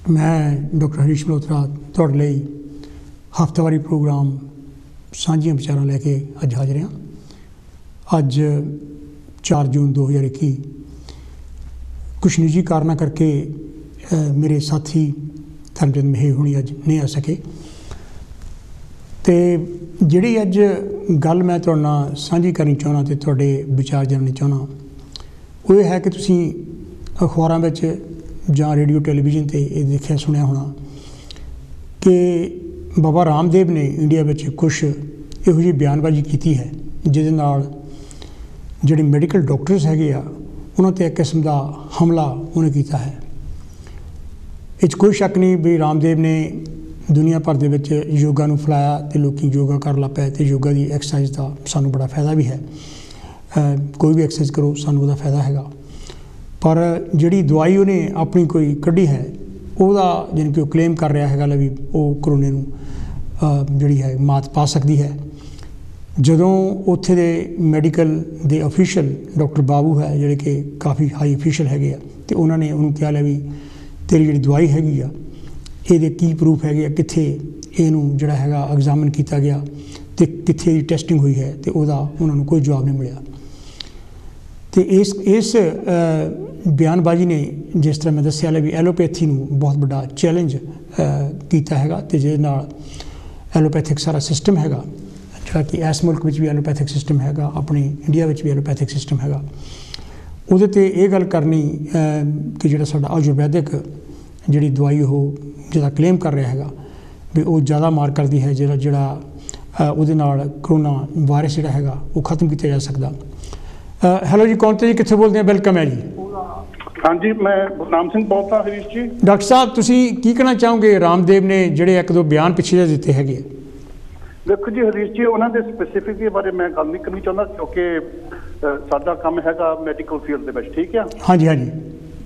मैं डॉक्टर हरीश मल्होत्रा तुहाडे लई हफ्तावारी प्रोग्राम सांझियां विचारां लैके अज हाजिर हाँ। अज 4 जून 2021 कुछ निजी कारणों करके मेरे साथी धर्मचंद महेश होनी अज नहीं आ सके। तो जिहड़ी अज गल मैं तुहाडे नाल सांझी करनी चाहुंदा ते तुहाडे विचार जानने चाहुंदा वो ये है कि तुसीं अखबारां विच जां रेडियो टैलीविजन ते ये देखिया सुनिया होना कि बाबा रामदेव ने इंडिया में कुछ इहो जी बयानबाजी की है जिहदे नाल जिहड़े मैडिकल डॉक्टर्स हैगे आ उन्हां ते एक किस्म का हमला उन्हें किया है। इस कोई शक नहीं भी रामदेव ने दुनिया भर दे विच योगा नूं फैलाया तो लोग योगा कर लग पे तो योगा की एक्सरसाइज का सानूं बड़ा फायदा भी है। कोई भी एक्सरसाइज करो सानूं उहदा फायदा हैगा, पर जिहड़ी दवाई उन्हें अपनी कोई कढ़ी है ਉਹਦਾ जानी कि क्लेम कर रहा है भी वो करोने जी है मात पा सकती है। जदों उत्थे दे मैडिकल दे ऑफिशियल डॉक्टर बाबू है जिहड़े कि काफ़ी हाई ऑफिशियल हैगे आ ते उन्होंने उन्होंने कहा भी तेरी जी दवाई हैगी आ ये की प्रूफ है कित्थे इहनूं जिहड़ा हैगा एग्जामिन किया गया तो कित्थे टेस्टिंग हुई है तो उन्होंने कोई जवाब नहीं मिला। तो इस बयानबाजी ने जिस तरह मैं दस्सिया भी एलोपैथी नूं बहुत बड़ा चैलेंज किया है तो जिहदे नाल एलोपैथिक सारा सिस्टम हैगा जिहड़ा कि इस मुल्क में भी एलोपैथिक सिस्टम हैगा अपने इंडिया में भी एलोपैथिक सिस्टम हैगा उहदे ते ये गल करनी कि जिहड़ा साडा आयुर्वैदिक जिहड़ी दवाई वो जिहदा क्लेम कर रहा हैगा भी वो ज़्यादा मार करती है जिहड़ा उहदे नाल करोना वायरस जिहड़ा हैगा वो खत्म किया जा सकदा। हेलो जी, कौन थे जी, कित्थों बोलते हैं? वेलकम है जी। हाँ जी, मैं गुरनाम सिंह बोलता हरीश जी। डॉक्टर साहब तुसी की कहना चाहोगे रामदेव ने जिहड़े एक दो बयान पिछले जे दिते हैगे? देखो जी हरीश जी, उन्होंने स्पेसिफिक के बारे मैं गल नहीं करनी चाहता क्योंकि साडा काम हैगा मैडिकल फील्ड दे विच, ठीक है? हाँ जी हाँ जी।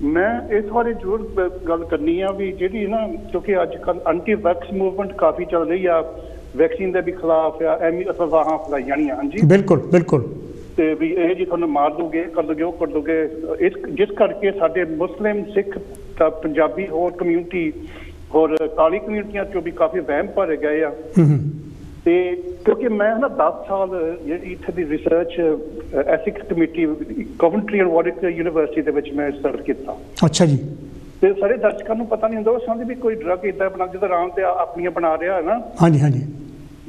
मैं इस बारे जरूर गल करनी है भी जिहड़ी ना क्योंकि अजकल एंटी वैक्स मूवमेंट काफ़ी चल रही है, वैक्सीन के भी खिलाफ आ एवं अफवाहां फैलाई जानियां। हाँ जी बिल्कुल बिल्कुल। तो भी ये जी तुहानूं मार दोगे कर दोगे वो कर दोगे इस जिस करके साडे मुस्लिम सिख पंजाबी होर कम्यूनिटी होर काली कम्यूनिटियां चो भी काफ़ी वहम भरे गए आ। ते क्योंकि मैं ना 10 साल जी इत्थे दी research ethics committee Coventry and Warwick university दे विच मैं रिसर्च किया। अच्छा जी। तो सारे दर्शकों को पता नहीं होंदा उस समझ भी कोई ड्रग इदा बना जिदा राम ते अपनियां बना रहा है ना। हाँ जी हाँ जी।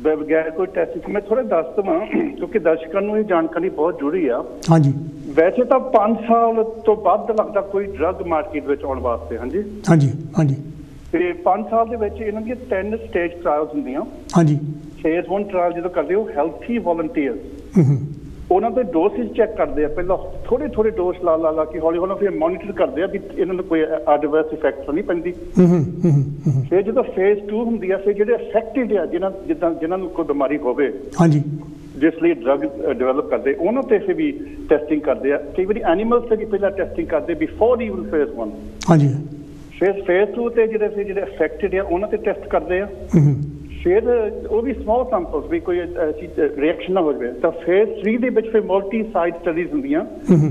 बगैर कोई टेस्ट मैं थोड़ा दस देवां क्योंकि दर्शकों को ये जानकारी बहुत जरूरी है। हाँ जी। वैसे तो 5 साल तो बाद लगता कोई ड्रग मार्केट में आने वास्ते। हाँ जी हाँ जी हाँ जी। तो 5 साल के इन्हों दी 10 स्टेज ट्रायल्स होंदियां। हाँ जी। फेज 1 ट्रायल जो करते हो हैल्थी वॉलंटियर्स उन्होंने डोसेज चेक करते हैं पहला थोड़े थोड़े डोज ला ला ला के हौली हौली फिर मॉनीटर करते हैं भी इन्होंने कोई एडवर्स इफेक्ट तो नहीं पैंदी। फिर जो फेज 2 होंदी है फिर जो अफेक्टेड है जिन्होंने कोई बीमारी होवे हाँ जी जिसलिए ड्रग डिवेलप करते उन्होंने फिर भी टेस्टिंग करते हैं कई बार एनीमल्स से भी पहला टेस्टिंग करते बिफोर इवन फेज 1। हाँ जी। फिर फेज 2 से जो अफेक्टेड है उन्होंने टेस्ट करते हैं फिर वो भी स्मॉल सैंपल्स भी कोई ऐसी रिएक्शन ना हो जाए तो फेज 3 ਦੇ ਵਿੱਚ ਫਿਰ मल्टी साइड स्टडीज ਹੁੰਦੀਆਂ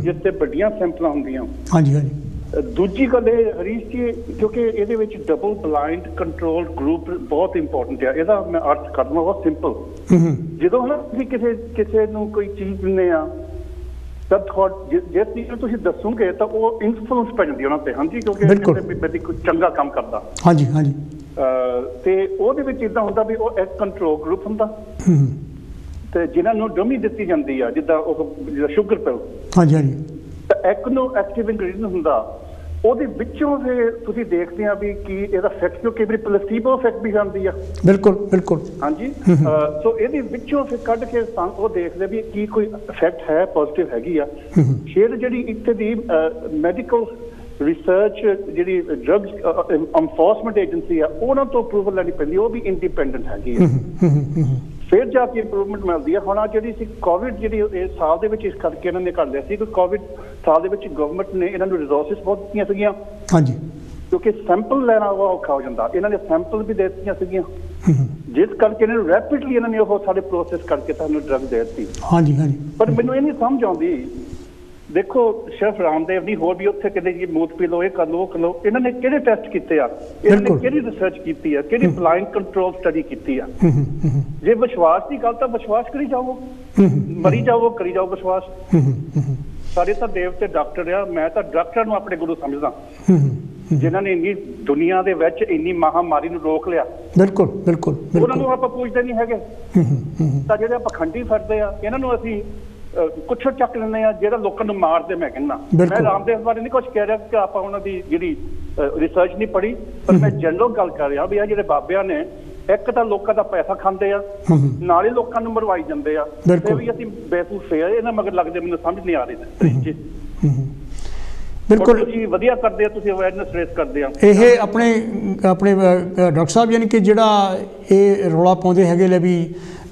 ਜਿਸ ਤੇ ਵੱਡੀਆਂ ਸੈਂਪਲਾਂ ਹੁੰਦੀਆਂ। ਹਾਂਜੀ ਹਾਂਜੀ। ਦੂਜੀ ਗੱਲ ਇਹ ਹਰੀਸ਼ ਜੀ ਕਿਉਂਕਿ ਇਹਦੇ ਵਿੱਚ ਡਬਲ ਬਲਾਈਂਡ ਕੰਟਰੋਲ ਗਰੁੱਪ ਬਹੁਤ ਇੰਪੋਰਟੈਂਟ ਹੈ। ਇਹਦਾ ਮੈਂ ਅਰਥ ਕਰਨਾ ਬਹੁਤ ਸਿੰਪਲ ਜਦੋਂ ਨਾ ਤੁਸੀਂ ਕਿਸੇ ਨੂੰ ਕੋਈ ਚੀਜ਼ ਦਿੰਦੇ ਆ ਤਾਂ ਜੇ ਚੀਜ਼ ਨੂੰ ਤੁਸੀਂ ਦੱਸੋਗੇ ਤਾਂ ਉਹ ਇਨਫਲੂਐਂਸ ਪੈ ਜਾਂਦੀ ਉਹਨਾਂ ਤੇ। ਹਾਂਜੀ ਕਿਉਂਕਿ ਕੋਈ ਚੰਗਾ ਕੰਮ ਕਰਦਾ। ਹਾਂਜੀ ਹਾਂਜੀ। ਤੇ ਉਹਦੇ ਵਿੱਚ ਇਦਾਂ ਹੁੰਦਾ ਵੀ ਉਹ ਇੱਕ ਕੰਟਰੋਲ ਗਰੁੱਪ ਹੁੰਦਾ ਤੇ ਜਿਨ੍ਹਾਂ ਨੂੰ ਡਮੀ ਦਿੱਤੀ ਜਾਂਦੀ ਆ ਜਿੱਦਾਂ ਉਹ ਸ਼ੂਗਰ ਪਿਲ। ਹਾਂਜੀ ਹਾਂਜੀ। ਤਾਂ ਇੱਕ ਨੂੰ ਐਕਟਿਵ ਇੰਗਰੀਡੀਐਂਟ ਹੁੰਦਾ ਉਹਦੇ ਵਿੱਚੋਂ ਫਿਰ ਤੁਸੀਂ ਦੇਖਦੇ ਆ ਵੀ ਕੀ ਇਹਦਾ ਇਫੈਕਟ ਕਿਉਂਕਿ ਕਈ ਵਾਰੀ ਪਲੇਸੀਬੋ ਇਫੈਕਟ ਵੀ ਹੁੰਦੀ ਆ। ਬਿਲਕੁਲ ਬਿਲਕੁਲ। ਹਾਂਜੀ। ਸੋ ਇਹਦੇ ਵਿੱਚੋਂ ਫਿਰ ਕੱਢ ਕੇ ਉਹ ਦੇਖਦੇ ਵੀ ਕੀ ਕੋਈ ਇਫੈਕਟ ਹੈ ਪੋਜ਼ਿਟਿਵ ਹੈਗੀ ਆ। ਫਿਰ ਜਿਹੜੀ ਇੱਥੇ ਦੀ ਮੈਡੀਕਲ रिसर्च जी ड्रग्स एनफोर्समेंट एजेंसी है उन्होंने तो अप्रूवल लैनी पैंदी वो भी इंडिपेंडेंट हैगी फिर जाके इंप्रूवमेंट मिलती है। हुण जी कोविड जी साल के इस करके इन्होंने कर लिया कि कोविड साल के गवर्नमेंट ने इन्होंने रिसोर्सिस बहुत दित्तियां सीगियां। हाँ जी। क्योंकि सैंपल लैना औखा हो जाता इन्होंने सैंपल भी दे दित्तियां सीगियां जिस करके इन्होंने रैपिडली इन्होंने वो सारे प्रोसेस करके सानूं ड्रग दे दी। हाँ जी हाँ जी। पर मैनूं ये नहीं समझ आउंदी ਦੇਖੋ ਸਿਰਫ ਰਾਮਦੇਵ ਨਹੀਂ, ਹੋਰ ਵੀ ਉੱਥੇ ਕਹਿੰਦੇ ਜੀ ਮੂਤ ਪੀ ਲਓ, ਇਹ ਕਰ ਲਓ, ਉਹ ਕਰ ਲਓ। ਇਹਨਾਂ ਨੇ ਕਿਹੜੇ ਟੈਸਟ ਕੀਤੇ ਆ, ਇਹਨਾਂ ਨੇ ਕਿਹੜੀ ਰਿਸਰਚ ਕੀਤੀ ਆ, ਕਿਹੜੀ ਬਲਾਈਂਡ ਕੰਟਰੋਲ ਸਟੱਡੀ ਕੀਤੀ ਆ? ਜੇ ਵਿਸ਼ਵਾਸ ਦੀ ਗੱਲ ਤਾਂ ਵਿਸ਼ਵਾਸ ਕਰੀ ਜਾਓ, ਮਰੀ ਜਾਓ, ਕਰੀ ਜਾਓ ਵਿਸ਼ਵਾਸ। ਸਾਡੇ ਤਾਂ ਦੇਵਤੇ ਡਾਕਟਰ ਆ, ਮੈਂ ਤਾਂ ਡਾਕਟਰਾਂ ਨੂੰ ਆਪਣੇ ਗੁਰੂ ਸਮਝਦਾ, ਜਿਨ੍ਹਾਂ ਨੇ ਇੰਨੀ ਦੁਨੀਆ ਦੇ ਵਿੱਚ ਇੰਨੀ ਮਹਾਮਾਰੀ ਨੂੰ ਰੋਕ ਲਿਆ। ਬਿਲਕੁਲ ਬਿਲਕੁਲ, ਉਹਨਾਂ ਨੂੰ ਆਪਾਂ ਪੁੱਛਦੇ ਨਹੀਂ ਹੈਗੇ। ਤਾਂ ਜਿਹੜੇ ਪਖੰਡੀ ਫਿਰਦੇ ਆ, ਇਹਨਾਂ ਨੂੰ ਅਸੀਂ ਕੁਛੜ ਚੱਕ ਲੈਂਦੇ ਆ, ਜਿਹੜਾ ਲੋਕਾਂ ਨੂੰ ਮਾਰਦੇ। ਮੈਂ ਕਹਿੰਦਾ, ਮੈਂ ਰਾਮਦੇਵ ਬਾਰੇ ਨਹੀਂ ਕੁਝ ਕਹਿ ਰਿਹਾ ਕਿ ਆਪਾਂ ਉਹਨਾਂ ਦੀ ਜਿਹੜੀ ਰਿਸਰਚ ਨਹੀਂ ਪੜ੍ਹੀ, ਪਰ ਮੈਂ ਜਨਰਲ ਗੱਲ ਕਰ ਰਿਹਾ ਵੀ ਆ ਜਿਹੜੇ ਬਾਬਿਆਂ ਨੇ, ਇੱਕ ਤਾਂ ਲੋਕਾਂ ਦਾ ਪੈਸਾ ਖਾਂਦੇ ਆ, ਨਾਲੇ ਲੋਕਾਂ ਨੂੰ ਮਰਵਾਈ ਜਾਂਦੇ ਆ, ਤੇ ਵੀ ਅਸੀਂ ਬੇਵਕੂਫ ਆ, ਇਹਨਾਂ ਮਗਰ ਲੱਗਦੇ ਮੈਨੂੰ ਸਮਝ ਨਹੀਂ ਆ ਰਹੀ। ਬਿਲਕੁਲ ਤੁਸੀਂ ਵਧੀਆ ਕਰਦੇ ਆ, ਤੁਸੀਂ ਅਵੇਅਰਨੈਸ ਰੇਜ਼ ਕਰਦੇ ਆ। ਇਹ ਆਪਣੇ ਡਾਕਟਰ ਸਾਹਿਬ ਯਾਨੀ ਕਿ ਜਿਹੜਾ ਇਹ ਰੌਲਾ ਪਾਉਂਦੇ ਹੈਗੇ ਲੈ ਵੀ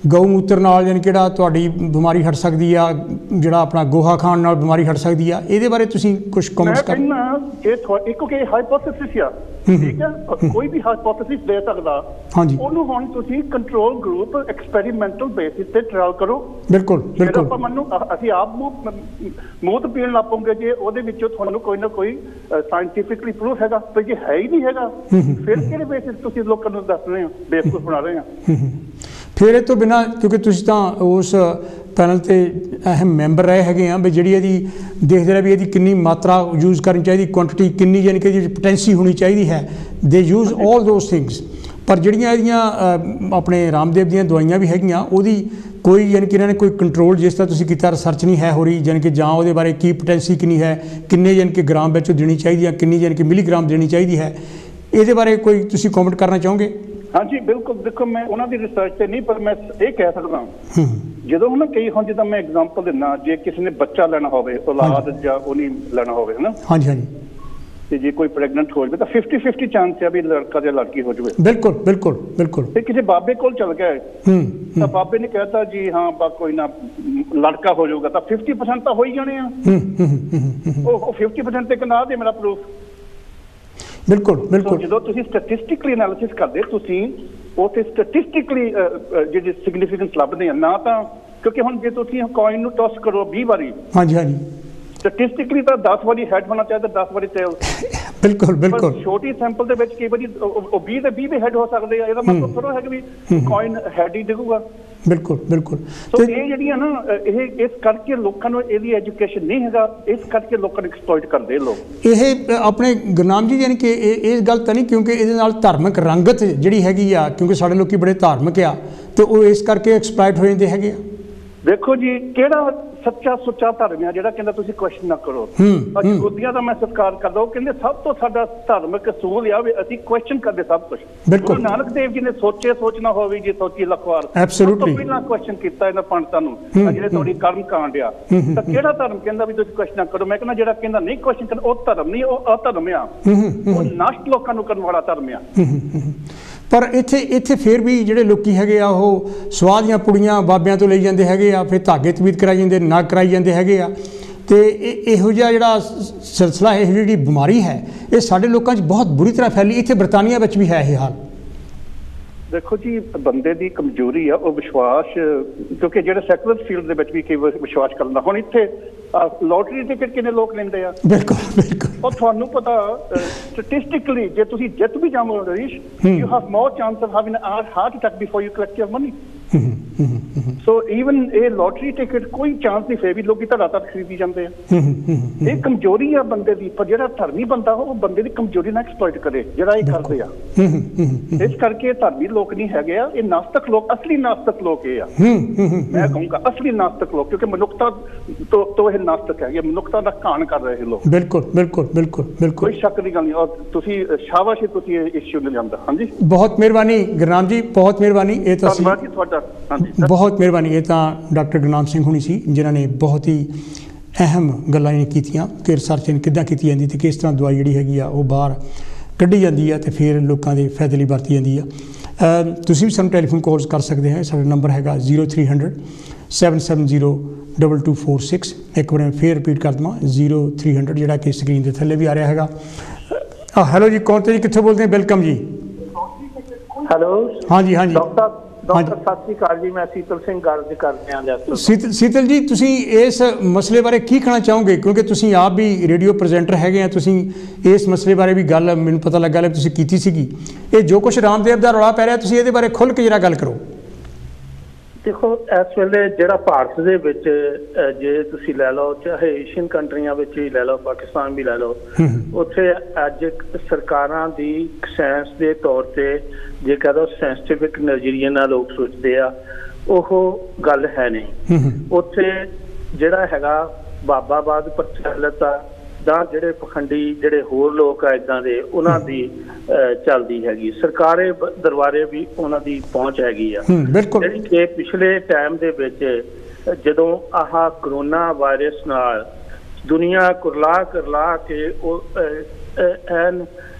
ਗਊ ਮੂਤਰ ਨਾਲ ਯਾਨੀ ਕਿਹੜਾ ਤੁਹਾਡੀ ਬਿਮਾਰੀ ਹਟ ਸਕਦੀ ਆ, ਜਿਹੜਾ ਆਪਣਾ ਗੋਹਾ ਖਾਣ ਨਾਲ ਬਿਮਾਰੀ ਹਟ ਸਕਦੀ ਆ, ਇਹਦੇ ਬਾਰੇ ਤੁਸੀਂ ਕੁਝ ਕਮੈਂਟਸ ਕਰ? ਮੈਂ ਕਹਿੰਦਾ ਇਹ ਕਿਉਂਕਿ ਹਾਈਪੋਥੇਸਿਸ ਆ, ਠੀਕ ਹੈ, ਕੋਈ ਵੀ ਹਾਈਪੋਥੇਸਿਸ ਦੇ ਸਕਦਾ। ਹਾਂਜੀ, ਉਹਨੂੰ ਹੁਣ ਤੁਸੀਂ ਕੰਟਰੋਲ ਗਰੁੱਪ ਐਕਸਪੈਰੀਮੈਂਟਲ ਬੇਸਿਸ ਤੇ ਟ੍ਰਾਇਲ ਕਰੋ। ਬਿਲਕੁਲ ਬਿਲਕੁਲ। ਆਪਾਂ ਮੰਨੋ ਅਸੀਂ ਆਪ ਮੂਤ ਪੀਣ ਲੱਗ ਪਉਂਗੇ, ਜੇ ਉਹਦੇ ਵਿੱਚੋਂ ਤੁਹਾਨੂੰ ਕੋਈ ਨਾ ਕੋਈ ਸਾਇੰਟੀਫਿਕਲੀ ਪ੍ਰੂਫ ਹੈਗਾ, ਤੇ ਜੇ ਹੈ ਹੀ ਨਹੀਂ ਹੈਗਾ, ਫਿਰ ਕਿਹੜੇ ਬੇਸਿਸ ਤੁਸੀਂ ਲੋਕਾਂ ਨੂੰ ਦੱਸ ਰਹੇ ਹੋ, ਬੇਵਕੂਫ ਬਣਾ ਰਹੇ ਹੋ? ਫਿਰ ਇਹ ਤੋਂ ਬਿਨਾਂ, ਕਿਉਂਕਿ ਤੁਸੀਂ ਤਾਂ ਉਸ ਪੈਨਲ 'ਤੇ ਅਹਿਮ ਮੈਂਬਰ ਰਹੇ ਹੈਗੇ ਆ, ਵੀ ਜਿਹੜੀ ਇਹਦੀ ਦੇਖਦੇ ਰਹੇ ਵੀ ਇਹਦੀ ਕਿੰਨੀ ਮਾਤਰਾ ਯੂਜ਼ ਕਰਨੀ ਚਾਹੀਦੀ, ਕੁਆਂਟਿਟੀ ਕਿੰਨੀ, ਯਾਨੀ ਕਿ ਇਹਦੀ ਪੋਟੈਂਸੀ ਹੋਣੀ ਚਾਹੀਦੀ ਹੈ। ਦੇ ਯੂਜ਼ ਆਲ ਦੋਜ਼ ਥਿੰਗਸ। ਪਰ ਜਿਹੜੀਆਂ ਇਹਦੀਆਂ ਆਪਣੇ ਰਾਮਦੇਵ ਦੀਆਂ ਦਵਾਈਆਂ ਵੀ ਹੈਗੀਆਂ, ਉਹਦੀ ਕੋਈ ਯਾਨੀ ਕਿ ਇਹਨਾਂ ਨੇ ਕੋਈ ਕੰਟਰੋਲ ਜਿਸ ਤਰ੍ਹਾਂ ਤੁਸੀਂ ਕੀਤਾ ਰਿਸਰਚ ਨਹੀਂ ਹੈ ਹੋ ਰਹੀ, ਯਾਨੀ ਕਿ ਜਾਂ ਉਹਦੇ ਬਾਰੇ ਕੀ ਪੋਟੈਂਸੀ ਕਿੰਨੀ ਹੈ, ਕਿੰਨੇ ਯਾਨੀ ਕਿ ਗ੍ਰਾਮ ਵਿੱਚ ਦੇਣੀ ਚਾਹੀਦੀ ਹੈ, ਕਿੰਨੀ ਯਾਨੀ ਕਿ ਮਿਲੀਗ੍ਰਾਮ ਦੇਣੀ ਚਾਹੀਦੀ ਹੈ, ਇਹਦੇ ਬਾਰੇ ਕੋਈ ਤੁਸੀਂ ਕਮੈਂਟ ਕਰਨਾ ਚਾਹੋਗੇ? ਹਾਂਜੀ ਬਿਲਕੁਲ। ਦੇਖੋ ਮੈਂ ਉਹਨਾਂ ਦੀ ਰਿਸਰਚ ਤੇ ਨਹੀਂ, ਪਰ ਮੈਂ ਇਹ ਕਹਿ ਸਕਦਾ ਜਦੋਂ ਹੁਣ ਕਈ ਹੁਣ ਜਿੱਦਾਂ ਮੈਂ ਐਗਜ਼ਾਮਪਲ ਦਿੰਦਾ, ਜੇ ਕਿਸੇ ਨੇ ਬੱਚਾ ਲੈਣਾ ਹੋਵੇ, ਔਲਾਦ ਜਾਂ ਉਹ ਨਹੀਂ ਲੈਣਾ ਹੋਵੇ, ਹੈ ਨਾ, ਹਾਂਜੀ ਹਾਂਜੀ, ਤੇ ਜੇ ਕੋਈ ਪ੍ਰੈਗਨੈਂਟ ਹੋ ਜਾਵੇ ਤਾਂ 50-50 ਚਾਂਸ ਹੈ ਵੀ ਲੜਕਾ ਜਾਂ ਲੜਕੀ ਹੋ ਜਾਵੇ। ਬਿਲਕੁਲ ਬਿਲਕੁਲ ਬਿਲਕੁਲ। ਤੇ ਕਿਸੇ ਬਾਬੇ ਕੋਲ ਚਲ ਗਏ ਤਾਂ ਬਾਬੇ ਨੇ ਕਹਿਤਾ ਜੀ ਹਾਂ ਬਾ ਕੋਈ ਨਾ ਲੜਕਾ ਹੋ ਜਾਊਗਾ, ਤਾਂ 50% ਤਾਂ ਹੋ ਹੀ ਜਾਣੇ ਆ। ਉਹ 50% ਤੇ ਕਿੰਨਾ ਦੇ ਮੇਰਾ ਪ੍ਰੂਫ। ਬਿਲਕੁਲ ਬਿਲਕੁਲ। ਜਦੋਂ ਤੁਸੀਂ ਸਟੈਟਿਸਟਿਕਲੀ ਐਨਾਲਿਸਿਸ ਕਰਦੇ, ਤੁਸੀਂ ਉੱਥੇ ਸਟੈਟਿਸਟਿਕਲੀ ਜਿਹੜੀ ਸਿਗਨੀਫੀਕੈਂਸ ਲੱਭਦੇ ਆ ਨਾ, ਤਾਂ ਕਿਉਂਕਿ ਹੁਣ ਜੇ ਤੁਸੀਂ ਕੋਇਨ ਨੂੰ ਟੌਸ ਕਰੋ 20 ਵਾਰੀ, ਹਾਂਜੀ ਹਾਂਜੀ, ਸਟੈਟਿਸਟਿਕਲੀ ਤਾਂ 10 ਵਾਰੀ ਹੈਡ ਹੋਣਾ ਚਾਹੀਦਾ, 10 ਵਾਰੀ ਟੇਲ। ਬਿਲਕੁਲ ਬਿਲਕੁਲ। ਛੋਟੀ ਸੈਂਪਲ ਦੇ ਵਿੱਚ ਕਈ ਵਾਰੀ ਉਹ 20 ਦੇ 20 ਵੀ ਹੈਡ ਹੋ ਸਕਦੇ ਆ, ਇਹਦਾ ਮਤਲਬ ਥੋੜਾ ਹੈ ਕਿ ਵੀ ਕੋਇਨ ਹੈਡ ਹੀ ਡਿੱਗੂਗਾ। ਬਿਲਕੁਲ ਬਿਲਕੁਲ। ਤੇ ਇਹ ਜਿਹੜੀਆਂ ਨਾ, ਇਹ ਇਸ ਕਰਕੇ ਲੋਕਾਂ ਨੂੰ ਇਹਦੀ ਐਜੂਕੇਸ਼ਨ ਨਹੀਂ ਹੈਗਾ, ਇਸ ਕਰਕੇ ਲੋਕਾਂ ਨੂੰ ਐਕਸਪਲੋਇਟ ਕਰਦੇ ਲੋਕ। ਇਹ ਆਪਣੇ ਗੁਰਨਾਮ ਜੀ ਯਾਨੀ ਕਿ ਇਹ ਗੱਲ ਤਾਂ ਨਹੀਂ, ਕਿਉਂਕਿ ਇਹਦੇ ਨਾਲ ਧਾਰਮਿਕ ਰੰਗਤ ਜਿਹੜੀ ਹੈਗੀ ਆ, ਕਿਉਂਕਿ ਸਾਡੇ ਲੋਕੀ ਬੜੇ ਧਾਰਮਿਕ ਆ, ਤੇ ਉਹ ਇਸ ਕਰਕੇ ਐਕਸਪਲੋਇਟ ਹੋ ਜਾਂਦੇ ਹੈਗੇ ਆ। ਦੇਖੋ ਜੀ, ਕਿਹੜਾ ਸੱਚਾ ਸੁੱਚਾ ਧਰਮ ਆ ਜਿਹੜਾ ਕਹਿੰਦਾ ਤੁਸੀਂ ਕੁਐਸਚਨ ਨਾ ਕਰੋ? ਯਹੂਦੀਆਂ ਦਾ ਮੈਂ ਸਤਿਕਾਰ ਕਰਦਾ, ਉਹ ਕਹਿੰਦੇ ਸਭ ਤੋਂ ਸਾਡਾ ਧਾਰਮਿਕ ਅਸੂਲ ਆ ਵੀ ਅਸੀਂ ਕੁਐਸਚਨ ਕਰਦੇ ਸਭ ਕੁਝ। ਗੁਰੂ ਨਾਨਕ ਦੇਵ ਜੀ ਨੇ ਸੋਚੇ ਸੋਚਣਾ ਹੋਵੇ ਜੇ ਸੋਚੀ ਲੱਖ ਵਾਰ, ਐਬਸੋਲੂਟਲੀ ਪਹਿਲਾਂ ਕੁਐਸਚਨ ਕੀਤਾ ਇਹਨਾਂ ਪੰਡਤਾਂ ਨੂੰ, ਜਿਹੜੇ ਤੁਹਾਡੀ ਕਰਮ ਕਾਂਡ ਆ। ਤਾਂ ਕਿਹੜਾ ਧਰਮ ਕਹਿੰਦਾ ਵੀ ਤੁਸੀਂ ਕੁਐਸਚਨ ਨਾ ਕਰੋ? ਮੈਂ ਕਹਿੰਦਾ ਜਿਹੜਾ ਕਹਿੰਦਾ ਨਹੀਂ ਕੁਐਸਚਨ ਕਰਨਾ, ਉਹ ਧਰਮ ਨਹੀਂ, ਉਹ ਅਧਰਮ ਆ, ਉਹ ਨਸ਼ਟ ਲੋਕਾਂ ਨੂੰ ਕਰਨ ਵਾਲਾ ਧਰਮ ਆ। ਪਰ ਇੱਥੇ ਫਿਰ ਵੀ ਜਿਹੜੇ ਲੋਕੀ ਹੈਗੇ ਆ, ਉਹ ਸਵਾਹ ਦੀਆਂ ਪੁੜੀਆਂ ਬਾਬਿਆਂ ਤੋਂ ਲਈ ਜਾਂਦੇ ਹੈਗੇ ਆ, ਫਿਰ ਧਾਗੇ ਤਵੀਤ ਕਰਾਈ ਜਾਂਦੇ, ਨਗ ਕਰਾਈ ਜਾਂਦੇ ਹੈਗੇ ਆ। ਤੇ ਇਹੋ ਜਿਹਾ ਜਿਹੜਾ ਸਿਲਸਿਲਾ, ਇਹ ਜਿਹੜੀ ਬਿਮਾਰੀ ਹੈ, ਇਹ ਸਾਡੇ ਲੋਕਾਂ 'ਚ ਬਹੁਤ ਬੁਰੀ ਤਰ੍ਹਾਂ ਫੈਲੀ। ਇੱਥੇ ਬਰਤਾਨੀਆ ਵਿੱਚ ਵੀ ਹੈ ਇਹ ਹਾਲ। ਦੇਖੋ ਜੀ, ਬੰਦੇ ਦੀ ਕਮਜ਼ੋਰੀ ਆ ਉਹ ਵਿਸ਼ਵਾਸ, ਕਿਉਂਕਿ ਜਿਹੜੇ ਸੈਕੂਲਰ ਫੀਲਡ ਦੇ ਵਿੱਚ ਵੀ ਕਈ ਵਿਸ਼ਵਾਸ ਕਰਦਾ। ਹੁਣ ਇੱਥੇ ਲੋਟਰੀ ਟਿਕਟ ਕਿੰਨੇ ਲੋਕ ਲੈਂਦੇ ਆ? ਬਿਲਕੁਲ ਬਿਲਕੁਲ। ਉਹ ਤੁਹਾਨੂੰ ਪਤਾ ਸਟੈਟਿਸਟਿਕਲੀ ਜੇ ਤੁਸੀਂ ਜਿੱਤ ਵੀ ਜਾਵੋਗੇ ਰਈਸ਼, you have more chance of having a heart attack before you collect your money. So even ਇਹ ਲੋਟਰੀ ਟਿਕਟ ਕੋਈ ਚਾਂਸ ਨਹੀਂ, ਫੇਰ ਵੀ ਲੋਕੀ ਧੜਾ ਧੜ ਖਰੀਦੀ ਜਾਂਦੇ ਆ। ਇਹ ਕਮਜ਼ੋਰੀ ਆ ਬੰਦੇ ਦੀ, ਪਰ ਜਿਹੜਾ ਧਰਮੀ ਬੰਦਾ ਉਹ ਬੰਦੇ ਦੀ ਕਮਜ਼ੋਰੀ ਨਾਲ ਐਕਸਪਲੋਇਟ ਕਰੇ, ਜਿਹੜਾ ਇਹ ਕਰਦੇ ਆ। ਇਸ ਕਰਕੇ ਧਰਮੀ ਲੋਕ ਨਹੀਂ ਹੈਗੇ ਆ, ਇਹ ਨਾਸਤਕ ਲੋਕ, ਅਸਲੀ ਨਾਸਤਕ ਲੋਕ ਇਹ ਆ। ਮੈਂ ਕਹੂੰਗਾ ਅਸਲੀ ਨਾਸਤਕ ਲੋਕ, ਕਿਉਂਕਿ ਮਨੁੱਖਤਾ ਤੋਂ ਇਹ ਨਾਸਤਕ ਹੈਗੇ, ਮਨੁੱਖਤਾ ਦਾ ਘਾਣ ਕਰ ਰਹੇ ਲੋਕ। ਬਿਲਕੁਲ ਬਿਲਕੁਲ ਬਿਲਕੁਲ ਬਿਲਕੁਲ, ਕੋਈ ਸ਼ੱਕ ਦੀ ਗੱਲ ਨਹੀਂ। ਔਰ ਤੁਸੀਂ ਸ਼ਾਬਾਸ਼, ਤੁਸੀਂ ਇਹ ਇਸ਼ੂ ਨੂੰ ਲਿਆਂਦਾ। ਹਾਂਜੀ, ਬਹੁਤ ਮਿਹਰਬਾਨੀ ਗੁਰਨਾਮ ਜੀ, ਬਹੁਤ ਮਿਹਰਬਾਨੀ। ਇਹ ਤਾਂ ਧੰਨਵਾਦ ਜੀ ਤੁਹਾਡਾ। ਬਹੁਤ ਮਿਹਰਬਾਨੀ। ਇਹ ਤਾਂ ਡਾਕਟਰ ਗੁਰਨਾਮ ਸਿੰਘ ਹੁਣੀ ਸੀ, ਜਿਨ੍ਹਾਂ ਨੇ ਬਹੁਤ ਹੀ ਅਹਿਮ ਗੱਲਾਂ ਕੀਤੀਆਂ ਕਿ ਰਿਸਰਚ ਕਿੱਦਾਂ ਕੀਤੀ ਜਾਂਦੀ ਅਤੇ ਕਿਸ ਤਰ੍ਹਾਂ ਦਵਾਈ ਜਿਹੜੀ ਹੈਗੀ ਆ ਉਹ ਬਾਹਰ ਕੱਢੀ ਜਾਂਦੀ ਆ ਅਤੇ ਫਿਰ ਲੋਕਾਂ ਦੇ ਫਾਇਦੇ ਲਈ ਵਰਤੀ ਜਾਂਦੀ ਆ। ਤੁਸੀਂ ਵੀ ਸਾਨੂੰ ਟੈਲੀਫੋਨ ਕਾਲਸ ਕਰ ਸਕਦੇ ਹੋ। ਸਾਡਾ ਨੰਬਰ ਹੈਗਾ 0300 770 2246। ਇੱਕ ਵਾਰ ਫਿਰ ਰਿਪੀਟ ਕਰ ਦੇਵਾਂ, 0300, ਜਿਹੜਾ ਕਿ ਸਕਰੀਨ ਦੇ ਥੱਲੇ ਵੀ ਆ ਰਿਹਾ ਹੈਗਾ। ਹੈਲੋ ਜੀ, ਕੌਣ ਤੇ ਜੀ, ਕਿੱਥੋਂ ਬੋਲਦੇ हैं? ਵੈਲਕਮ ਜੀ। ਹੈਲੋ। ਹਾਂਜੀ ਹਾਂਜੀ डॉक्टर सत श्री अकाल जी, मैं शीतल सिंह गर्ज करते हैं। शीतल जी, तुसी इस मसले बारे की कहना चाहोगे, क्योंकि तुसी आप भी रेडियो प्रजेंटर है, तुसी इस मसले बारे भी गल मैनूं पता लगा है तुसी कीती सीगी। ये जो कुछ रामदेव दा रौला पै रहा, तुसी इहदे बारे खुल के जरा गल करो। देखो, इस वेले जिहड़ा भारत दे विच जे तुसी लै लो, चाहे एशियन कंट्रियां विच ही लै लो, पाकिस्तान भी लै लो, उत्थे अज सरकारां दी साइंस दे तौर ते जे कह दो साइंटिफिक नज़रिए नाल लोग सोचते आ, ओह गल है नहीं। उत्थे जिहड़ा हैगा बाबाबाद प्रचलित आ ਜਾਂ ਜਿਹੜੇ ਪਖੰਡੀ ਜਿਹੜੇ ਹੋਰ ਲੋਕ ਆ ਇੱਦਾਂ ਦੇ, ਉਹਨਾਂ ਦੀ ਚੱਲਦੀ ਹੈਗੀ। ਸਰਕਾਰੇ ਦਰਬਾਰੇ ਵੀ ਉਹਨਾਂ ਦੀ ਪਹੁੰਚ ਹੈਗੀ ਆ, ਜਿਹੜੀ ਕਿ ਪਿਛਲੇ ਟਾਈਮ ਦੇ ਵਿੱਚ ਜਦੋਂ ਆਹ ਕਰੋਨਾ ਵਾਇਰਸ ਨਾਲ ਦੁਨੀਆ ਕੁਰਲਾ ਕੇ ਉਹ ਐਨ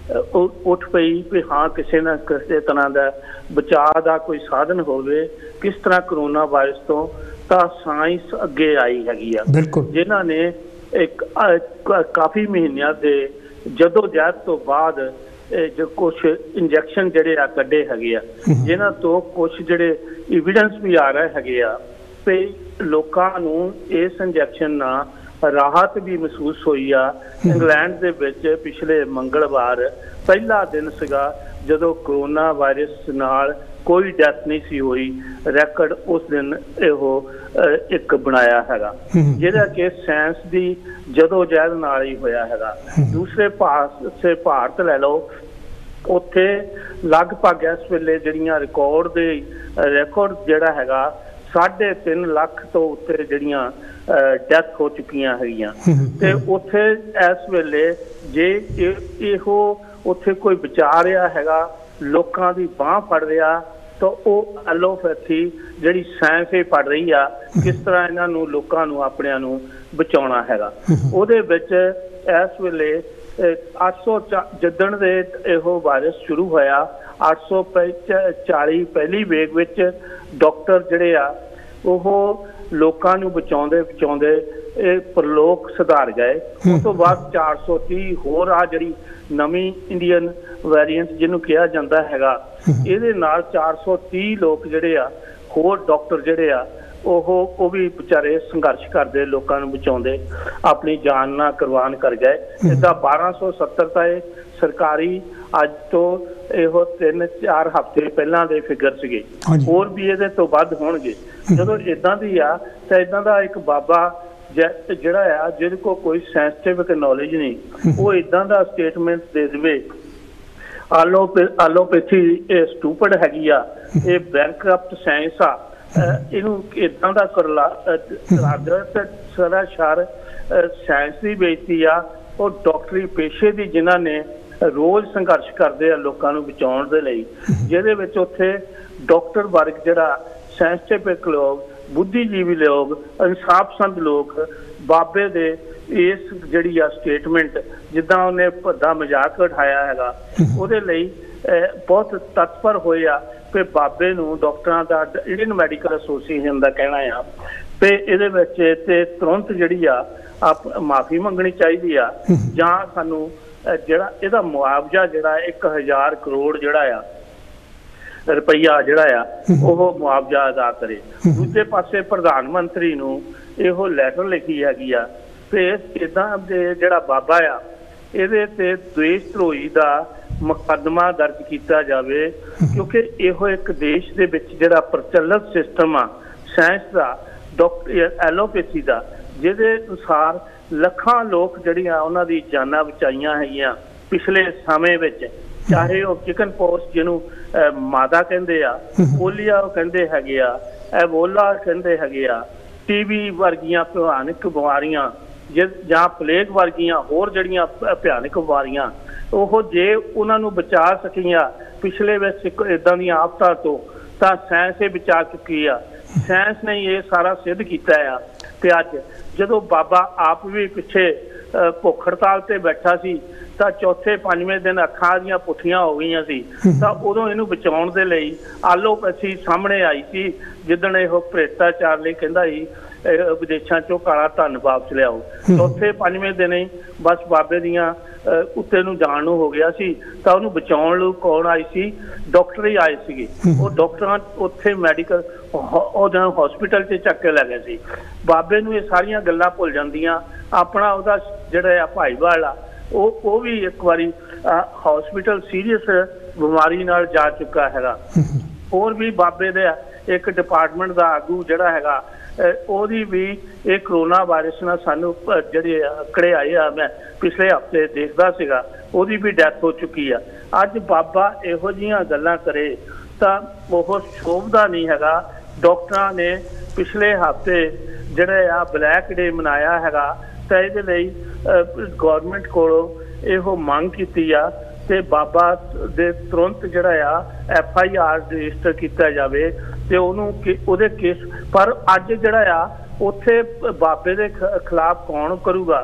ਉੱਠ ਪਈ ਵੀ ਹਾਂ ਕਿਸੇ ਨਾ ਕਿਸੇ ਤਰ੍ਹਾਂ ਦਾ ਬਚਾਅ ਦਾ ਕੋਈ ਸਾਧਨ ਹੋਵੇ ਕਿਸ ਤਰ੍ਹਾਂ ਕਰੋਨਾ ਵਾਇਰਸ ਤੋਂ, ਤਾਂ ਸਾਇੰਸ ਅੱਗੇ ਆਈ ਹੈਗੀ ਆ, ਜਿਨ੍ਹਾਂ ਨੇ एक काफ़ी महीनों के जदोजहद तो बाद जो कुछ इंजैक्शन जोड़े आ कड्डे है, जिन्हों तो कुछ जोड़े एविडेंस भी आ रहे है भी लोगों नूं इस इंजैक्शन नाल राहत भी महसूस हुई आ। इंग्लैंड दे विच पिछले मंगलवार पहला दिन सीगा जदों कोरोना वायरस नाल कोई डेथ नहीं सी हुई, रैकड उस दिन इहो एक बनाया हैगा, जिहड़ा कि साइंस की जदोजहद नाल ही होया हैगा। दूसरे पासे भारत लै लो, उत्थे लगभग इस वेले जिहड़ियां रिकॉर्ड जिहड़ा हैगा 3.5 लाख तो उत्ते जिहड़ियां डेथ हो चुकियां हैगियां, ते उत्थे इस वेले जे इहो उत्थे कोई बचा रहा हैगा, लोकां दी बांह फड़ रहा, तो वो एलोपैथी जिहड़ी साइंस ही पढ़ रही आ किस तरह इन्हां नूं लोकां नूं अपणिआं नूं बचाउणा हैगा। उहदे विच इस वेले 800 जिद्दण दे इहो वायरस शुरू होया 840 पहली वेग विच डॉक्टर जिहड़े आ ओह लोकां नूं बचाउंदे परलोक सुधार गए। उस तो बाद 430 होर आ जिहड़ी नवी इंडियन वेरिएंट जिन्हों कहा जाता हैगा, इहदे नाल 430 लोग जिहड़े आ होर डॉक्टर जिहड़े आ वो भी बेचारे संघर्ष करते लोगों को बचाते अपनी जान ना कुर्बान कर गए। इसका 1270 तो ये सरकारी अज तो यो 3-4 हफ्ते पहला के फिगर से होर भी ये तो वध होणगे। जो इदा की आ तो इदा का एक बाबा जिहड़ा आ जिहदे को कोई साइंटिफिक नॉलेज नहीं, वो इदा का स्टेटमेंट दे देवे एलोपैथी स्टूपिड हैगी आ, ये बैंकरप्ट साइंस आ, इनू इदा का सरासर साइंस की बेइज्जती आ और डॉक्टरी पेशे की जिन्हों ने रोज़ संघर्ष करते हैं लोगों को बचाने के लिए, जिहदे विच उत्थे डॉक्टर वर्ग जिहड़ा साइंटिफिक लोग बुद्धिजीवी लोग इंसाफ संद लोग बाबे दे इस जिहड़ी आ स्टेटमेंट जिद्दां उन्हें भद्दा मजाक उठाया हैगा उहदे लई बहुत तत्पर होए आ कि बाबे नूं डॉक्टरां दा इंडियन मैडिकल एसोसीएशन का कहना है कि इहदे विच ते तुरंत जिहड़ी आ माफ़ी मंगनी चाहिदी आ जां सानूं जिहड़ा इहदा मुआवजा जिहड़ा 1000 करोड़ जिहड़ा आ रुपया जिहड़ा आ वो मुआवजा अदा करे। दूजे पासे प्रधानमंत्री नूं इहो लैटर लिखी हैगी आ कि इदां दे जिहड़ा बाबा आ इहदे ते द्वेष धरोही दा मुकदमा दर्ज किया जाए, क्योंकि इहो एक देश दे विच जिहड़ा प्रचलित सिस्टम आ साइंस का डॉक्टर एलोपैथी का जिहदे अनुसार लखां लोग जिहड़ियां उन्हां दी जानां बचाईयां हैगियां पिछले समय विच, चाहे वो चिकन पॉक्स जिन्हों मादा कहते आ, पोलिया कहते हैगे आ, एबोला कहते हैगे आ, टीबी वर्गियां भयानक बीमारियां जां प्लेग वर्गियां होर जड़ियां भयानक बीमारियां वो जे उन्होंने बचा सकियां पिछले विच इदां दी आफतां तो तां साइंस ही बचा चुकी आ। साइंस ने ये सारा सिद्ध किया है कि अज जदों बाबा आप भी पिछे भुख हड़ताल ते बैठा सी ਤਾਂ ਚੌਥੇ ਪੰਜਵੇਂ ਦਿਨ ਅੱਖਾਂ ਦੀਆਂ ਪੁੱਠੀਆਂ ਹੋ ਗਈਆਂ ਸੀ। ਤਾਂ ਉਦੋਂ ਇਹਨੂੰ ਬਚਾਉਣ ਦੇ ਲਈ ਆਲੋਪੈਥੀ ਸਾਹਮਣੇ ਆਈ ਸੀ, ਜਿੱਦਣ ਇਹ ਭ੍ਰਿਸ਼ਟਾਚਾਰ ਲਈ ਕਹਿੰਦਾ ਸੀ ਵਿਦੇਸ਼ਾਂ ਚੋਂ ਕਾਲਾ ਧਨ ਵਾਪਸ ਲਿਆਓ। ਚੌਥੇ ਪੰਜਵੇਂ ਦਿਨ ਹੀ ਬਸ ਬਾਬੇ ਦੀਆਂ ਉੱਤੇ ਨੂੰ ਜਾਣ ਨੂੰ ਹੋ ਗਿਆ ਸੀ। ਤਾਂ ਉਹਨੂੰ ਬਚਾਉਣ ਲਈ ਕੌਣ ਆਈ ਸੀ? ਡਾਕਟਰ ਹੀ ਆਏ ਸੀਗੇ। ਉਹ ਡਾਕਟਰਾਂ ਉੱਥੇ ਮੈਡੀਕਲ ਉਹਦਾ ਹਸਪੀਟਲ 'ਚ ਚੱਕ ਕੇ ਲੈ ਗਏ ਸੀ। ਬਾਬੇ ਨੂੰ ਇਹ ਸਾਰੀਆਂ ਗੱਲਾਂ ਭੁੱਲ ਜਾਂਦੀਆਂ। ਆਪਣਾ ਉਹਦਾ ਜਿਹੜਾ ਆ ਭਾਈਵਾਲ ਆ ਉਹ ਵੀ ਇੱਕ ਵਾਰੀ ਹਸਪੀਟਲ ਸੀਰੀਅਸ ਬਿਮਾਰੀ ਨਾਲ ਜਾ ਚੁੱਕਾ ਹੈਗਾ। ਹੋਰ ਵੀ ਬਾਬੇ ਦੇ ਇੱਕ ਡਿਪਾਰਟਮੈਂਟ ਦਾ ਆਗੂ ਜਿਹੜਾ ਹੈਗਾ ਉਹਦੀ ਵੀ ਇਹ ਕਰੋਨਾ ਵਾਇਰਸ ਨਾਲ ਸਾਨੂੰ ਜਿਹੜੇ ਆંકੜੇ ਆਏ ਆ, ਮੈਂ ਪਿਛਲੇ ਹਫ਼ਤੇ ਦੇਖਦਾ ਸੀਗਾ, ਉਹਦੀ ਵੀ ਡੈਥ ਹੋ ਚੁੱਕੀ ਆ। ਅੱਜ ਬਾਬਾ ਇਹੋ ਜਿਹੀਆਂ ਗੱਲਾਂ ਕਰੇ ਤਾਂ ਉਹ ਸ਼ੋਭਦਾ ਨਹੀਂ ਹੈਗਾ। ਡਾਕਟਰਾਂ ਨੇ ਪਿਛਲੇ ਹਫ਼ਤੇ ਜਿਹੜੇ ਆ ਬਲੈਕ ਡੇ ਮਨਾਇਆ ਹੈਗਾ, ਤਾਂ ਇਹਦੇ ਲਈ ਗੌਰਮੈਂਟ ਕੋਲੋਂ ਇਹੋ ਮੰਗ ਕੀਤੀ ਆ ਤੇ ਬਾਬਾ ਦੇ ਤੁਰੰਤ ਜਿਹੜਾ ਆ FIR ਰਜਿਸਟਰ ਕੀਤਾ ਜਾਵੇ ਤੇ ਉਹਨੂੰ ਉਹਦੇ ਕੇਸ। ਪਰ ਅੱਜ ਜਿਹੜਾ ਆ ਉੱਥੇ ਬਾਬੇ ਦੇ ਖਿਲਾਫ ਕੌਣ ਕਰੂਗਾ?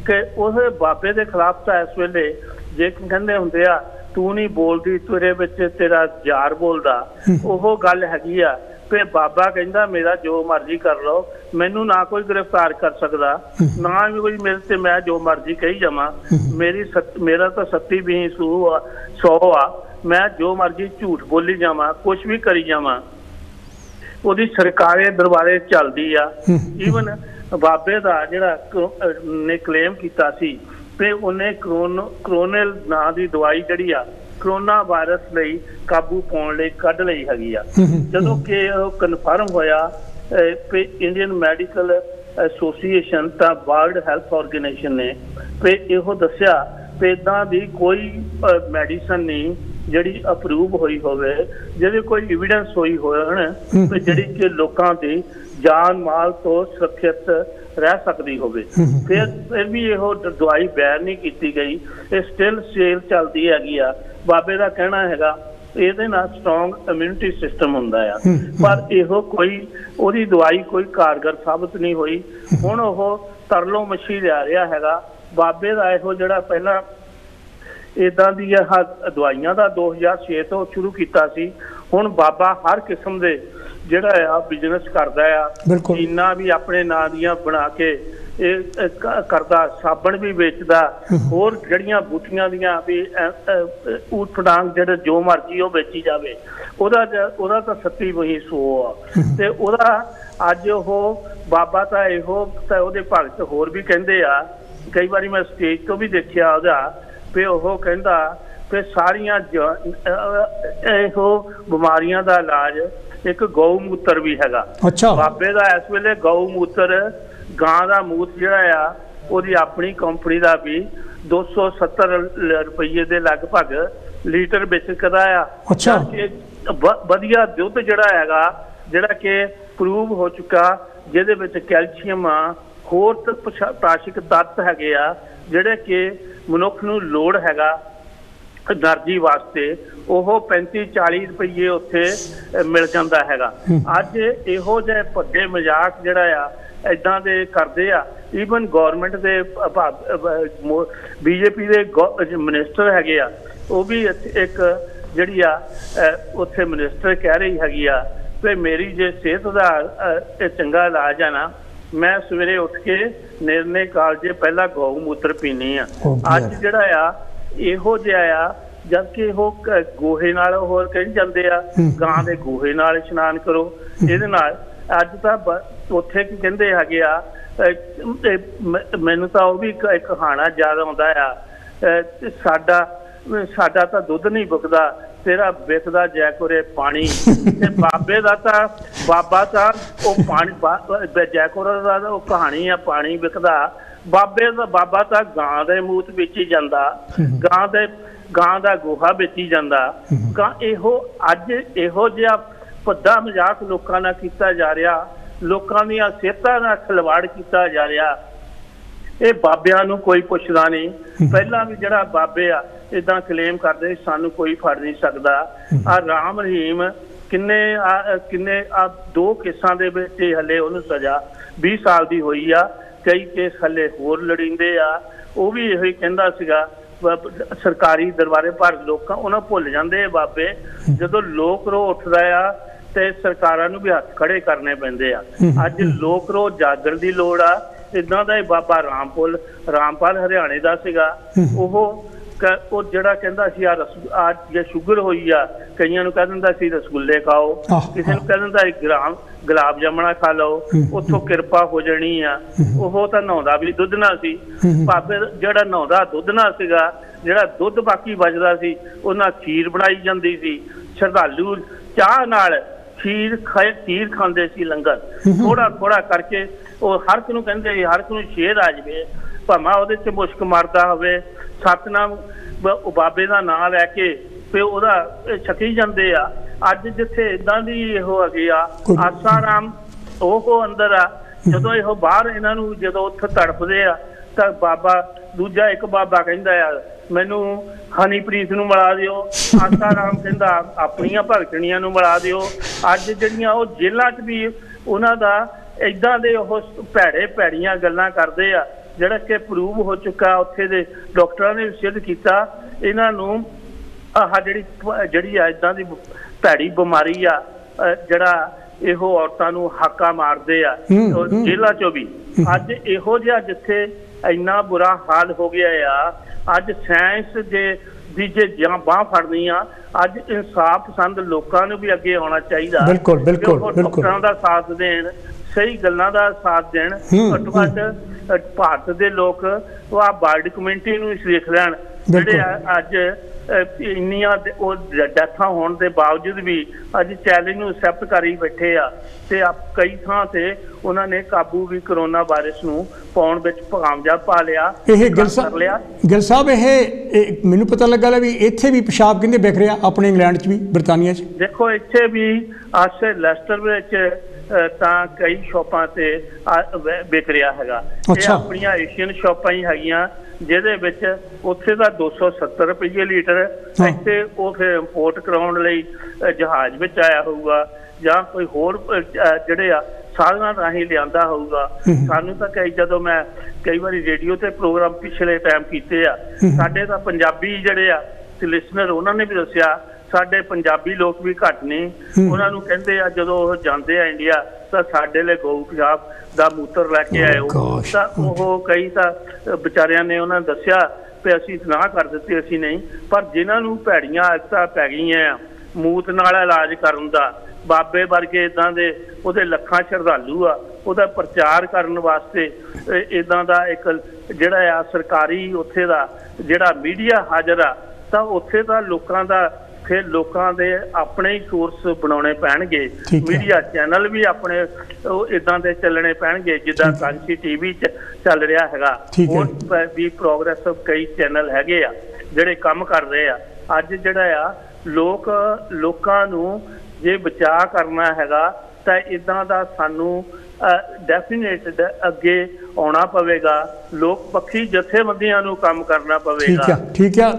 ਕਿ ਉਸ ਬਾਬੇ ਦੇ ਖਿਲਾਫ ਤਾਂ ਇਸ ਵੇਲੇ ਜੇ ਕਹਿੰਦੇ ਹੁੰਦੇ ਆ ਤੂੰ ਨਹੀਂ ਬੋਲਦੀ, ਤੇਰੇ ਵਿੱਚ ਤੇਰਾ ਯਾਰ ਬੋਲਦਾ, ਉਹ ਗੱਲ ਹੈਗੀ ਆ। ਤੇ ਬਾਬਾ ਕਹਿੰਦਾ ਮੇਰਾ ਜੋ ਮਰਜ਼ੀ ਕਰ ਲਓ, ਮੈਨੂੰ ਨਾ ਕੋਈ ਗ੍ਰਿਫਤਾਰ ਕਰ ਸਕਦਾ, ਨਾ ਵੀ ਕੋਈ ਮੇਰੇ ਤੇ ਮੈਂ ਜੋ ਮਰਜ਼ੀ ਕਹੀ ਜਾਵਾਂ। ਮੇਰਾ ਤਾਂ 100 ਆ, ਮੈਂ ਜੋ ਮਰਜ਼ੀ ਝੂਠ ਬੋਲੀ ਜਾਵਾਂ, ਕੁਛ ਵੀ ਕਰੀ ਜਾਵਾਂ। ਉਹਦੀ ਸਰਕਾਰੇ ਦਰਬਾਰੇ ਚੱਲਦੀ ਆ। ਈਵਨ ਬਾਬੇ ਦਾ ਜਿਹੜਾ ਨੇ ਕਲੇਮ ਕੀਤਾ ਸੀ ਤੇ ਉਹਨੇ ਕਰੋਨਲ ਨਾਂ ਦੀ ਦਵਾਈ ਜਿਹੜੀ ਆ ਕਰੋਨਾ ਵਾਇਰਸ ਲਈ ਕਾਬੂ ਪਾਉਣ ਲਈ ਕੱਢ ਲਈ ਹੈਗੀ ਆ। ਜਦੋਂ ਕਿ ਉਹ ਕਨਫਰਮ ਹੋਇਆ ਕਿ ਇੰਡੀਅਨ ਮੈਡੀਕਲ ਐਸੋਸੀਏਸ਼ਨ ਤਾਂ ਵਰਲਡ ਹੈਲਥ ਆਰਗੇਨਾਈਜੇਸ਼ਨ ਨੇ ਤੇ ਇਹੋ ਦੱਸਿਆ ਕਿ ਇੱਦਾਂ ਦੀ ਕੋਈ ਮੈਡੀਸਨ ਨਹੀਂ ਜਿਹੜੀ ਅਪਰੂਵ ਹੋਈ ਹੋਵੇ, ਜਿਹਦੇ ਕੋਈ ਐਵੀਡੈਂਸ ਹੋਈ ਹੋਣ ਤੇ ਜਿਹੜੀ ਕਿ ਲੋਕਾਂ ਦੀ ਜਾਨ ਮਾਲ ਤੋਂ ਸੁਰੱਖਿਅਤ ਰਹਿ ਸਕਦੀ ਹੋਵੇ। ਫਿਰ ਵੀ ਇਹੋ ਦਵਾਈ ਬੈਨ ਨਹੀਂ ਕੀਤੀ ਗਈ, ਇਹ ਸਟਿਲ ਸੇਲ ਚੱਲਦੀ ਹੈਗੀ ਆ। ਬਾਬੇ ਦਾ ਕਹਿਣਾ ਹੈਗਾ ਇਹਦੇ ਨਾਲ ਸਟਰੋਂਗ ਇਮਿਊਨਿਟੀ ਸਿਸਟਮ ਹੁੰਦਾ ਆ, ਪਰ ਇਹੋ ਕੋਈ ਉਹਦੀ ਦਵਾਈ ਕੋਈ ਕਾਰਗਰ ਸਾਬਤ ਨਹੀਂ ਹੋਈ। ਹੁਣ ਉਹ ਤਰਲੋ ਮੱਛੀ ਲਿਆ ਰਿਹਾ ਹੈਗਾ। ਬਾਬੇ ਦਾ ਇਹੋ ਜਿਹੜਾ ਪਹਿਲਾਂ ਇੱਦਾਂ ਦੀਆਂ ਦਵਾਈਆਂ ਦਾ 2006 ਤੋਂ ਸ਼ੁਰੂ ਕੀਤਾ ਸੀ, ਹੁਣ ਬਾਬਾ ਹਰ ਕਿਸਮ ਦੇ ਜਿਹੜਾ ਆ ਬਿਜ਼ਨਸ ਕਰਦਾ ਆ। ਚੀਨਾ ਵੀ ਆਪਣੇ ਨਾਂ ਦੀਆਂ ਬਣਾ ਕੇ ਇਹ ਕਰਦਾ, ਸਾਬਣ ਵੀ ਵੇਚਦਾ, ਹੋਰ ਜੜੀਆਂ ਬੂਟੀਆਂ ਦੀਆਂ ਵੀ ਊਟ ਪਟਾਂਗ ਜਿਹੜੇ ਜੋ ਮਰਜ਼ੀ ਉਹ ਵੇਚੀ ਜਾਵੇ। ਉਹਦਾ ਤਾਂ ਸੱਤੀ ਵਹੀ ਸੋ ਆ। ਤੇ ਉਹਦਾ ਅੱਜ ਉਹ ਬਾਬਾ ਤਾਂ ਇਹੋ ਤਾਂ ਉਹਦੇ ਭਗਤ ਹੋਰ ਵੀ ਕਹਿੰਦੇ ਆ, ਕਈ ਵਾਰੀ ਮੈਂ ਸਟੇਜ ਤੋਂ ਵੀ ਦੇਖਿਆ ਉਹਦਾ, ਵੀ ਉਹ ਕਹਿੰਦਾ ਕਿ ਸਾਰੀਆਂ ਇਹੋ ਬਿਮਾਰੀਆਂ ਦਾ ਇਲਾਜ ਇੱਕ ਗਊ ਮੂਤਰ ਵੀ ਹੈਗਾ। ਬਾਬੇ ਦਾ ਇਸ ਵੇਲੇ ਗਊ ਮੂਤਰ, ਗਾਂ ਦਾ ਮੂਤ ਜਿਹੜਾ ਆ ਉਹਦੀ ਆਪਣੀ ਕੰਪਨੀ ਦਾ ਵੀ 270 ਰੁਪਏ ਦੇ ਲਗਭਗ ਲੀਟਰ ਵਿਕਦਾ ਆ। ਵਧੀਆ ਦੁੱਧ ਜਿਹੜਾ ਹੈਗਾ, ਜਿਹੜਾ ਕਿ ਪ੍ਰੂਵ ਹੋ ਚੁੱਕਾ, ਜਿਹਦੇ ਵਿੱਚ ਕੈਲਸ਼ੀਅਮ ਆ, ਹੋਰ ਪਾਸ਼ਿਕ ਤੱਤ ਹੈਗੇ ਆ ਜਿਹੜੇ ਕਿ ਮਨੁੱਖ ਨੂੰ ਲੋੜ ਹੈਗਾ ਐਨਰਜੀ ਵਾਸਤੇ, ਉਹ 35-40 ਰੁਪਏ ਉੱਥੇ ਮਿਲ ਜਾਂਦਾ ਹੈਗਾ। ਅੱਜ ਇਹੋ ਜਿਹੇ ਵੱਡੇ ਮਜ਼ਾਕ ਜਿਹੜਾ ਆ ਏਦਾਂ ਦੇ ਕਰਦੇ ਆ। ਈਵਨ ਗੌਰਮੈਂਟ ਦੇ BJP ਦੇ ਮਿਨਿਸਟਰ ਹੈਗੇ ਆ, ਉਹ ਵੀ ਇੱਕ ਜਿਹੜੀ ਆ ਉੱਥੇ ਮਿਨਿਸਟਰ ਕਹਿ ਰਹੀ ਹੈਗੀ ਆ ਕਿ ਮੇਰੀ ਜੇ ਸਿਹਤ ਦਾ ਚੰਗਾ ਇਲਾਜ ਆ ਨਾ, ਮੈਂ ਸਵੇਰੇ ਉੱਠ ਕੇ ਨਿਰਣੇ ਕਾਲਜੇ ਪਹਿਲਾਂ ਗਊ ਮੂਤਰ ਪੀਣੀ ਆ। ਅੱਜ ਜਿਹੜਾ ਆ ਇਹੋ ਜਿਹਾ ਆ, ਜਦਕਿ ਉਹ ਗੋਹੇ ਨਾਲ ਹੋਰ ਕਹੀ ਜਾਂਦੇ ਆ, ਗਾਂ ਦੇ ਗੋਹੇ ਨਾਲ ਇਸ਼ਨਾਨ ਕਰੋ। ਇਹਦੇ ਨਾਲ ਅੱਜ ਤਾਂ ਉੱਥੇ ਕੀ ਕਹਿੰਦੇ ਹੈਗੇ ਆ, ਮੈਨੂੰ ਤਾਂ ਉਹ ਵੀ ਇੱਕ ਕਹਾਣਾ ਯਾਦ ਆਉਂਦਾ ਆ, ਸਾਡਾ ਤਾਂ ਦੁੱਧ ਨਹੀਂ ਵਿਕਦਾ, ਤੇਰਾ ਵਿਕਦਾ ਜੈਕੋਰੇ ਪਾਣੀ। ਤੇ ਬਾਬੇ ਦਾ ਤਾਂ ਬਾਬਾ ਤਾਂ ਉਹ ਪਾਣੀ ਜੈਕੋਰੇ ਦਾ ਉਹ ਕਹਾਣੀ ਆ, ਪਾਣੀ ਵਿਕਦਾ। ਬਾਬਾ ਤਾਂ ਗਾਂ ਦੇ ਮੂਤ ਵੇਚੀ ਜਾਂਦਾ, ਗਾਂ ਦਾ ਗੋਹਾ ਵੇਚੀ ਜਾਂਦਾ। ਇਹੋ ਅੱਜ ਇਹੋ ਜਿਹਾ ਭੱਦਾ ਮਜ਼ਾਕ ਲੋਕਾਂ ਨਾਲ ਕੀਤਾ ਜਾ ਰਿਹਾ, ਲੋਕਾਂ ਦੀਆਂ ਸਿਹਤਾਂ ਨਾਲ ਖਿਲਵਾੜ ਕੀਤਾ ਜਾ ਰਿਹਾ। ਇਹ ਬਾਬਿਆਂ ਨੂੰ ਕੋਈ ਪੁੱਛਦਾ ਨਹੀਂ। ਪਹਿਲਾਂ ਵੀ ਜਿਹੜਾ ਬਾਬੇ ਆ ਏਦਾਂ ਕਲੇਮ ਕਰਦੇ ਸਾਨੂੰ ਕੋਈ ਫੜ ਨਹੀਂ ਸਕਦਾ। ਆ ਰਾਮ ਰਹੀਮ ਕਿੰਨੇ ਦੋ ਕੇਸਾਂ ਦੇ ਵਿੱਚ ਹਲੇ ਉਹਨੂੰ ਸਜ਼ਾ 20 ਸਾਲ ਦੀ ਹੋਈ ਆ। ਕਈ ਕੇਸ ਹਲੇ ਹੋਰ ਲੜੀਂਦੇ ਆ। ਉਹ ਵੀ ਇਹੋ ਹੀ ਕਹਿੰਦਾ ਸੀਗਾ ਸਰਕਾਰੀ ਦਰਬਾਰੇ ਭਰ ਲੋਕਾਂ ਉਹਨਾਂ ਭੁੱਲ ਜਾਂਦੇ ਬਾਬੇ ਜਦੋਂ ਲੋਕ ਰੋ ਉੱਠਦਾ ਆ ਤੇ ਸਰਕਾਰਾਂ ਨੂੰ ਵੀ ਹੱਥ ਖੜੇ ਕਰਨੇ ਪੈਂਦੇ ਆ। ਅੱਜ ਲੋਕ ਰੋ ਜਾਗਣ ਦੀ ਲੋੜ ਆ। ਇੱਦਾਂ ਦਾ ਹੀ ਬਾਬਾ ਰਾਮਪਾਲ ਹਰਿਆਣੇ ਦਾ ਸੀਗਾ, ਉਹ ਜਿਹੜਾ ਕਹਿੰਦਾ ਸੀ ਆ ਜੇ ਸ਼ੂਗਰ ਹੋਈ ਆ, ਕਈਆਂ ਨੂੰ ਕਹਿ ਦਿੰਦਾ ਸੀ ਰਸਗੁੱਲੇ ਖਾਓ, ਕਿਸੇ ਨੂੰ ਕਹਿ ਦਿੰਦਾ ਗੁਲਾਬ ਜਾਮਣਾ ਖਾ ਲਓ, ਉੱਥੋਂ ਕਿਰਪਾ ਹੋ ਜਾਣੀ ਆ। ਉਹ ਤਾਂ ਨਹਾਉਂਦਾ ਵੀ ਦੁੱਧ ਨਾਲ ਸੀ। ਬਾਬੇ ਜਿਹੜਾ ਨਹਾਉਂਦਾ ਦੁੱਧ ਨਾਲ ਸੀਗਾ, ਜਿਹੜਾ ਦੁੱਧ ਬਾਕੀ ਬਚਦਾ ਸੀ ਉਹਨਾਂ ਖੀਰ ਬਣਾਈ ਜਾਂਦੀ ਸੀ। ਸ਼ਰਧਾਲੂ ਚਾਹ ਨਾਲ ਖੀਰ ਖਾਂਦੇ ਸੀ, ਲੰਗਰ ਥੋੜਾ ਕਰਕੇ। ਉਹ ਹਰ ਇੱਕ ਨੂੰ ਕਹਿੰਦੇ ਹਰ ਇੱਕ ਨੂੰ ਸ਼ੇਰ ਆ ਜਾਵੇ, ਭਾਵੇਂ ਉਹਦੇ 'ਚ ਮੁਸ਼ਕ ਮਾਰਦਾ ਹੋਵੇ, ਸਤਨਾਮ ਬਾਬੇ ਦਾ ਨਾਂ ਲੈ ਕੇ ਤੇ ਉਹਦਾ ਛਕੀ ਜਾਂਦੇ ਆ। ਅੱਜ ਜਿੱਥੇ ਇਦਾਂ ਦੀ ਇਹੋ ਹੈਗੇ ਆ ਆਸਾਰਾਮ, ਉਹ ਅੰਦਰ ਆ। ਜਦੋਂ ਇਹੋ ਬਾਹਰ ਇਹਨਾਂ ਨੂੰ ਜਦੋਂ ਉੱਥੇ ਤੜਫਦੇ ਆ ਤਾਂ ਦੂਜਾ ਇੱਕ ਬਾਬਾ ਕਹਿੰਦਾ ਆ ਮੈਨੂੰ ਹਨੀਪ੍ਰੀਤ ਨੂੰ ਮਿਲਾ ਦਿਓ, ਆਸਾਰਾਮ ਕਹਿੰਦਾ ਆਪਣੀਆਂ ਭਗਤਣੀਆਂ ਨੂੰ ਮਿਲਾ ਦਿਓ। ਅੱਜ ਜਿਹੜੀਆਂ ਉਹ ਜੇਲ੍ਹਾਂ 'ਚ ਵੀ ਉਹਨਾਂ ਦਾ ਏਦਾਂ ਦੇ ਉਹ ਭੈੜੀਆਂ ਗੱਲਾਂ ਕਰਦੇ ਆ, ਜਿਹੜਾ ਕਿ ਪ੍ਰੂਵ ਹੋ ਚੁੱਕਾ। ਉੱਥੇ ਦੇ ਡਾਕਟਰਾਂ ਨੇ ਸਿੱਧ ਕੀਤਾ ਇਹਨਾਂ ਨੂੰ ਆਹ ਜਿਹੜੀ ਆ ਏਦਾਂ ਦੀ ਭੈੜੀ ਬਿਮਾਰੀ ਆ, ਜਿਹੜਾ ਇਹੋ ਔਰਤਾਂ ਨੂੰ ਹਾਕਾ ਮਾਰਦੇ ਆ ਜੇਲ੍ਹਾਂ 'ਚੋਂ ਵੀ। ਅੱਜ ਇਹੋ ਜਿਹਾ ਜਿੱਥੇ ਇੰਨਾ ਬੁਰਾ ਹਾਲ ਹੋ ਗਿਆ ਆ, ਅੱਜ ਸਾਇੰਸ ਦੀ ਜੇ ਜਾਂ ਬਾਂਹ ਫੜਨੀ ਆ, ਅੱਜ ਇਨਸਾਫ ਪਸੰਦ ਲੋਕਾਂ ਨੂੰ ਵੀ ਅੱਗੇ ਆਉਣਾ ਚਾਹੀਦਾ। ਡਾਕਟਰਾਂ ਦਾ ਸਾਥ ਦੇਣ, ਸਹੀ ਗੱਲਾਂ ਦਾ ਸਾਥ ਦੇਣ। ਘੱਟੋ ਘੱਟ ਭਾਰਤ ਦੇ ਲੋਕ ਉਹ ਆ ਵਰਲਡ ਕਮਿਊਨਿਟੀ ਨੂੰ ਦੇਖ ਲੈਣ, ਜਿਹੜੇ ਅੱਜ ਇੰਨੀਆਂ ਉਹ ਡੈਥਾਂ ਹੋਣ ਦੇ ਬਾਵਜੂਦ ਵੀ ਅੱਜ ਚੈਲੰਜ ਨੂੰ ਐਕਸੈਪਟ ਕਰੀ ਬੈਠੇ ਆ। ਤੇ ਕਈ ਥਾਂ ਤੇ ਉਹਨਾਂ ਨੇ ਕਾਬੂ ਵੀ ਕਰੋਨਾ ਵਾਇਰਸ ਨੂੰ ਪਾਉਣ ਵਿੱਚ ਕਾਮਯਾਬ ਪਾ ਲਿਆ। ਇਹ ਗਿੱਲ ਸਾਹਿਬ ਇਹ ਮੈਨੂੰ ਪਤਾ ਲੱਗਾ ਵੀ ਇੱਥੇ ਵੀ ਪਿਸ਼ਾਬ ਕਹਿੰਦੇ ਵਿਖ ਰਿਹਾ, ਆਪਣੇ ਇੰਗਲੈਂਡ 'ਚ ਵੀ, ਬਰਤਾਨੀਆ 'ਚ। ਦੇਖੋ ਇੱਥੇ ਵੀ ਆਸੇ ਲੈਸਟਰ ਵਿੱਚ ਤਾਂ ਕਈ ਸ਼ਾਪਾਂ ਤੇ ਵਿਕ ਰਿਹਾ ਹੈਗਾ। ਇਹ ਆਪਣੀਆਂ ਏਸ਼ੀਅਨ ਸ਼ਾਪਾਂ ਹੀ ਹੈਗੀਆਂ ਜਿਹਦੇ ਵਿੱਚ ਉੱਥੇ ਦਾ 270 ਰੁਪਏ ਲੀਟਰ, ਇੱਥੇ ਉਹ ਫਿਰ ਇੰਪੋਰਟ ਕਰਾਉਣ ਲਈ ਜਹਾਜ਼ ਵਿੱਚ ਆਇਆ ਹੋਊਗਾ ਜਾਂ ਕੋਈ ਹੋਰ ਜਿਹੜੇ ਆ ਸਾਧਨਾਂ ਰਾਹੀਂ ਲਿਆਂਦਾ ਹੋਊਗਾ। ਸਾਨੂੰ ਤਾਂ ਜਦੋਂ ਮੈਂ ਕਈ ਵਾਰੀ ਰੇਡੀਓ ਤੇ ਪ੍ਰੋਗਰਾਮ ਪਿਛਲੇ ਟਾਈਮ ਕੀਤੇ ਆ, ਸਾਡੇ ਤਾਂ ਪੰਜਾਬੀ ਜਿਹੜੇ ਆ ਲਿਸਨਰ ਉਹਨਾਂ ਨੇ ਵੀ ਦੱਸਿਆ ਸਾਡੇ ਪੰਜਾਬੀ ਲੋਕ ਵੀ ਘੱਟ ਨਹੀਂ। ਉਹਨਾਂ ਨੂੰ ਕਹਿੰਦੇ ਆ ਜਦੋਂ ਉਹ ਜਾਂਦੇ ਆ ਇੰਡੀਆ ਤਾਂ ਸਾਡੇ ਲਈ ਗਊ ਪਿਸ਼ਾਬ ਦਾ ਮੂਤਰ ਲੈ ਕੇ ਆਇਓ। ਤਾਂ ਉਹ ਕਈ ਤਾਂ ਵਿਚਾਰਿਆਂ ਨੇ ਉਹਨਾਂ ਨੇ ਦੱਸਿਆ ਵੀ ਅਸੀਂ ਨਾ ਕਰ ਦਿੱਤੀ, ਅਸੀਂ ਨਹੀਂ। ਪਰ ਜਿਨ੍ਹਾਂ ਨੂੰ ਭੈੜੀਆਂ ਆਦਤਾਂ ਪੈ ਗਈਆਂ ਮੂਤ ਨਾਲ ਇਲਾਜ ਕਰਨ ਦਾ, ਬਾਬੇ ਵਰਗੇ ਇੱਦਾਂ ਦੇ ਉਹਦੇ ਲੱਖਾਂ ਸ਼ਰਧਾਲੂ ਆ, ਉਹਦਾ ਪ੍ਰਚਾਰ ਕਰਨ ਵਾਸਤੇ ਇੱਦਾਂ ਦਾ ਇੱਕ ਜਿਹੜਾ ਆ ਸਰਕਾਰੀ ਉੱਥੇ ਦਾ ਜਿਹੜਾ ਮੀਡੀਆ ਹਾਜ਼ਰ ਆ, ਤਾਂ ਉੱਥੇ ਤਾਂ ਲੋਕਾਂ ਦਾ ਫਿਰ ਲੋਕਾਂ ਦੇ ਆਪਣੇ ਹੀ ਸੋਰਸ ਬਣਾਉਣੇ ਪੈਣਗੇ। ਮੀਡੀਆ ਚੈਨਲ ਵੀ ਆਪਣੇ ਇੱਦਾਂ ਦੇ ਚੱਲਣੇ ਪੈਣਗੇ ਜਿੱਦਾਂ ਕਾਂਸੀ TV 'ਚ ਚੱਲ ਰਿਹਾ ਹੈਗਾ। ਹੋਰ ਵੀ ਪ੍ਰੋਗਰੈਸਿਵ ਕਈ ਚੈਨਲ ਹੈਗੇ ਆ ਜਿਹੜੇ ਕੰਮ ਕਰ ਰਹੇ ਆ। ਅੱਜ ਜਿਹੜਾ ਆ ਲੋਕਾਂ ਨੂੰ ਜੇ ਬਚਾਅ ਕਰਨਾ ਹੈਗਾ ਤਾਂ ਇੱਦਾਂ ਦਾ ਸਾਨੂੰ ਡੈਫੀਨੇਟ ਅੱਗੇ ਆਉਣਾ ਪਵੇਗਾ। ਲੋਕ ਪੱਖੀ ਜਥੇਬੰਦੀਆਂ ਨੂੰ ਕੰਮ ਕਰਨਾ ਪਵੇਗਾ। ਠੀਕ ਆ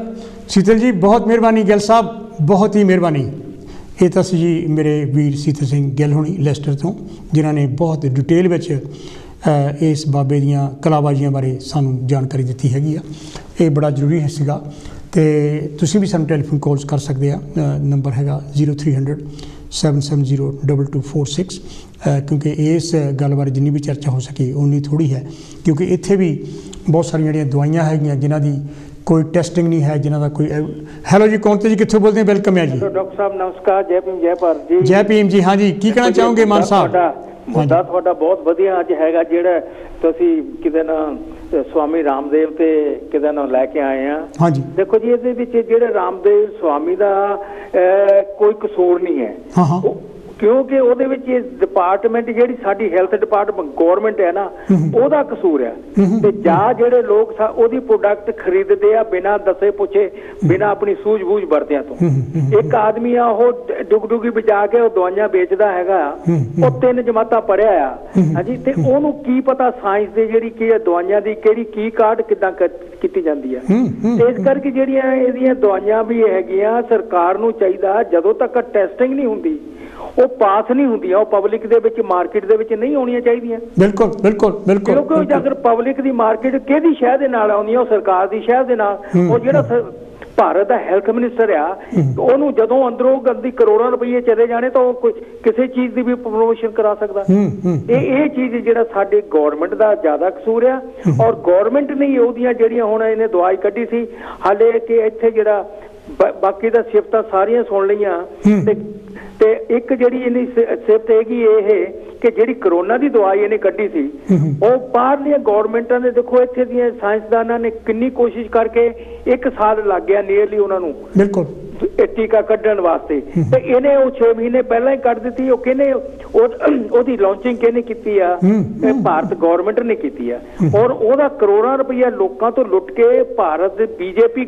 ਸੀਤਲ ਜੀ, ਬਹੁਤ ਮਿਹਰਬਾਨੀ ਗਿੱਲ ਸਾਹਿਬ, ਬਹੁਤ ਹੀ ਮਿਹਰਬਾਨੀ। ਇਹ ਤਾਂ ਸੀ ਜੀ ਮੇਰੇ ਵੀਰ ਸੀਤਲ ਸਿੰਘ ਗਿੱਲ ਹੋਣੀ ਲੈਸਟਰ ਤੋਂ, ਜਿਨ੍ਹਾਂ ਨੇ ਬਹੁਤ ਡਿਟੇਲ ਵਿੱਚ ਇਸ ਬਾਬੇ ਦੀਆਂ ਕਲਾਬਾਜ਼ੀਆਂ ਬਾਰੇ ਸਾਨੂੰ ਜਾਣਕਾਰੀ ਦਿੱਤੀ ਹੈਗੀ ਆ। ਇਹ ਬੜਾ ਜ਼ਰੂਰੀ ਸੀਗਾ। ਅਤੇ ਤੁਸੀਂ ਵੀ ਸਾਨੂੰ ਟੈਲੀਫੋਨ ਕਾਲਸ ਕਰ ਸਕਦੇ ਆ, ਨੰਬਰ ਹੈਗਾ 0300 770 2246। ਕਿਉਂਕਿ ਇਸ ਗੱਲ ਬਾਰੇ ਜਿੰਨੀ ਵੀ ਚਰਚਾ ਹੋ ਸਕੇ ਉਨੀ ਥੋੜ੍ਹੀ ਹੈ, ਕਿਉਂਕਿ ਇੱਥੇ ਵੀ ਬਹੁਤ ਸਾਰੀਆਂ ਜਿਹੜੀਆਂ ਦਵਾਈਆਂ ਹੈਗੀਆਂ ਜਿਨ੍ਹਾਂ ਦੀ ਕੋਈ ਟੈਸਟਿੰਗ ਨਹੀਂ ਹੈ, ਜਿਨ੍ਹਾਂ ਦਾ ਕੋਈ। ਹੈਲੋ ਜੀ, ਕੌਣ ਤੇ ਜੀ, ਕਿੱਥੋਂ ਬੋਲਦੇ? ਵੈਲਕਮ ਹੈ ਜੀ। ਡਾਕਟਰ ਸਾਹਿਬ ਨਮਸਕਾਰ, ਜੈ ਭੀਮ ਜੈ ਭਾਰਤ ਜੀ। ਜੈ ਭੀਮ ਜੀ। ਹਾਂਜੀ, ਕੀ ਕਹਿਣਾ ਚਾਹੋਗੇ ਮਾਨ ਸਾਹਿਬ? ਮੁੱਦਾ ਤੁਹਾਡਾ ਬਹੁਤ ਵਧੀਆ ਅੱਜ ਹੈਗਾ, ਜਿਹੜਾ ਤੁਸੀਂ ਕਿਤੇ ਨਾ ਸਵਾਮੀ ਰਾਮਦੇਵ ਤੇ ਕਿਤੇ ਨਾ ਲੈ ਕੇ ਆਏ ਆ। ਹਾਂਜੀ, ਦੇਖੋ ਜੀ, ਇਹਦੇ ਵਿੱਚ ਜਿਹੜੇ ਰਾਮਦੇਵ ਸਵਾਮੀ ਦਾ ਕੋਈ ਕਸੂਰ ਨਹੀਂ ਹੈ। ਕਿਉਂਕਿ ਉਹਦੇ ਵਿੱਚ ਇਹ ਡਿਪਾਰਟਮੈਂਟ ਜਿਹੜੀ ਸਾਡੀ ਹੈਲਥ ਡਿਪਾਰਟਮੈਂਟ ਗੌਰਮੈਂਟ ਹੈ ਨਾ, ਉਹਦਾ ਕਸੂਰ ਹੈ। ਤੇ ਜਾਂ ਜਿਹੜੇ ਲੋਕ ਉਹਦੀ ਪ੍ਰੋਡਕਟ ਖਰੀਦਦੇ ਆ ਬਿਨਾਂ ਦੱਸੇ ਪੁੱਛੇ, ਬਿਨਾਂ ਆਪਣੀ ਸੂਝ-ਬੂਝ ਵਰਤਿਆਂ ਤੋਂ। ਇੱਕ ਆਦਮੀ ਆ ਉਹ ਡੁਗਡੁਗੀ ਵਜਾ ਕੇ ਉਹ ਦਵਾਈਆਂ ਵੇਚਦਾ ਹੈਗਾ, ਉਹ 3 ਜਮਾਤਾਂ ਪੜ੍ਹਿਆ ਆ। ਹਾਂਜੀ, ਤੇ ਉਹਨੂੰ ਕੀ ਪਤਾ ਸਾਇੰਸ ਦੇ ਜਿਹੜੀ ਕੀ ਦਵਾਈਆਂ ਦੀ ਕਿਹੜੀ ਕੀ ਕਾਢ ਕਿੱਦਾਂ ਕੀਤੀ ਜਾਂਦੀ ਹੈ। ਤੇ ਇਸ ਕਰਕੇ ਜਿਹੜੀਆਂ ਇਹਦੀਆਂ ਦਵਾਈਆਂ ਵੀ ਹੈਗੀਆਂ, ਸਰਕਾਰ ਨੂੰ ਚਾਹੀਦਾ ਜਦੋਂ ਤੱਕ ਟੈਸਟਿੰਗ ਨਹੀਂ ਹੁੰਦੀ ਉਹ ਪਾਸ ਨਹੀਂ ਹੁੰਦੀਆਂ, ਉਹ ਪਬਲਿਕ ਦੇ ਵਿੱਚ ਮਾਰਕੀਟ ਦੇ ਵਿੱਚ ਨਹੀਂ ਆਉਣੀਆਂ ਚਾਹੀਦੀਆਂ। ਬਿਲਕੁਲ ਬਿਲਕੁਲ ਬਿਲਕੁਲ, ਕਿਉਂਕਿ ਅਗਰ ਪਬਲਿਕ ਦੀ ਮਾਰਕੀਟ ਕਿਹਦੀ ਸ਼ਹਿਰ ਦੇ ਨਾਲ ਆਉਂਦੀ ਹੈ, ਉਹ ਸਰਕਾਰ ਦੀ ਸ਼ਹਿਰ ਦੇ ਨਾਲ। ਉਹ ਜਿਹੜਾ ਭਾਰਤ ਦਾ ਹੈਲਥ ਮਿਨਿਸਟਰ ਆ, ਉਹਨੂੰ ਜਦੋਂ ਅੰਦਰੋਂ ਗੰਦੀ ਕਰੋੜਾਂ ਰੁਪਏ ਚਲੇ ਜਾਣੇ ਤਾਂ ਉਹ ਕਿਸੇ ਚੀਜ਼ ਦੀ ਵੀ ਪ੍ਰਮੋਸ਼ਨ ਕਰਾ ਸਕਦਾ। ਇਹ ਚੀਜ਼ ਜਿਹੜਾ ਸਾਡੇ ਗੌਰਮੈਂਟ ਦਾ ਜ਼ਿਆਦਾ ਕਸੂਰ ਆ, ਔਰ ਗੌਰਮੈਂਟ ਨੇ ਉਹਦੀਆਂ ਜਿਹੜੀਆਂ ਹੁਣ ਇਹਨੇ ਦਵਾਈ ਕੱਢੀ ਸੀ, ਹਾਲੇ ਕਿ ਇੱਥੇ ਜਿਹੜਾ ਬਾਕੀ ਦਾ ਸਿਫਤਾਂ ਸਾਰੀਆਂ ਸੁਣ ਲਈਆਂ, ਤੇ ਇੱਕ ਜਿਹੜੀ ਇਹਦੀ ਸਿਫਤ ਹੈਗੀ ਇਹ ਕਿ ਜਿਹੜੀ ਕਰੋਨਾ ਦੀ ਦਵਾਈ ਇਹਨੇ ਕੱਢੀ ਸੀ, ਉਹ ਬਾਹਰਲੀਆਂ ਗੌਰਮੈਂਟਾਂ ਦੇ ਦੇਖੋ ਇੱਥੇ ਦੀਆਂ ਸਾਇੰਸਦਾਨਾਂ ਨੇ ਕਿੰਨੀ ਕੋਸ਼ਿਸ਼ ਕਰਕੇ 1 ਸਾਲ ਲੱਗ ਗਿਆ ਨੀਅਰਲੀ ਉਹਨਾਂ ਨੂੰ ਬਿਲਕੁਲ ਟੀਕਾ ਕੱਢਣ ਵਾਸਤੇ, ਤੇ ਇਹਨੇ ਉਹ 6 ਮਹੀਨੇ ਪਹਿਲਾਂ ਹੀ ਕੱਢ ਦਿੱਤੀ। ਉਹ ਕਿਹਨੇ ਉਹਦੀ ਲਾਂਚਿੰਗ ਕਿਹਨੇ ਕੀਤੀ ਆ? ਭਾਰਤ ਗੌਰਮੈਂਟ ਨੇ ਕੀਤੀ ਆ, ਔਰ ਉਹਦਾ ਕਰੋੜਾਂ ਰੁਪਈਆ ਲੋਕਾਂ ਤੋਂ ਲੁੱਟ ਕੇ ਭਾਰਤ ਦੇ ਬੀਜੇਪੀ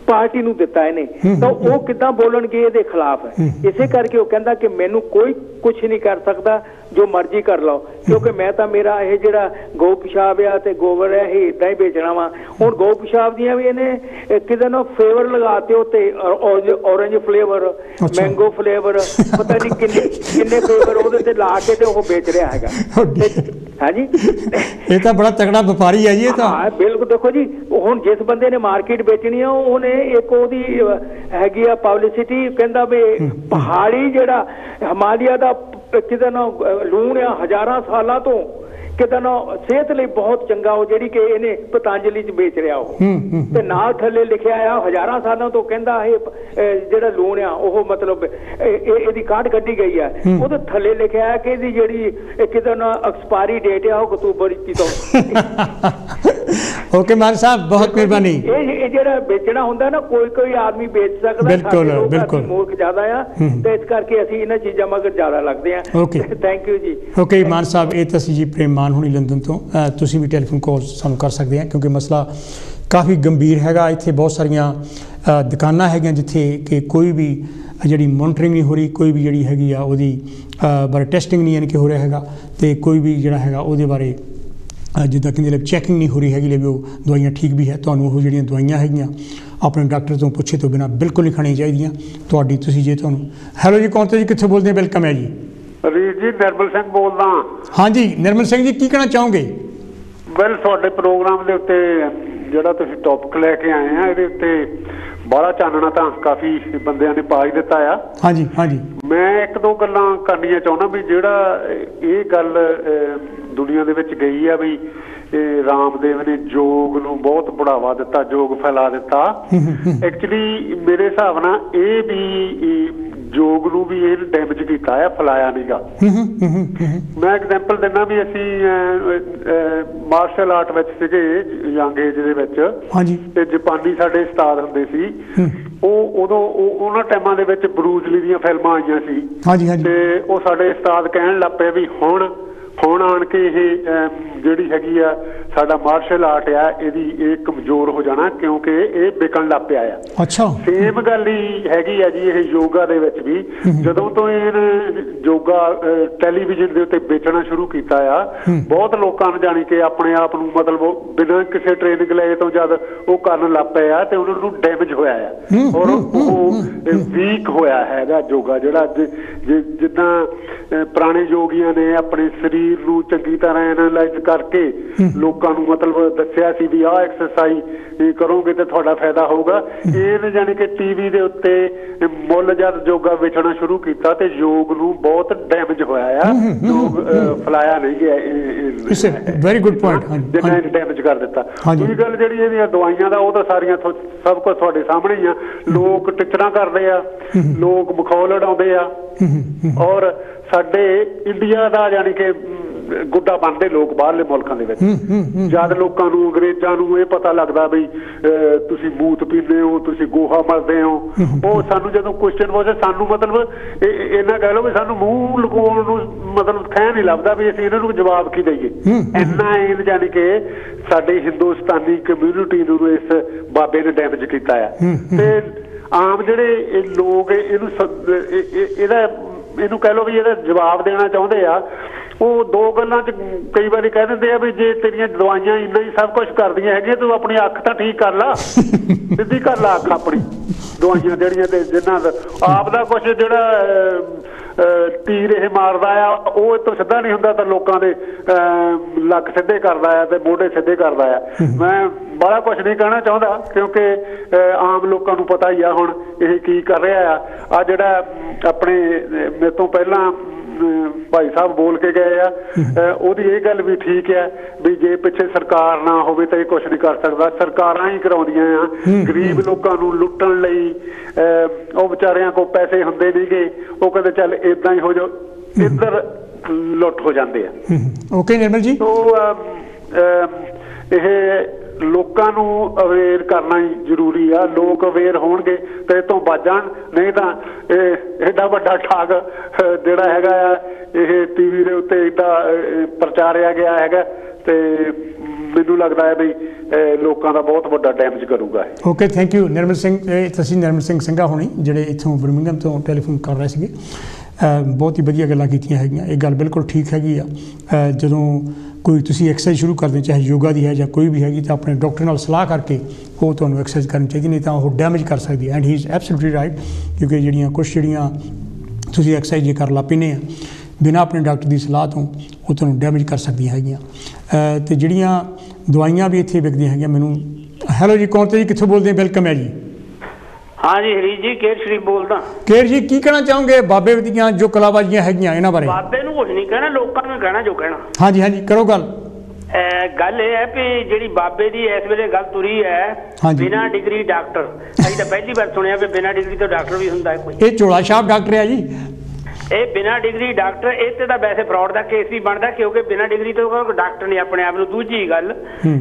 ਪਾਰਟੀ ਨੂੰ ਦਿੱਤਾ ਇਹਨੇ। ਤਾਂ ਉਹ ਕਿੱਦਾਂ ਬੋਲਣਗੇ ਇਹਦੇ ਖਿਲਾਫ? ਇਸੇ ਕਰਕੇ ਉਹ ਕਹਿੰਦਾ ਕਿ ਮੈਨੂੰ ਕੋਈ ਕੁਝ ਨਹੀਂ ਕਰ ਸਕਦਾ, ਜੋ ਮਰਜ਼ੀ ਕਰ ਲਓ, ਕਿਉਂਕਿ ਮੈਂ ਤਾਂ ਮੇਰਾ ਇਹ ਜਿਹੜਾ ਗਊ ਪਿਸ਼ਾਬ ਆ ਤੇ ਗੋਬਰ ਹੈ ਇਹ ਇਦਾਂ ਹੀ ਵੇਚਣਾ ਵਾ। ਹੁਣ ਗਊ ਪਿਸ਼ਾਬ ਦੀਆਂ ਵੀ ਇਹਨੇ ਕਿਤੇ ਨਾ ਫਲੇਵਰ ਲਗਾਤੇ ਉੱਤੇ, ਔਰੰਜ ਫਲੇਵਰ, ਮੈਂਗੋ ਫਲੇਵਰ, ਪਤਾ ਨਹੀਂ ਕਿੰਨੇ ਫਲੇਵਰ ਉਹਦੇ ਤੇ ਲਾ ਕੇ ਤੇ ਉਹ ਵੇਚ ਰਿਹਾ ਹੈਗਾ। ਹਾਂਜੀ, ਇਹ ਤਾਂ ਬੜਾ ਤਕੜਾ ਵਪਾਰੀ ਹੈ ਜੀ ਇਹ ਤਾਂ। ਹਾਂ ਬਿਲਕੁਲ, ਦੇਖੋ ਜੀ ਹੁਣ ਜਿਸ ਬੰਦੇ ਨੇ ਮਾਰਕੀਟ ਵੇਚਣੀ ਆ, ਉਹਨੇ ਇੱਕ ਉਹਦੀ ਹੈਗੀ ਆ ਪਬਲਿਸਿਟੀ, ਕਹਿੰਦਾ ਵੀ ਪਹਾੜੀ ਜਿਹੜਾ ਹਿਮਾਲਿਆ ਦਾ ਕਿਤੇ ਨਾ ਲੂਣ ਆ, ਹਜ਼ਾਰਾਂ ਸਾਲਾਂ ਤੋਂ ਕਿਤੇ ਨਾ ਸਿਹਤ ਲਈ ਬਹੁਤ ਚੰਗਾ, ਉਹ ਜਿਹੜੀ ਕਿ ਇਹਨੇ ਪਤੰਜਲੀ ਚ ਵੇਚ ਰਿਹਾ ਉਹ, ਤੇ ਨਾਲ ਥੱਲੇ ਲਿਖਿਆ ਆ ਹਜ਼ਾਰਾਂ ਸਾਲਾਂ ਤੋਂ ਕਹਿੰਦਾ ਇਹ ਜਿਹੜਾ ਲੂਣ ਆ ਉਹ ਮਤਲਬ ਇਹਦੀ ਕਾਢ ਕੱਢੀ ਗਈ ਆ, ਉਹਦੇ ਥੱਲੇ ਲਿਖਿਆ ਹੈ ਕਿ ਇਹਦੀ ਜਿਹੜੀ ਕਿਤੇ ਨਾ ਐਕਸਪਾਇਰੀ ਡੇਟ ਆ ਉਹ ਅਕਤੂਬਰ 21 ਤੋਂ। ਓਕੇ ਮਾਨ ਸਾਹਿਬ, ਬਹੁਤ ਮਿਹਰਬਾਨੀ। ਇਹ ਜਿਹੜਾ ਵੇਚਣਾ ਹੁੰਦਾ ਨਾ, ਕੋਈ ਆਦਮੀ ਵੇਚ ਸਕਦਾ, ਬਿਲਕੁਲ ਬਿਲਕੁਲ, ਮੂਰਖ ਜ਼ਿਆਦਾ ਆ, ਤੇ ਇਸ ਕਰਕੇ ਅਸੀਂ ਇਹਨਾਂ ਚੀਜ਼ਾਂ ਮਗਰ ਜ਼ਿਆਦਾ ਲੱਗਦੇ ਆ। ਓਕੇ, ਥੈਂਕ ਯੂ ਜੀ। ਓਕੇ ਮਾਨ ਸਾਹਿਬ, ਇਹ ਤਾਂ ਸੀ ਜੀ ਪ੍ਰੇਮ ਮਾਨ ਹੁਣੀ ਲੰਡਨ ਤੋਂ। ਤੁਸੀਂ ਵੀ ਟੈਲੀਫੋਨ ਕਾਲ ਸਾਨੂੰ ਕਰ ਸਕਦੇ ਆ, ਕਿਉਂਕਿ ਮਸਲਾ ਕਾਫੀ ਗੰਭੀਰ ਹੈਗਾ। ਇੱਥੇ ਬਹੁਤ ਸਾਰੀਆਂ ਦੁਕਾਨਾਂ ਹੈਗੀਆਂ ਜਿੱਥੇ ਕਿ ਕੋਈ ਵੀ ਜਿਹੜੀ ਮੋਨੀਟਰਿੰਗ ਨਹੀਂ ਹੋ ਰਹੀ, ਕੋਈ ਵੀ ਜਿਹੜੀ ਹੈਗੀ ਆ ਉਹਦੀ ਬਾਰੇ ਟੈਸਟਿੰਗ ਨਹੀਂ ਯਾਨੀ ਕਿ ਹੋ ਰਿਹਾ ਹੈਗਾ, ਤੇ ਕੋਈ ਵੀ ਜਿਹੜਾ ਹੈਗਾ ਉਹਦੇ ਬਾਰੇ ਜਿੱਦਾਂ ਕਹਿੰਦੇ ਚੈਕਿੰਗ ਨਹੀਂ ਹੋ ਰਹੀ ਹੈਗੀ, ਵੀ ਉਹ ਦਵਾਈਆਂ ਠੀਕ ਵੀ ਹੈ। ਤੁਹਾਨੂੰ ਉਹ ਜਿਹੜੀਆਂ ਦਵਾਈਆਂ ਹੈਗੀਆਂ ਆਪਣੇ ਡਾਕਟਰ ਤੋਂ ਪੁੱਛੇ ਤੋਂ ਬਿਨਾਂ ਬਿਲਕੁਲ ਨਹੀਂ ਖਾਣੀਆਂ ਚਾਹੀਦੀਆਂ। ਤੁਹਾਡੀ ਤੁਸੀਂ ਜੇ ਤੁਹਾਨੂੰ ਹੈਲੋ ਜੀ, ਕੌਣ ਤੋਂ ਜੀ, ਕਿੱਥੋਂ ਬੋਲਦੇ? ਵੈਲਕਮ ਹੈ ਜੀ। ਰੀਤ ਜੀ, ਨਿਰਮਲ ਸਿੰਘ ਬੋਲਦਾ। ਹਾਂਜੀ ਨਿਰਮਲ ਸਿੰਘ ਜੀ, ਕੀ ਕਹਿਣਾ ਚਾਹੋਗੇ? ਵੈਲ, ਤੁਹਾਡੇ ਪ੍ਰੋਗਰਾਮ ਦੇ ਉੱਤੇ ਜਿਹੜਾ ਤੁਸੀਂ ਟੌਪਿਕ ਲੈ ਕੇ ਆਏ ਆ, ਇਹਦੇ ਉੱਤੇ ਬਾਹਲਾ ਚਾਨਣਾ ਤਾਂ ਕਾਫੀ ਬੰਦਿਆਂ ਨੇ ਪਾ ਹੀ ਦਿੱਤਾ ਆ। ਹਾਂਜੀ ਹਾਂਜੀ, ਮੈਂ 1-2 ਗੱਲਾਂ ਕਰਨੀਆਂ ਚਾਹੁੰਦਾ ਵੀ ਜਿਹੜਾ ਇਹ ਗੱਲ ਦੁਨੀਆ ਦੇ ਵਿੱਚ ਗਈ ਆ ਵੀ ਰਾਮਦੇਵ ਨੇ ਯੋਗ ਨੂੰ ਬਹੁਤ ਬੜਾਵਾ ਦਿੱਤਾ, ਯੋਗ ਫੈਲਾ ਦਿੱਤਾ। ਐਕਚੁਅਲੀ ਮੇਰੇ ਹਿਸਾਬ ਨਾਲ ਇਹ ਵੀ ਯੋਗ ਨੂੰ ਵੀ ਇਹ ਡੈਮੇਜ ਕੀਤਾ ਆ, ਫੈਲਾਇਆ ਨਹੀਂਗਾ। ਮੈਂ ਐਗਜ਼ਾਮਪਲ ਦਿੰਦਾ ਵੀ ਅਸੀਂ ਮਾਰਸ਼ਲ ਆਰਟ ਵਿੱਚ ਸੀਗੇ ਯੰਗ ਏਜ ਦੇ ਵਿੱਚ, ਤੇ ਜਾਪਾਨੀ ਸਾਡੇ ਉਸਤਾਦ ਹੁੰਦੇ ਸੀ। ਉਹ ਉਦੋਂ ਉਹਨਾਂ ਟਾਈਮਾਂ ਦੇ ਵਿੱਚ ਬਰੂਸ ਲੀ ਦੀਆਂ ਫਿਲਮਾਂ ਆਈਆਂ ਸੀ, ਤੇ ਉਹ ਸਾਡੇ ਉਸਤਾਦ ਕਹਿਣ ਲੱਗ ਪਏ ਵੀ ਹੁਣ ਆਣ ਕੇ ਇਹ ਜਿਹੜੀ ਹੈਗੀ ਆ ਸਾਡਾ ਮਾਰਸ਼ਲ ਆਰਟ ਆ, ਇਹ ਕਮਜ਼ੋਰ ਹੋ ਜਾਣਾ, ਕਿਉਂਕਿ ਇਹ ਵਿਕਣ ਲੱਗ ਪਿਆ ਆ। ਅੱਛਾ, ਸੇਮ ਗੱਲ ਹੀ ਹੈਗੀ ਆ ਜੀ ਇਹ ਯੋਗਾ ਦੇ ਵਿੱਚ ਵੀ। ਜਦੋਂ ਤੋਂ ਇਹਨੇ ਯੋਗਾ ਟੈਲੀਵਿਜ਼ਨ ਦੇ ਉੱਤੇ ਵੇਚਣਾ ਸ਼ੁਰੂ ਕੀਤਾ ਆ, ਬਹੁਤ ਲੋਕਾਂ ਨੂੰ ਜਾਣੀ ਕਿ ਆਪਣੇ ਆਪ ਨੂੰ ਮਤਲਬ ਬਿਨਾਂ ਕਿਸੇ ਟ੍ਰੇਨਿੰਗ ਲਏ ਤੋਂ ਜਦ ਉਹ ਕਰਨ ਲੱਗ ਪਏ ਆ, ਤੇ ਉਹਨਾਂ ਨੂੰ ਡੈਮੇਜ ਹੋਇਆ ਆ, ਔਰ ਉਹ ਵੀਕ ਹੋਇਆ ਹੈਗਾ ਯੋਗਾ ਜਿਹੜਾ। ਜਿੱਦਾਂ ਪੁਰਾਣੇ ਯੋਗੀਆਂ ਨੇ ਆਪਣੇ ਸਰੀਰ ਨੂੰ ਚੰਗੀ ਤਰ੍ਹਾਂ ਐਨਾਲਾਈਜ਼ ਕਰਕੇ ਲੋਕਾਂ ਨੂੰ ਮਤਲਬ ਦੱਸਿਆ ਸੀ ਵੀ ਆਹ ਐਕਸਰਸਾਈਜ਼ ਕਰੋਗੇ ਤੇ ਤੁਹਾਡਾ ਫਾਇਦਾ ਹੋਊਗਾ, ਇਹਨੇ ਜਾਣੀ ਕਿ ਟੀਵੀ ਦੇ ਉੱਤੇ ਮੁੱਲ ਜਦ ਯੋਗਾ ਵੇਚਣਾ ਸ਼ੁਰੂ ਕੀਤਾ ਤੇ ਯੋਗ ਨੂੰ ਬਹੁਤ ਡੈਮੇਜ ਹੋਇਆ ਆ। ਯੋਗ ਫੈਲਾਇਆ ਨਹੀਂ ਗਿਆ, ਵੈਰੀ ਗੁੱਡ ਪੁਆਇੰਟ, ਜਿੰਨਾ ਇਹਨੇ ਡੈਮੇਜ ਕਰ ਦਿੱਤਾ। ਦੂਜੀ ਗੱਲ ਜਿਹੜੀ ਇਹਦੀਆਂ ਦਵਾਈਆਂ ਦਾ, ਉਹ ਤਾਂ ਸਾਰੀਆਂ ਸਭ ਕੁਝ ਤੁਹਾਡੇ ਸਾਹਮਣੇ ਹੀ ਆ। ਲੋਕ ਟਿਚਰਾਂ ਕਰਦੇ ਆ, ਲੋਕ ਮਖੌਲ ਉਡਾਉਂਦੇ ਆ, ਔਰ ਸਾਡੇ ਇੰਡੀਆ ਦਾ ਜਾਣੀ ਕਿ ਗੁੱਡਾ ਬਣਦੇ ਲੋਕ ਬਾਹਰਲੇ ਮੁਲਕਾਂ ਦੇ ਵਿੱਚ। ਜਦ ਲੋਕਾਂ ਨੂੰ ਅੰਗਰੇਜ਼ਾਂ ਨੂੰ ਇਹ ਪਤਾ ਲੱਗਦਾ ਵੀ ਤੁਸੀਂ ਮੂਤ ਪੀਂਦੇ ਹੋ, ਤੁਸੀਂ ਗੋਹਾ ਮਲਦੇ ਹੋ, ਉਹ ਸਾਨੂੰ ਜਦੋਂ ਕੁਐਸਚਨ ਪੁੱਛਦੇ, ਸਾਨੂੰ ਮਤਲਬ ਇਹਨਾਂ ਕਹਿ ਲਓ ਵੀ ਸਾਨੂੰ ਮੂੰਹ ਲਗਾਉਣ ਨੂੰ ਮਤਲਬ ਥੈਂ ਨਹੀਂ ਲੱਭਦਾ ਵੀ ਅਸੀਂ ਇਹਨਾਂ ਨੂੰ ਜਵਾਬ ਕੀ ਦਈਏ। ਇੰਨਾ ਇਹ ਜਾਣੀ ਕਿ ਸਾਡੀ ਹਿੰਦੁਸਤਾਨੀ ਕਮਿਊਨਿਟੀ ਨੂੰ ਇਸ ਬਾਬੇ ਨੇ ਡੈਮੇਜ ਕੀਤਾ ਆ। ਤੇ ਆਮ ਜਿਹੜੇ ਲੋਕ ਇਹਨੂੰ ਕਹਿ ਲਓ ਵੀ ਇਹਦਾ ਜਵਾਬ ਦੇਣਾ ਚਾਹੁੰਦੇ ਆ, ਉਹ ਦੋ ਗੱਲਾਂ 'ਚ ਕਈ ਵਾਰੀ ਕਹਿ ਦਿੰਦੇ ਆ ਵੀ ਜੇ ਤੇਰੀਆਂ ਦਵਾਈਆਂ ਇੰਨਾ ਹੀ ਸਭ ਕੁਛ ਕਰਦੀਆਂ ਹੈਗੀਆਂ ਤੂੰ ਆਪਣੀ ਅੱਖ ਤਾਂ ਠੀਕ ਕਰ ਲਾ, ਸਿੱਧੀ ਕਰ ਲਾ ਅੱਖ ਆਪਣੀ। ਦਵਾਈਆਂ ਜਿਹੜੀਆਂ ਤੇ ਜਿਨ੍ਹਾਂ ਦਾ ਆਪ ਦਾ ਕੁਛ ਜਿਹੜਾ ਤੀਰ ਇਹ ਮਾਰਦਾ ਆ ਉਹ ਇੱਥੋਂ ਸਿੱਧਾ ਨਹੀਂ ਹੁੰਦਾ ਤਾਂ ਲੋਕਾਂ ਦੇ ਲੱਕ ਸਿੱਧੇ ਕਰਦਾ ਆ ਤੇ ਮੋਢੇ ਸਿੱਧੇ ਕਰਦਾ ਆ। ਮੈਂ ਬੜਾ ਕੁਛ ਨਹੀਂ ਕਹਿਣਾ ਚਾਹੁੰਦਾ ਕਿਉਂਕਿ ਆਮ ਲੋਕਾਂ ਨੂੰ ਪਤਾ ਹੀ ਆ ਹੁਣ ਇਹ ਕੀ ਕਰ ਰਿਹਾ ਆ। ਜਿਹੜਾ ਆਪਣੇ ਮੇਰੇ ਤੋਂ ਪਹਿਲਾਂ ਭਾਈ ਸਾਹਿਬ ਬੋਲ ਕੇ ਗਏ ਆ ਉਹਦੀ ਇਹ ਗੱਲ ਵੀ ਠੀਕ ਹੈ ਵੀ ਜੇ ਪਿੱਛੇ ਸਰਕਾਰ ਨਾ ਹੋਵੇ ਤਾਂ ਇਹ ਕੁਛ ਨਹੀਂ ਕਰ ਸਕਦਾ। ਸਰਕਾਰਾਂ ਹੀ ਕਰਾਉਂਦੀਆਂ ਆ ਗਰੀਬ ਲੋਕਾਂ ਨੂੰ ਲੁੱਟਣ ਲਈ। ਉਹ ਵਿਚਾਰਿਆਂ ਕੋਲ ਪੈਸੇ ਹੁੰਦੇ ਨਹੀਂਗੇ, ਉਹ ਕਹਿੰਦੇ ਚੱਲ ਏਦਾਂ ਹੀ ਹੋ ਜਾਓ, ਇੱਧਰ ਲੁੱਟ ਹੋ ਜਾਂਦੇ ਆ। ਓਕੇ ਨਿਰਮਲ ਜੀ, ਇਹ ਲੋਕਾਂ ਨੂੰ ਅਵੇਅਰ ਕਰਨਾ ਹੀ ਜ਼ਰੂਰੀ ਆ। ਲੋਕ ਅਵੇਅਰ ਹੋਣਗੇ ਤੇ ਇਹ ਤੋਂ ਬਚ ਜਾਣ, ਨਹੀਂ ਤਾਂ ਇਹ ਐਡਾ ਵੱਡਾ ਠੱਗ ਜਿਹੜਾ ਹੈਗਾ ਆ ਇਹ ਟੀਵੀ ਦੇ ਉੱਤੇ ਏਡਾ ਪ੍ਰਚਾਰਿਆ ਗਿਆ ਹੈਗਾ ਤੇ ਮੈਨੂੰ ਲੱਗਦਾ ਹੈ ਵੀ ਲੋਕਾਂ ਦਾ ਬਹੁਤ ਵੱਡਾ ਡੈਮੇਜ ਕਰੂਗਾ। Okay, thank you Nirmal Singh. ਤੁਸੀਂ ਨਿਰਮਲ ਸਿੰਘ ਸਿੰਘਾ ਹੋਣੀ ਜਿਹੜੇ ਇੱਥੋਂ ਬਰਮਿੰਘਮ ਤੋਂ ਟੈਲੀਫੋਨ ਕਰ ਰਹੇ ਸੀਗੇ। ਬਹੁਤ ਹੀ ਵਧੀਆ ਗੱਲਾਂ ਕੀਤੀਆਂ ਹੈਗੀਆਂ। ਇਹ ਗੱਲ ਬਿਲਕੁਲ ਠੀਕ ਹੈਗੀ ਆ। ਜਦੋਂ ਕੋਈ ਤੁਸੀਂ ਐਕਸਰਸਾਈਜ਼ ਸ਼ੁਰੂ ਕਰਦੇ, ਚਾਹੇ ਯੋਗਾ ਦੀ ਹੈ ਜਾਂ ਕੋਈ ਵੀ ਹੈਗੀ, ਤਾਂ ਆਪਣੇ ਡਾਕਟਰ ਨਾਲ ਸਲਾਹ ਕਰਕੇ ਉਹ ਤੁਹਾਨੂੰ ਐਕਸਰਸਾਈਜ਼ ਕਰਨੀ ਚਾਹੀਦੀ, ਨਹੀਂ ਤਾਂ ਉਹ ਡੈਮੇਜ ਕਰ ਸਕਦੀ ਹੈ। And he is absolutely right, ਕਿਉਂਕਿ ਜਿਹੜੀਆਂ ਤੁਸੀਂ ਐਕਸਰਸਾਈਜ਼ ਜੇ ਕਰ ਲਾ ਪੈਂਦੇ ਆ ਬਿਨਾਂ ਆਪਣੇ ਡਾਕਟਰ ਦੀ ਸਲਾਹ ਤੋਂ, ਉਹ ਤੁਹਾਨੂੰ ਡੈਮੇਜ ਕਰ ਸਕਦੀਆਂ ਹੈਗੀਆਂ। ਅਤੇ ਜਿਹੜੀਆਂ ਦਵਾਈਆਂ ਵੀ ਇੱਥੇ ਵਿਕਦੀਆਂ ਹੈਗੀਆਂ ਮੈਨੂੰ। ਹੈਲੋ ਜੀ, ਕੌਣ ਤੇ ਜੀ, ਕਿੱਥੋਂ ਬੋਲਦੇ? ਵੈਲਕਮ ਹੈ ਜੀ। हाँ जी, हरीश जी, केर शरीफ बोलदा। केर जी, की कहना चाहोगे बाबे ਦੀਆਂ जो कलाबाजियां ਹੈਗੀਆਂ ਇਹਨਾਂ ਬਾਰੇ? ਬਾਬੇ ਨੂੰ ਕੁਝ ਨਹੀਂ ਕਹਿਣਾ, ਲੋਕਾਂ ਨੂੰ ਕਹਿਣਾ ਜੋ ਕਹਿਣਾ। ਹਾਂਜੀ ਹਾਂਜੀ, ਕਰੋ ਗੱਲ। ਗੱਲ ਇਹ ਹੈ ਵੀ ਜਿਹੜੀ ਬਾਬੇ ਦੀ ਇਸ ਵੇਲੇ ਗੱਲ ਤੁਰੀ ਹੈ ਬਿਨਾਂ ਡਿਗਰੀ ਡਾਕਟਰ। ਅਸੀਂ ਤਾਂ ਪਹਿਲੀ ਵਾਰ ਸੁਣਿਆ ਵੀ ਬਿਨਾਂ ਡਿਗਰੀ ਤੋਂ ਡਾਕਟਰ ਵੀ ਹੁੰਦਾ ਹੈ ਕੋਈ। ਇਹ ਝੋਲਾ ਛਾਪ ਡਾਕਟਰ ਹੈ ਜੀ। ਇਹ ਬਿਨਾਂ ਡਿਗਰੀ ਡਾਕਟਰ, ਇਹ ਤੇ ਤਾਂ ਵੈਸੇ ਫਰਾਡ ਦਾ ਕੇਸ ਵੀ ਬਣਦਾ ਕਿਉਂਕਿ ਬਿਨਾਂ ਡਿਗਰੀ ਤੋਂ ਡਾਕਟਰ ਨਹੀਂ ਆਪਣੇ ਆਪ ਨੂੰ। ਦੂਜੀ ਗੱਲ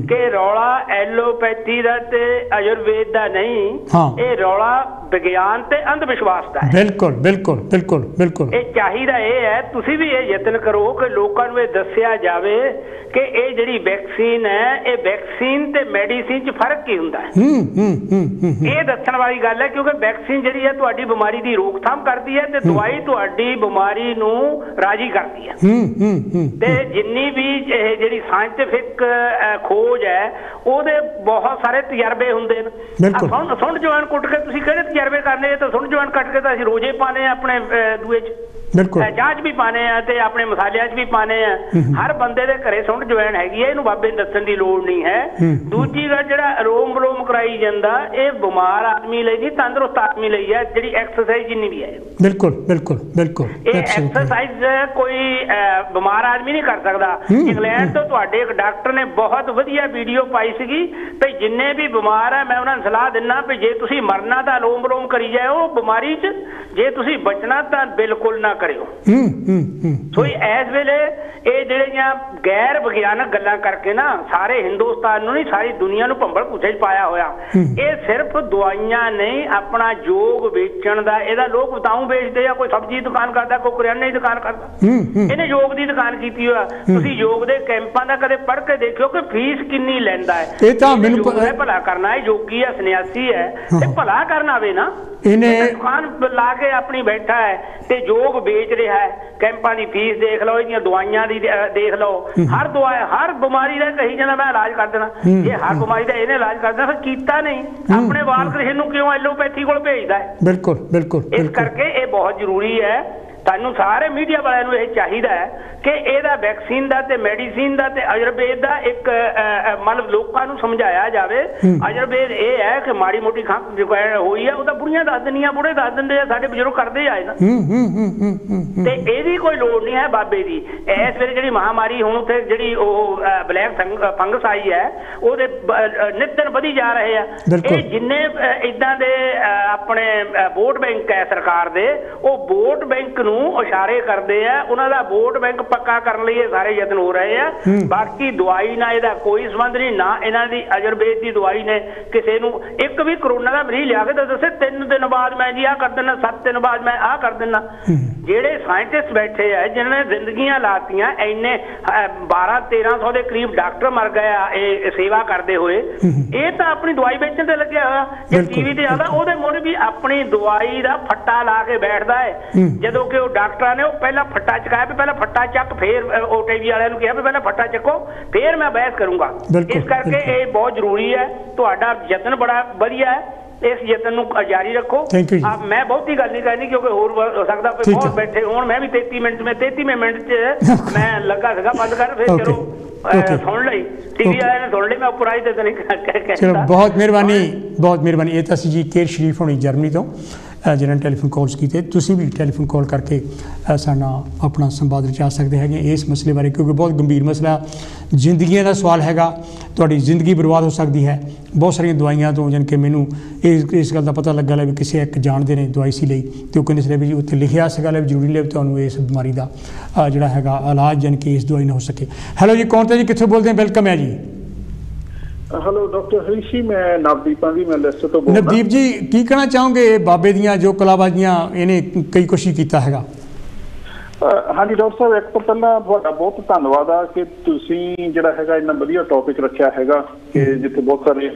ਕਿ ਰੌਲਾ ਐਲੋਪੈਥੀ ਦਾ ਤੇ ਆਯੁਰਵੇਦ ਦਾ ਨਹੀਂ, ਇਹ ਰੌਲਾ ਵਿਗਿਆਨ ਤੇ ਅੰਧ ਵਿਸ਼ਵਾਸ ਦਾ ਹੈ। ਬਿਲਕੁਲ ਬਿਲਕੁਲ ਬਿਲਕੁਲ ਬਿਲਕੁਲ। ਇਹ ਚਾਹੀਦਾ ਇਹ ਹੈ ਤੁਸੀਂ ਵੀ ਇਹ ਯਤਨ ਕਰੋ ਕਿ ਲੋਕਾਂ ਨੂੰ ਇਹ ਦੱਸਿਆ ਜਾਵੇ ਕਿ ਇਹ ਜਿਹੜੀ ਵੈਕਸੀਨ ਹੈ, ਇਹ ਵੈਕਸੀਨ ਤੇ ਮੈਡੀਸਿਨ 'ਚ ਫਰਕ ਕੀ ਹੁੰਦਾ ਹੈ। ਇਹ ਦੱਸਣ ਵਾਲੀ ਗੱਲ ਹੈ ਕਿਉਂਕਿ ਵੈਕਸੀਨ ਜਿਹੜੀ ਹੈ ਤੁਹਾਡੀ ਬਿਮਾਰੀ ਦੀ ਰੋਕਥਾਮ ਕਰਦੀ ਹੈ ਤੇ ਦਵਾਈ ਤੁਹਾਡੀ ਬਿਮਾਰੀ ਨੂੰ ਰਾਜੀ ਕਰਦੀ ਹੈ। ਤੇ ਜਿੰਨੀ ਵੀ ਇਹ ਜਿਹੜੀ ਸਾਇੰਟੀਫਿਕ ਖੋਜ ਹੈ ਉਹਦੇ ਬਹੁਤ ਸਾਰੇ ਤਜਰਬੇ ਹੁੰਦੇ ਨੇ। ਸੁੰਡ ਜਵਾਨ ਕੁੱਟ ਕੇ ਤੁਸੀਂ ਕਿਹੜੇ ਤਜਰਬੇ ਕਰਨੇ? ਤਾਂ ਸੁੰਡ ਜਵਾਨ ਕੱਟ ਕੇ ਤਾਂ ਅਸੀਂ ਰੋਜ਼ੇ ਪਾਣੇ ਆਪਣੇ ਦੂਏ 'ਚ, ਚਾਹ 'ਚ ਵੀ ਪਾਣੇ ਆ ਤੇ ਆਪਣੇ ਮਸਾਲਿਆਂ 'ਚ ਵੀ ਪਾਣੇ ਆ। ਹਰ ਬੰਦੇ ਦੇ ਘਰੇ ਸੁੰਡ ਜਵੈਣ ਹੈਗੀ ਹੈ, ਇਹਨੂੰ ਬਾਬੇ ਨੂੰ ਦੱਸਣ ਦੀ ਲੋੜ ਨਹੀਂ ਹੈ। ਦੂਜੀ ਗੱਲ, ਜਿਹੜਾ ਅਲੋਮ ਵਿਲੋਮ ਕਰਾਈ ਜਾਂਦਾ, ਇਹ ਬਿਮਾਰ ਆਦਮੀ ਲਈ ਨਹੀਂ, ਤੰਦਰੁਸਤ ਆਦਮੀ ਲਈ ਹੈ। ਜਿਹੜੀ ਐਕਸਰਸਾਈਜ਼ ਜਿੰਨੀ ਵੀ ਹੈ, ਬਿਲਕੁਲ ਬਿਲਕੁਲ ਬਿਲਕੁਲ, ਇਹ ਐਕਸਰਸਾਈਜ਼ ਕੋਈ ਬਿਮਾਰ ਆਦਮੀ ਨਹੀਂ ਕਰ ਸਕਦਾ। ਇੰਗਲੈਂਡ ਤੋਂ ਤੁਹਾਡੇ ਇੱਕ ਡਾਕਟਰ ਨੇ ਬਹੁਤ ਵਧੀਆ ਵੀਡੀਓ ਪਾਈ ਸੀਗੀ ਵੀ ਜਿੰਨੇ ਵੀ ਬਿਮਾਰ ਆ ਮੈਂ ਉਹਨਾਂ ਨੂੰ ਸਲਾਹ ਦਿੰਦਾ ਵੀ ਜੇ ਤੁਸੀਂ ਮਰਨਾ ਤਾਂ ਅਲੋਮ ਵਿਲੋਮ ਕਰੀ ਜਾਓ ਬਿਮਾਰੀ 'ਚ, ਜੇ ਤੁਸੀਂ ਬਚਣਾ ਤਾਂ ਬਿਲਕੁਲ ਨਾ ਕਰਿਓ। ਸੋ ਇਸ ਵੇਲੇ ਇਹ ਜਿਹੜੀਆਂ ਗੈਰ ਵਿਗਿਆਨਕ ਗੱਲਾਂ ਕਰਕੇ ਨਾ ਸਾਰੇ ਹਿੰਦੁਸਤਾਨ ਨੂੰ ਨਹੀਂ ਸਾਰੀ ਦੁਨੀਆ ਨੂੰ ਭੰਬਲ ਭੂਸੇ 'ਚ ਪਾਇਆ ਹੋਇਆ। ਇਹ ਸਿਰਫ ਦਵਾਈਆਂ ਨਹੀਂ, ਆਪਣਾ ਯੋਗ ਵੇਚਣ ਦਾ। ਇਹਦਾ ਲੋਕ ਬਤਾਊ ਵੇਚਦੇ ਆ, ਕੋਈ ਸਬਜ਼ੀ ਦੁਕਾਨ ਕਰਦਾ, ਕੋਈ ਕਰਿਆਨੇ ਦੀ ਦੁਕਾਨ ਕਰਦਾ, ਇਹਨੇ ਯੋਗ ਦੀ ਦੁਕਾਨ ਕੀਤੀ ਹੋਇਆ। ਤੁਸੀਂ ਯੋਗ ਦੇ ਕੈਂਪਾਂ ਦਾ ਕਦੇ ਪੜ੍ਹ ਕੇ ਦੇਖਿਓ ਕਿ ਫੀਸ ਕਿੰਨੀ ਲੈਂਦਾ ਹੈ। ਇਹ ਤਾਂ ਮੈਨੂੰ ਭਲਾ ਕਰਨਾ ਹੈ, ਯੋਗੀ ਹੈ, ਸੰਨਿਆਸੀ ਹੈ, ਤੇ ਭਲਾ ਕਰਨ ਆਵੇ ਨਾ। ਇਹਨੇ ਦੁਕਾਨ ਲਾ ਕੇ ਆਪਣੀ ਬੈਠਾ ਹੈ ਤੇ ਯੋਗ ਵੇਚ ਰਿਹਾ ਹੈ। ਕੈਂਪਾਂ ਦੀ ਫੀਸ ਦੇਖ ਲਓ, ਇਹਦੀਆਂ ਦਵਾਈਆਂ ਦੀ ਦੇਖ ਲਓ। ਹਰ ਦਵਾ ਹਰ ਬਿਮਾਰੀ ਦਾ ਕਹੀ ਜਾਂਦਾ ਮੈਂ ਇਲਾਜ ਕਰ ਦੇਣਾ। ਜੇ ਹਰ ਬਿਮਾਰੀ ਦਾ ਇਹਨੇ ਇਲਾਜ ਕਰ ਦੇਣਾ ਫਿਰ ਕੀਤਾ ਨਹੀਂ। ਆਪਣੇ ਬਾਲ ਕ੍ਰਿਸ਼ਨ ਨੂੰ ਕਿਉਂ ਐਲੋਪੈਥੀ ਕੋਲ ਭੇਜਦਾ ਹੈ? ਬਿਲਕੁਲ ਬਿਲਕੁਲ। ਇਸ ਕਰਕੇ ਇਹ ਬਹੁਤ ਜ਼ਰੂਰੀ ਹੈ। ਤੁਹਾਨੂੰ ਸਾਰੇ ਮੀਡੀਆ ਵਾਲਿਆਂ ਨੂੰ ਇਹ ਚਾਹੀਦਾ ਹੈ ਕਿ ਇਹਦਾ ਵੈਕਸੀਨ ਦਾ ਤੇ ਮੈਡੀਸਿਨ ਦਾ ਤੇ ਆਯੁਰਵੇਦ ਦਾ ਇੱਕ ਮਤਲਬ ਲੋਕਾਂ ਨੂੰ ਸਮਝਾਇਆ ਜਾਵੇ। ਆਯੁਰਵੇਦ ਇਹ ਹੈ ਕਿ ਮਾੜੀ ਮੋਟੀ ਖੰਘ ਹੋਈ ਹੈ ਉਹ ਤਾਂ ਬੁੜੀਆਂ ਦੱਸ ਦਿੰਦੀਆਂ, ਬੁੜੇ ਦੱਸ ਦਿੰਦੇ ਆ, ਸਾਡੇ ਬਜ਼ੁਰਗ ਕਰਦੇ ਆਏ ਨਾ। ਤੇ ਇਹਦੀ ਕੋਈ ਲੋੜ ਨਹੀਂ ਹੈ ਬਾਬੇ ਦੀ। ਇਸ ਵੇਲੇ ਜਿਹੜੀ ਮਹਾਮਾਰੀ ਹੁਣ ਉੱਥੇ ਜਿਹੜੀ ਉਹ ਬਲੈਕ ਫੰਗਸ ਆਈ ਹੈ ਉਹਦੇ ਨਿਤ ਦਿਨ ਵਧੀ ਜਾ ਰਹੇ ਆ। ਇਹ ਜਿੰਨੇ ਏਦਾਂ ਦੇ ਆਪਣੇ ਵੋਟ ਬੈਂਕ ਹੈ ਸਰਕਾਰ ਦੇ, ਉਹ ਵੋਟ ਬੈਂਕ ਨੂੰ ਇਸ਼ਾਰੇ ਕਰਦੇ ਆ। ਉਹਨਾਂ ਦਾ ਵੋਟ ਬੈਂਕ ਪੱਕਾ ਕਰਨ ਲਈ ਇਹ ਸਾਰੇ ਯਤਨ ਹੋ ਰਹੇ ਆ। ਬਾਕੀ ਦਵਾਈ ਨਾਲ ਇਹਦਾ ਕੋਈ ਸੰਬੰਧ ਨਹੀਂ, ਨਾ ਇਹਨਾਂ ਦੀ ਆਯੁਰਵੇਦ ਦੀ ਦਵਾਈ ਨੇ ਕਿਸੇ ਨੂੰ ਇੱਕ ਵੀ ਕਰੋਨਾ ਦਾ ਮਰੀਜ਼ ਲਿਆ ਕੇ ਤਾਂ ਦੱਸੇ 3 ਦਿਨ ਬਾਅਦ ਮੈਂ ਜੀ ਆਹ ਕਰ ਦਿੰਦਾ, 7 ਦਿਨ ਬਾਅਦ ਮੈਂ ਆਹ ਕਰ ਦਿੰਦਾ। ਜਿਹੜੇ ਸਾਇੰਟਿਸਟ ਬੈਠੇ ਆ ਜਿਨ੍ਹਾਂ ਨੇ ਜ਼ਿੰਦਗੀਆਂ ਲਾਤੀਆਂ, ਇੰਨੇ 1200-1300 ਦੇ ਕਰੀਬ ਡਾਕਟਰ ਮਰ ਗਏ ਆ ਇਹ ਸੇਵਾ ਕਰਦੇ ਹੋਏ। ਇਹ ਤਾਂ ਆਪਣੀ ਦਵਾਈ ਵੇਚਣ ਤੇ ਲੱਗਿਆ ਹੋਇਆ। ਜੇ ਟੀਵੀ ਤੇ ਆਦਾ ਉਹਦੇ ਮੂਹਰੇ ਵੀ ਆਪਣੀ ਦਵਾਈ ਦਾ ਫੱਟਾ ਲਾ ਕੇ ਬੈਠਦਾ ਹੈ ਜਦੋਂ ਕਿ जो डॉक्टर ने पहला फट्टा चकाया भी पहला फट्टा चक, फिर OTV वाले कहा भी पहला फट्टा चको फिर मैं बहस करूंगा। इस करके ये बहुत जरूरी है, तुहाडा यतन बड़ा वधिया है, इस यतन नूं जारी रखो। मैं बहुती गल नहीं करनी क्योंकि होर हो सकदा बहुत बैठे होण, मैं भी 33 मिनट च मैं लगा सगा बंद कर, फिर चलो सुन लई टीवी वाले ने सुन लई, मैं उपर आई ते नहीं। चलो बहुत मेहरबानी। ये तो जी केर शरीफ होनी जर्मनी तो जिन्होंने टैलीफोन कॉल्स किए, तुसीं भी टैलीफोन कॉल करके साडा अपना संवाद रचा सकते हैं इस मसले बारे, क्योंकि बहुत गंभीर मसला जिंदगियों का सवाल हैगा। तुहाडी जिंदगी बर्बाद हो सकती है। बहुत सारिया दवाइयां तो जान के मैनू इस गल का पता लगा भी किसी एक जानते हैं दवाई सी ली, तो कहते सर भी उत्थे लिखिया सीगा भी जरूरी नहीं तुहानूं इस बीमारी का जिहड़ा हैगा इलाज जान कि इस दवाई ना हो सके। हैलो जी, कौन थे जी, कित्थों बोलते हैं? वेलकम है जी। हेलो डॉक्टर हरीश जी, मैं नवदीप हाँ जी, मैं लिस्ट तो बोल। नवदीप जी की कहना चाहोगे बाबे दियां जो कलाबाजियां इन्हें कई कुछ ही कीता हैगा? हाँ जी डॉक्टर साहब, एक तो पहला तुहाडा बहुत धन्नवाद आ कि तुसीं जिहड़ा हैगा इन्ना वधिया टॉपिक रखिया हैगा कि जिथे बहुत सारे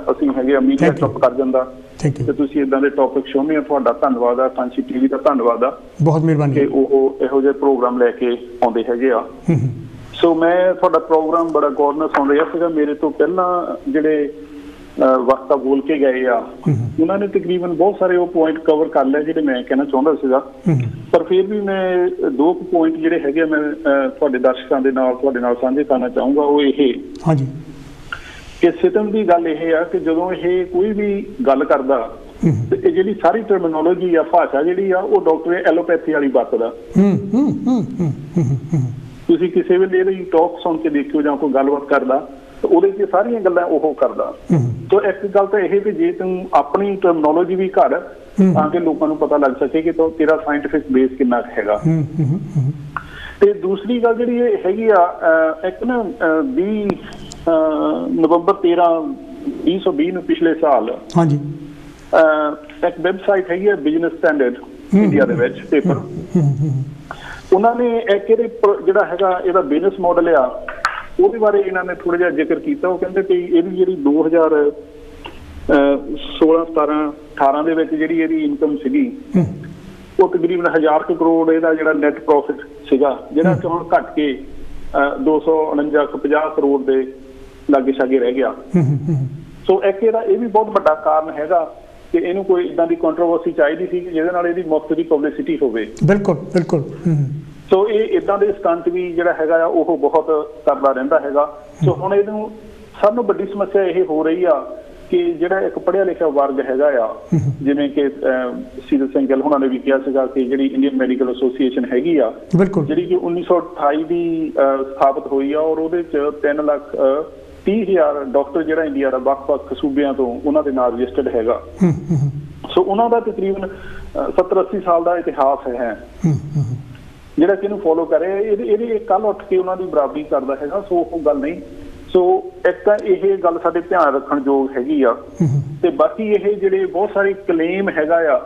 असीं हैगे मीडिया चुप कर जांदा ते तुसीं इदां दे टॉपिक छुहंदे हो। तुहाडा धन्नवाद आ, कांची टीवी दा धन्नवाद आ, बहुत मेहरबानी कि ओह इहो जिहे प्रोग्राम लैके आउंदे हैगे आ। सो मैं तुहाडा प्रोग्राम बड़ा गौर नाल सुन रहा सीगा। मेरे तो पहला जिहड़े वक्ता बोल के गए आ उन्होंने तकरीबन बहुत सारे वो पॉइंट कवर कर लिया जिहड़े मैं कहना चाहुंदा सीगा, पर फिर भी मैं दो पॉइंट जिहड़े हैगे मैं तुहाडे दर्शकां दे नाल तुहाडे नाल साझे करना चाहूँगा। वो ये हाँ जी कि सितम की गल ये आ कि जदों ये कोई भी गल करदा ते जिहड़ी सारी टर्मिनोलॉजी आ भाषा जिहड़ी आ वो डॉक्टर एलोपैथी वाली वरतदा। तुसीं किसी वेले इहदी टॉक सुन के देखियो जां कोई गलबात करदा तो ਉਹਦੇ 'ਚ ਸਾਰੀਆਂ ਗੱਲਾਂ ਉਹ ਕਰਦਾ। तो एक गल तो यह भी जे तू अपनी टर्मिनोलॉजी भी घड़ ताकि लोगों को पता लग सके कि तो तेरा साइंटिफिक बेस कितना हैगा। ते दूसरी गल जिहड़ी हैगी आ एक ना 20 नवंबर 13 2020 पिछले साल हाँ जी एक वैबसाइट हैगी है बिजनेस स्टैंडर्ड इंडिया दे विच पेपर, उन्होंने एक जिहड़ा हैगा इहदा बिजनेस मॉडल आ ਉਹਦੇ ਬਾਰੇ ਇਹਨਾਂ ਨੇ ਥੋੜਾ ਜਿਹਾ ਜ਼ਿਕਰ ਕੀਤਾ। ਉਹ ਕਹਿੰਦੇ ਕਿ ਇਹਦੀ ਜਿਹੜੀ 2016 17 18 ਦੇ ਵਿੱਚ ਜਿਹੜੀ ਇਹਦੀ ਇਨਕਮ ਸੀਗੀ ਉਹ ਤਕਰੀਬਨ 1000 ਕਰੋੜ ਇਹਦਾ ਜਿਹੜਾ ਨੈਟ ਪ੍ਰੋਫਿਟ ਸੀਗਾ, ਜਿਹੜਾ ਕਿ ਹੁਣ ਘਟ ਕੇ 249 ਕਰੋੜ ਦੇ ਲਾਗੇ ਛਾਗੇ ਰਹਿ ਗਿਆ। ਸੋ ਇੱਕ ਇਹਦਾ ਇਹ ਵੀ ਬਹੁਤ ਵੱਡਾ ਕਾਰਨ ਹੈਗਾ ਕਿ ਇਹਨੂੰ ਕੋਈ ਇਦਾਂ ਦੀ ਕੰਟਰੋਵਰਸੀ ਚਾਹੀਦੀ ਸੀ ਜਿਹਦੇ ਨਾਲ ਇਹਦੀ ਮੁਫਤ ਦੀ ਪਬਲਿਸਿਟੀ ਹੋਵੇ। ਬਿਲਕੁਲ ਬਿਲਕੁਲ। ਸੋ ਇਹ ਇਦਾਂ ਦੇ ਸਟੰਟ ਵੀ ਜਿਹੜਾ ਹੈਗਾ ਆ ਉਹ ਬਹੁਤ ਕਰਦਾ ਰਹਿੰਦਾ ਹੈਗਾ। ਸੋ ਹੁਣ ਇਹਨੂੰ ਸਭ ਤੋਂ ਵੱਡੀ ਸਮੱਸਿਆ ਇਹ ਹੋ ਰਹੀ ਆ ਕਿ ਜਿਹੜਾ ਇੱਕ ਪੜ੍ਹਿਆ ਲਿਖਿਆ ਵਰਗ ਹੈਗਾ ਆ, ਜਿਵੇਂ ਕਿ ਸੀਰਤ ਸਿੰਘ ਗਿੱਲ ਹੁਣਾਂ ਨੇ ਵੀ ਕਿਹਾ ਸੀਗਾ ਕਿ ਜਿਹੜੀ ਇੰਡੀਅਨ ਮੈਡੀਕਲ ਐਸੋਸੀਏਸ਼ਨ ਹੈਗੀ ਆ ਜਿਹੜੀ ਕਿ 1928 ਦੀ ਸਥਾਪਿਤ ਹੋਈ ਆ ਔਰ ਉਹਦੇ 'ਚ 3,30,000 ਡਾਕਟਰ ਜਿਹੜਾ ਇੰਡੀਆ ਦਾ ਵੱਖ-ਵੱਖ ਸੂਬਿਆਂ ਤੋਂ ਉਹਨਾਂ ਦੇ ਨਾਲ ਰਜਿਸਟਰਡ ਹੈਗਾ। ਸੋ ਉਹਨਾਂ ਦਾ ਤਕਰੀਬਨ 70-80 ਸਾਲ ਦਾ ਇਤਿਹਾਸ ਹੈ ਜਿਹੜਾ ਕਿ ਇਹਨੂੰ ਫੋਲੋ ਕਰੇ। ਇਹਦੇ ਕੱਲ੍ਹ ਉੱਠ ਕੇ ਉਹਨਾਂ ਦੀ ਬਰਾਬਰੀ ਕਰਦਾ ਹੈਗਾ। ਸੋ ਉਹ ਗੱਲ ਨਹੀਂ। ਸੋ ਇੱਕ ਤਾਂ ਇਹ ਗੱਲ ਸਾਡੇ ਧਿਆਨ ਰੱਖਣ ਯੋਗ ਹੈਗੀ ਆ ਤੇ ਬਾਕੀ ਇਹ ਜਿਹੜੇ ਬਹੁਤ ਸਾਰੇ ਕਲੇਮ ਹੈਗਾ ਆ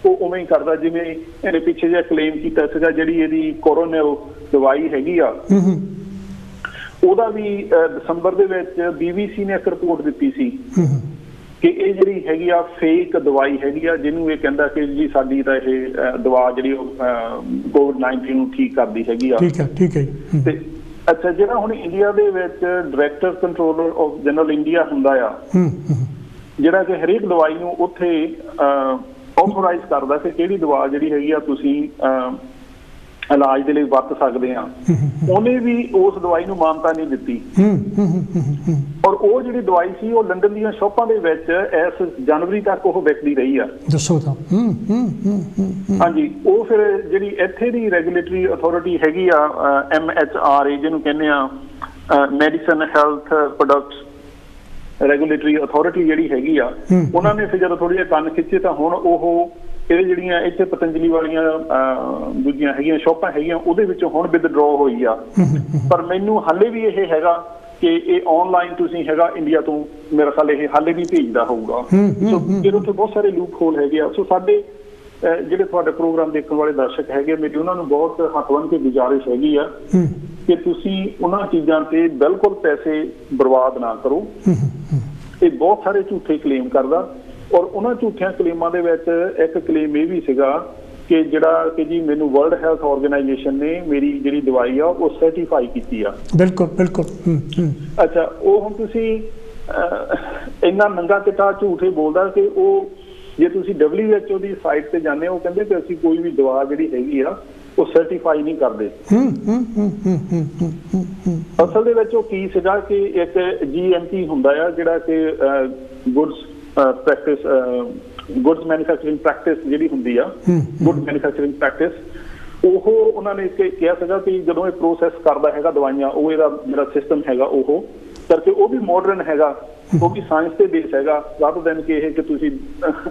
ਉਹ ਉਵੇਂ ਹੀ ਕਰਦਾ, ਜਿਵੇਂ ਇਹਨੇ ਪਿੱਛੇ ਜਿਹਾ ਕਲੇਮ ਕੀਤਾ ਸੀਗਾ ਜਿਹੜੀ ਇਹਦੀ ਕੋਰੋਨਲ ਦਵਾਈ ਹੈਗੀ ਆ ਉਹਦਾ ਵੀ ਦਸੰਬਰ ਦੇ ਵਿੱਚ BBC ਨੇ ਇੱਕ ਰਿਪੋਰਟ ਦਿੱਤੀ ਸੀ ਕਿ ਇਹ ਜਿਹੜੀ ਹੈਗੀ ਆ ਫੇਕ ਦਵਾਈ ਹੈਗੀ ਆ, ਜਿਹਨੂੰ ਇਹ ਕਹਿੰਦਾ ਕਿ ਜੀ ਸਾਡੀ ਤਾਂ ਇਹ ਦਵਾ ਜਿਹੜੀ COVID-19 ਨੂੰ ਠੀਕ ਕਰਦੀ ਹੈਗੀ ਆ। ਠੀਕ ਹੈ। ਤੇ ਅੱਛਾ, ਜਿਹੜਾ ਹੁਣ ਇੰਡੀਆ ਦੇ ਵਿੱਚ director controller of general India ਹੁੰਦਾ ਆ ਜਿਹੜਾ ਕਿ ਹਰੇਕ ਦਵਾਈ ਨੂੰ ਉੱਥੇ ਆਥੋਰਾਈਜ਼ ਕਰਦਾ ਕਿ ਕਿਹੜੀ ਦਵਾ ਜਿਹੜੀ ਹੈਗੀ ਆ ਤੁਸੀਂ ਇਲਾਜ ਦੇ ਲਈ ਵਰਤ ਸਕਦੇ ਆ, ਉਹਨੇ ਵੀ ਉਸ ਦਵਾਈ ਨੂੰ ਮਾਨਤਾ ਨਹੀਂ ਦਿੱਤੀ। ਔਰ ਉਹ ਜਿਹੜੀ ਦਵਾਈ ਸੀ ਉਹ ਲੰਡਨ ਦੀਆਂ ਸ਼ਾਪਾਂ ਦੇ ਵਿੱਚ ਇਸ ਜਨਵਰੀ ਤੱਕ ਉਹ ਵਿਕਦੀ ਰਹੀ ਆ। ਦੱਸੋ ਤਾਂ। ਹਾਂਜੀ, ਉਹ ਫਿਰ ਜਿਹੜੀ ਇੱਥੇ ਦੀ ਰੈਗੂਲੇਟਰੀ ਅਥਾਰਟੀ ਹੈਗੀ ਆ MHRA ਜਿਹਨੂੰ ਕਹਿੰਦੇ ਆ medicine health products regulatory authority ਜਿਹੜੀ ਹੈਗੀ ਆ, ਉਹਨਾਂ ਨੇ ਫਿਰ ਜਦੋਂ ਥੋੜ੍ਹੇ ਜਿਹੇ ਕੰਨ ਖਿੱਚੇ ਤਾਂ ਹੁਣ ਉਹ ਇਹ ਜਿਹੜੀਆਂ ਇੱਥੇ ਪਤੰਜਲੀ ਵਾਲੀਆਂ ਦੂਜੀਆਂ ਹੈਗੀਆਂ ਸ਼ਾਪਾਂ ਹੈਗੀਆਂ ਉਹਦੇ ਵਿੱਚੋਂ ਹੁਣ ਵਿਦਡਰੋ ਹੋਈ ਆ। ਪਰ ਮੈਨੂੰ ਹਾਲੇ ਵੀ ਇਹ ਹੈਗਾ ਕਿ ਇਹ ਆਨਲਾਈਨ ਤੁਸੀਂ ਹੈਗਾ ਇੰਡੀਆ ਤੋਂ ਮੇਰਾ ਖਿਆਲ ਇਹ ਹਾਲੇ ਵੀ ਭੇਜਦਾ ਹੋਊਗਾ। ਸੋ ਇਹਦੇ ਉੱਤੇ ਬਹੁਤ ਸਾਰੇ ਲੂਪ ਹੋਲ ਹੈਗੇ ਆ। ਸੋ ਸਾਡੇ ਜਿਹੜੇ ਤੁਹਾਡੇ ਪ੍ਰੋਗਰਾਮ ਦੇਖਣ ਵਾਲੇ ਦਰਸ਼ਕ ਹੈਗੇ ਮੇਰੀ ਉਹਨਾਂ ਨੂੰ ਬਹੁਤ ਹੱਥ ਬੰਨ੍ਹ ਕੇ ਗੁਜ਼ਾਰਿਸ਼ ਹੈਗੀ ਆ ਕਿ ਤੁਸੀਂ ਉਹਨਾਂ ਚੀਜ਼ਾਂ ਤੇ ਬਿਲਕੁਲ ਪੈਸੇ ਬਰਬਾਦ ਨਾ ਕਰੋ। ਇਹ ਬਹੁਤ ਸਾਰੇ ਝੂਠੇ ਕਲੇਮ ਕਰਦਾ ਔਰ ਉਹਨਾਂ ਝੂਠਿਆਂ ਕਲੇਮਾਂ ਦੇ ਵਿੱਚ ਇੱਕ ਕਲੇਮ ਇਹ ਵੀ ਸੀਗਾ ਕਿ ਜਿਹੜਾ ਕਿ ਜੀ ਮੈਨੂੰ ਵਰਲਡ ਹੈਲਥ ਆਰਗੇਨਾਈਜੇਸ਼ਨ ਨੇ ਮੇਰੀ ਜਿਹੜੀ ਦਵਾਈ ਆ ਉਹ ਸਰਟੀਫਾਈ ਕੀਤੀ ਆ। ਬਿਲਕੁਲ ਬਿਲਕੁਲ। ਅੱਛਾ, ਉਹ ਹੁਣ ਤੁਸੀਂ ਇੰਨਾ ਨੰਗਾ ਚਿੱਟਾ ਝੂਠ ਹੀ ਬੋਲਦਾ ਕਿ ਉਹ ਜੇ ਤੁਸੀਂ WHO ਦੀ ਸਾਈਟ ਤੇ ਜਾਂਦੇ ਹੋ, ਉਹ ਕਹਿੰਦੇ ਕਿ ਅਸੀਂ ਕੋਈ ਵੀ ਦਵਾ ਜਿਹੜੀ ਹੈਗੀ ਆ ਉਹ ਸਰਟੀਫਾਈ ਨਹੀਂ ਕਰਦੇ। ਅਸਲ ਦੇ ਵਿੱਚ ਉਹ ਕੀ ਸੀਗਾ ਕਿ ਇੱਕ GMP ਹੁੰਦਾ ਆ, ਜਿਹੜਾ ਕਿ ਗੁੱਡਸ ਮੈਨੂਫੈਕਚਰਿੰਗ ਪ੍ਰੈਕਟਿਸ ਜਿਹੜੀ ਹੁੰਦੀ ਆ, ਗੁੱਡ ਮੈਨੂਫੈਕਚਰਿੰਗ ਪ੍ਰੈਕਟਿਸ, ਉਹ ਉਹਨਾਂ ਨੇ ਕਿਹਾ ਸੀਗਾ ਕਿ ਜਦੋਂ ਇਹ ਪ੍ਰੋਸੈਸ ਕਰਦਾ ਹੈਗਾ ਦਵਾਈਆਂ, ਉਹ ਇਹਦਾ ਜਿਹੜਾ ਸਿਸਟਮ ਹੈਗਾ ਉਹ ਕਰਕੇ ਉਹ ਵੀ ਮਾਡਰਨ ਹੈਗਾ, ਉਹ ਵੀ ਸਾਇੰਸ ਤੇ ਬੇਸ ਹੈਗਾ, rather than ਕਿ ਇਹ ਕਿ ਤੁਸੀਂ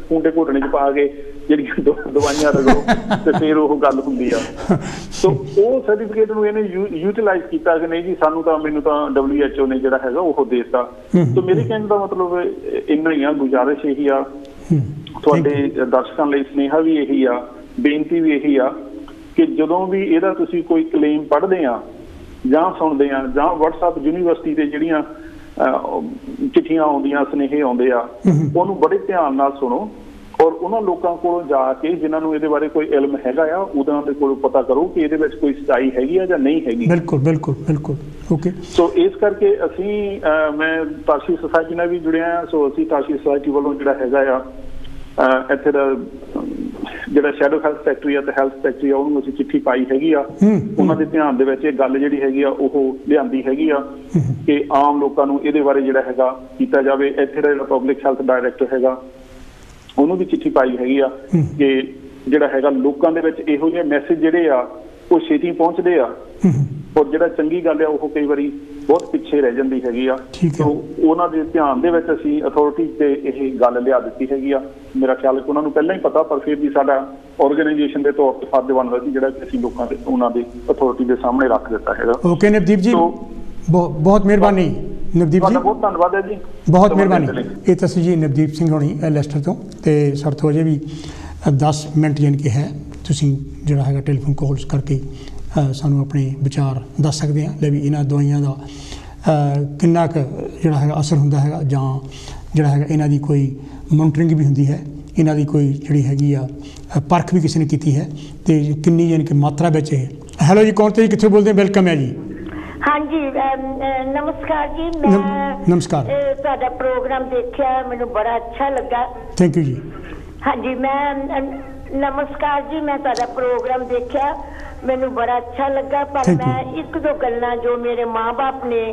ਕੁੰਡੇ ਘੋਟਣੇ 'ਚ ਪਾ ਕੇ ਜਿਹੜੀਆਂ ਦਵਾਈਆਂ ਰਗੜੋ ਤੇ ਫਿਰ ਉਹ ਗੱਲ ਹੁੰਦੀ ਆ। ਸੋ ਉਹ ਸਰਟੀਫਿਕੇਟ ਨੂੰ ਇਹਨੇ ਯੂਟੀਲਾਈਜ਼ ਕੀਤਾ ਕਿ ਨਹੀਂ ਜੀ ਸਾਨੂੰ ਤਾਂ ਮੈਨੂੰ ਤਾਂ WHO ਨੇ ਜਿਹੜਾ ਹੈਗਾ ਉਹ ਦੇ ਦਿੱਤਾ। ਸੋ ਮੇਰੇ ਕਹਿਣ ਦਾ ਮਤਲਬ ਇੰਨਾ ਹੀ ਆ, ਗੁਜ਼ਾਰਿਸ਼ ਇਹੀ ਆ, ਤੁਹਾਡੇ ਦਰਸ਼ਕਾਂ ਲਈ ਸੁਨੇਹਾ ਵੀ ਇਹੀ ਆ, ਬੇਨਤੀ ਵੀ ਇਹੀ ਆ ਕਿ ਜਦੋਂ ਵੀ ਇਹਦਾ ਤੁਸੀਂ ਕੋਈ ਕਲੇਮ ਪੜ੍ਹਦੇ ਆ ਜਾਂ ਸੁਣਦੇ ਆ ਜਾਂ WhatsApp ਯੂਨੀਵਰਸਿਟੀ ਦੇ ਜਿਹੜੀਆਂ ਚਿੱਠੀਆਂ ਆਉਂਦੀਆਂ, ਸੁਨੇਹੇ ਆਉਂਦੇ ਆ, ਉਹਨੂੰ ਬੜੇ ਧਿਆਨ ਨਾਲ ਸੁਣੋ ਔਰ ਉਹਨਾਂ ਲੋਕਾਂ ਕੋਲ ਜਾ ਕੇ ਜਿਨ੍ਹਾਂ ਨੂੰ ਇਹਦੇ ਬਾਰੇ ਕੋਈ ਇਲਮ ਹੈਗਾ ਆ, ਉਹਨਾਂ ਦੇ ਕੋਲ ਪਤਾ ਕਰੋ ਕਿ ਇਹਦੇ ਵਿੱਚ ਕੋਈ ਸੱਚਾਈ ਹੈਗੀ ਆ ਜਾਂ ਨਹੀਂ ਹੈਗੀ। ਬਿਲਕੁਲ ਬਿਲਕੁਲ ਬਿਲਕੁਲ। ਓਕੇ, ਸੋ ਇਸ ਕਰਕੇ ਅਸੀਂ ਮੈਂ ਤਾਸ਼ੀ ਸੁਸਾਇਟੀ ਨਾਲ ਵੀ ਜੁੜਿਆ ਆ। ਸੋ ਅਸੀਂ ਤਾਸ਼ੀ ਸੁਸਾਇਟੀ ਵੱਲੋਂ ਜਿਹੜਾ ਹੈਗਾ ਆ ਇੱਥੇ ਦਾ ਜਿਹੜਾ ਸ਼ੈਡੋ ਹੈਲਥ ਸੈਕਟਰੀ ਆ ਤੇ ਹੈਲਥ ਸੈਕਟਰੀ ਆ, ਉਹਨੂੰ ਅਸੀਂ ਚਿੱਠੀ ਪਾਈ ਹੈਗੀ ਆ। ਉਹਨਾਂ ਦੇ ਧਿਆਨ ਦੇ ਵਿੱਚ ਇਹ ਗੱਲ ਜਿਹੜੀ ਹੈਗੀ ਆ ਉਹ ਲਿਆਂਦੀ ਹੈਗੀ ਆ ਕਿ ਆਮ ਲੋਕਾਂ ਨੂੰ ਇਹਦੇ ਬਾਰੇ ਜਿਹੜਾ ਹੈਗਾ ਕੀਤਾ ਜਾਵੇ। ਇੱਥੇ ਦਾ ਜਿਹੜਾ ਪਬਲਿਕ ਹੈਲਥ ਡਾਇਰੈਕਟਰ ਹੈਗਾ ਉਹਨੂੰ ਵੀ ਚਿੱਠੀ ਪਾਈ ਹੈਗੀ ਆ ਕਿ ਜਿਹੜਾ ਹੈਗਾ ਲੋਕਾਂ ਦੇ ਵਿੱਚ ਇਹੋ ਜਿਹੇ ਮੈਸੇਜ ਜਿਹੜੇ ਆ ਉਹ ਛੇਤੀ ਪਹੁੰਚਦੇ ਆ ਔਰ ਜਿਹੜਾ ਚੰਗੀ ਗੱਲ ਆ ਉਹ ਕਈ ਵਾਰੀ ਬਹੁਤ ਪਿੱਛੇ ਰਹਿ ਜਾਂਦੀ ਹੈਗੀ ਆ। ਸੋ ਉਹਨਾਂ ਦੇ ਧਿਆਨ ਦੇ ਵਿੱਚ ਅਸੀਂ ਅਥਾਰਟੀ ਤੇ ਇਹ ਗੱਲ ਲਿਆ ਦਿੱਤੀ ਹੈਗੀ ਆ। ਮੇਰਾ ਖਿਆਲ ਹੈ ਕਿ ਉਹਨਾਂ ਨੂੰ ਪਹਿਲਾਂ ਹੀ ਪਤਾ, ਪਰ ਫਿਰ ਵੀ ਸਾਡਾ ਆਰਗੇਨਾਈਜੇਸ਼ਨ ਦੇ ਤੌਰ ਤੇ ਫਰਜ਼ ਬਣਦਾ ਸੀ ਜਿਹੜਾ ਕਿ ਅਸੀਂ ਲੋਕਾਂ ਦੇ ਉਹਨਾਂ ਦੇ ਅਥਾਰਟੀ ਦੇ ਸਾਹਮਣੇ ਰੱਖ ਦਿੱਤਾ ਹੈਗਾ। ਓਕੇ ਨਵਦੀਪ ਜੀ, ਬਹੁਤ ਮਿਹਰਬਾਨੀ। ਨਵਦੀਪ ਜੀ ਬਹੁਤ ਧੰਨਵਾਦ ਹੈ ਜੀ, ਬਹੁਤ ਮਿਹਰਬਾਨੀ। ਇਹ ਤੁਸੀਂ ਜੀ ਨਵਦੀਪ ਸਿੰਘ ਹੋਣੀ ਲੈਸਟਰ ਤੋਂ, ਤੇ ਸਾਡੇ ਤੋਂ ਅਜੇ ਵੀ 10 ਮਿੰਟ ਯਾਨੀ ਕਿ ਹੈ, ਤੁਸੀਂ ਜਿਹੜਾ ਹੈਗਾ ਟੈਲੀਫੋਨ ਕਾਲਸ ਕਰਕੇ ਸਾਨੂੰ ਆਪਣੇ ਵਿਚਾਰ ਦੱਸ ਸਕਦੇ ਆ ਲੈ ਵੀ ਇਹਨਾਂ ਦਵਾਈਆਂ ਦਾ ਕਿੰਨਾ ਕੁ ਜਿਹੜਾ ਹੈਗਾ ਅਸਰ ਹੁੰਦਾ ਹੈਗਾ, ਜਾਂ ਜਿਹੜਾ ਹੈਗਾ ਇਹਨਾਂ ਦੀ ਕੋਈ ਮੋਨੀਟਰਿੰਗ ਵੀ ਹੁੰਦੀ ਹੈ, ਇਹਨਾਂ ਦੀ ਕੋਈ ਜਿਹੜੀ ਹੈਗੀ ਆ ਪਰਖ ਵੀ ਕਿਸੇ ਨੇ ਕੀਤੀ ਹੈ, ਤੇ ਕਿੰਨੀ ਯਾਨੀ ਕਿ ਮਾਤਰਾ ਵਿੱਚ ਇਹ। ਹੈਲੋ ਜੀ, ਕੌਣ ਤੇ ਜੀ, ਕਿੱਥੋਂ ਬੋਲਦੇ? ਵੈਲਕਮ ਹੈ ਜੀ। ਹਾਂਜੀ, ਨਮਸਕਾਰ ਜੀ। ਮੈਂ ਨਮਸਕਾਰ, ਤੁਹਾਡਾ ਪ੍ਰੋਗਰਾਮ ਦੇਖਿਆ, ਮੈਨੂੰ ਬੜਾ ਅੱਛਾ ਲੱਗਾ। ਥੈਂਕ ਯੂ ਜੀ। ਹਾਂਜੀ, ਮੈਂ ਨਮਸਕਾਰ ਜੀ, ਮੈਂ ਤੁਹਾਡਾ ਪ੍ਰੋਗਰਾਮ ਦੇਖਿਆ, ਮੈਨੂੰ ਬੜਾ ਅੱਛਾ ਲੱਗਾ। ਪਰ ਮੈਂ ਇੱਕ ਦੋ ਗੱਲਾਂ ਜੋ ਮੇਰੇ ਮਾਂ-ਬਾਪ ਨੇ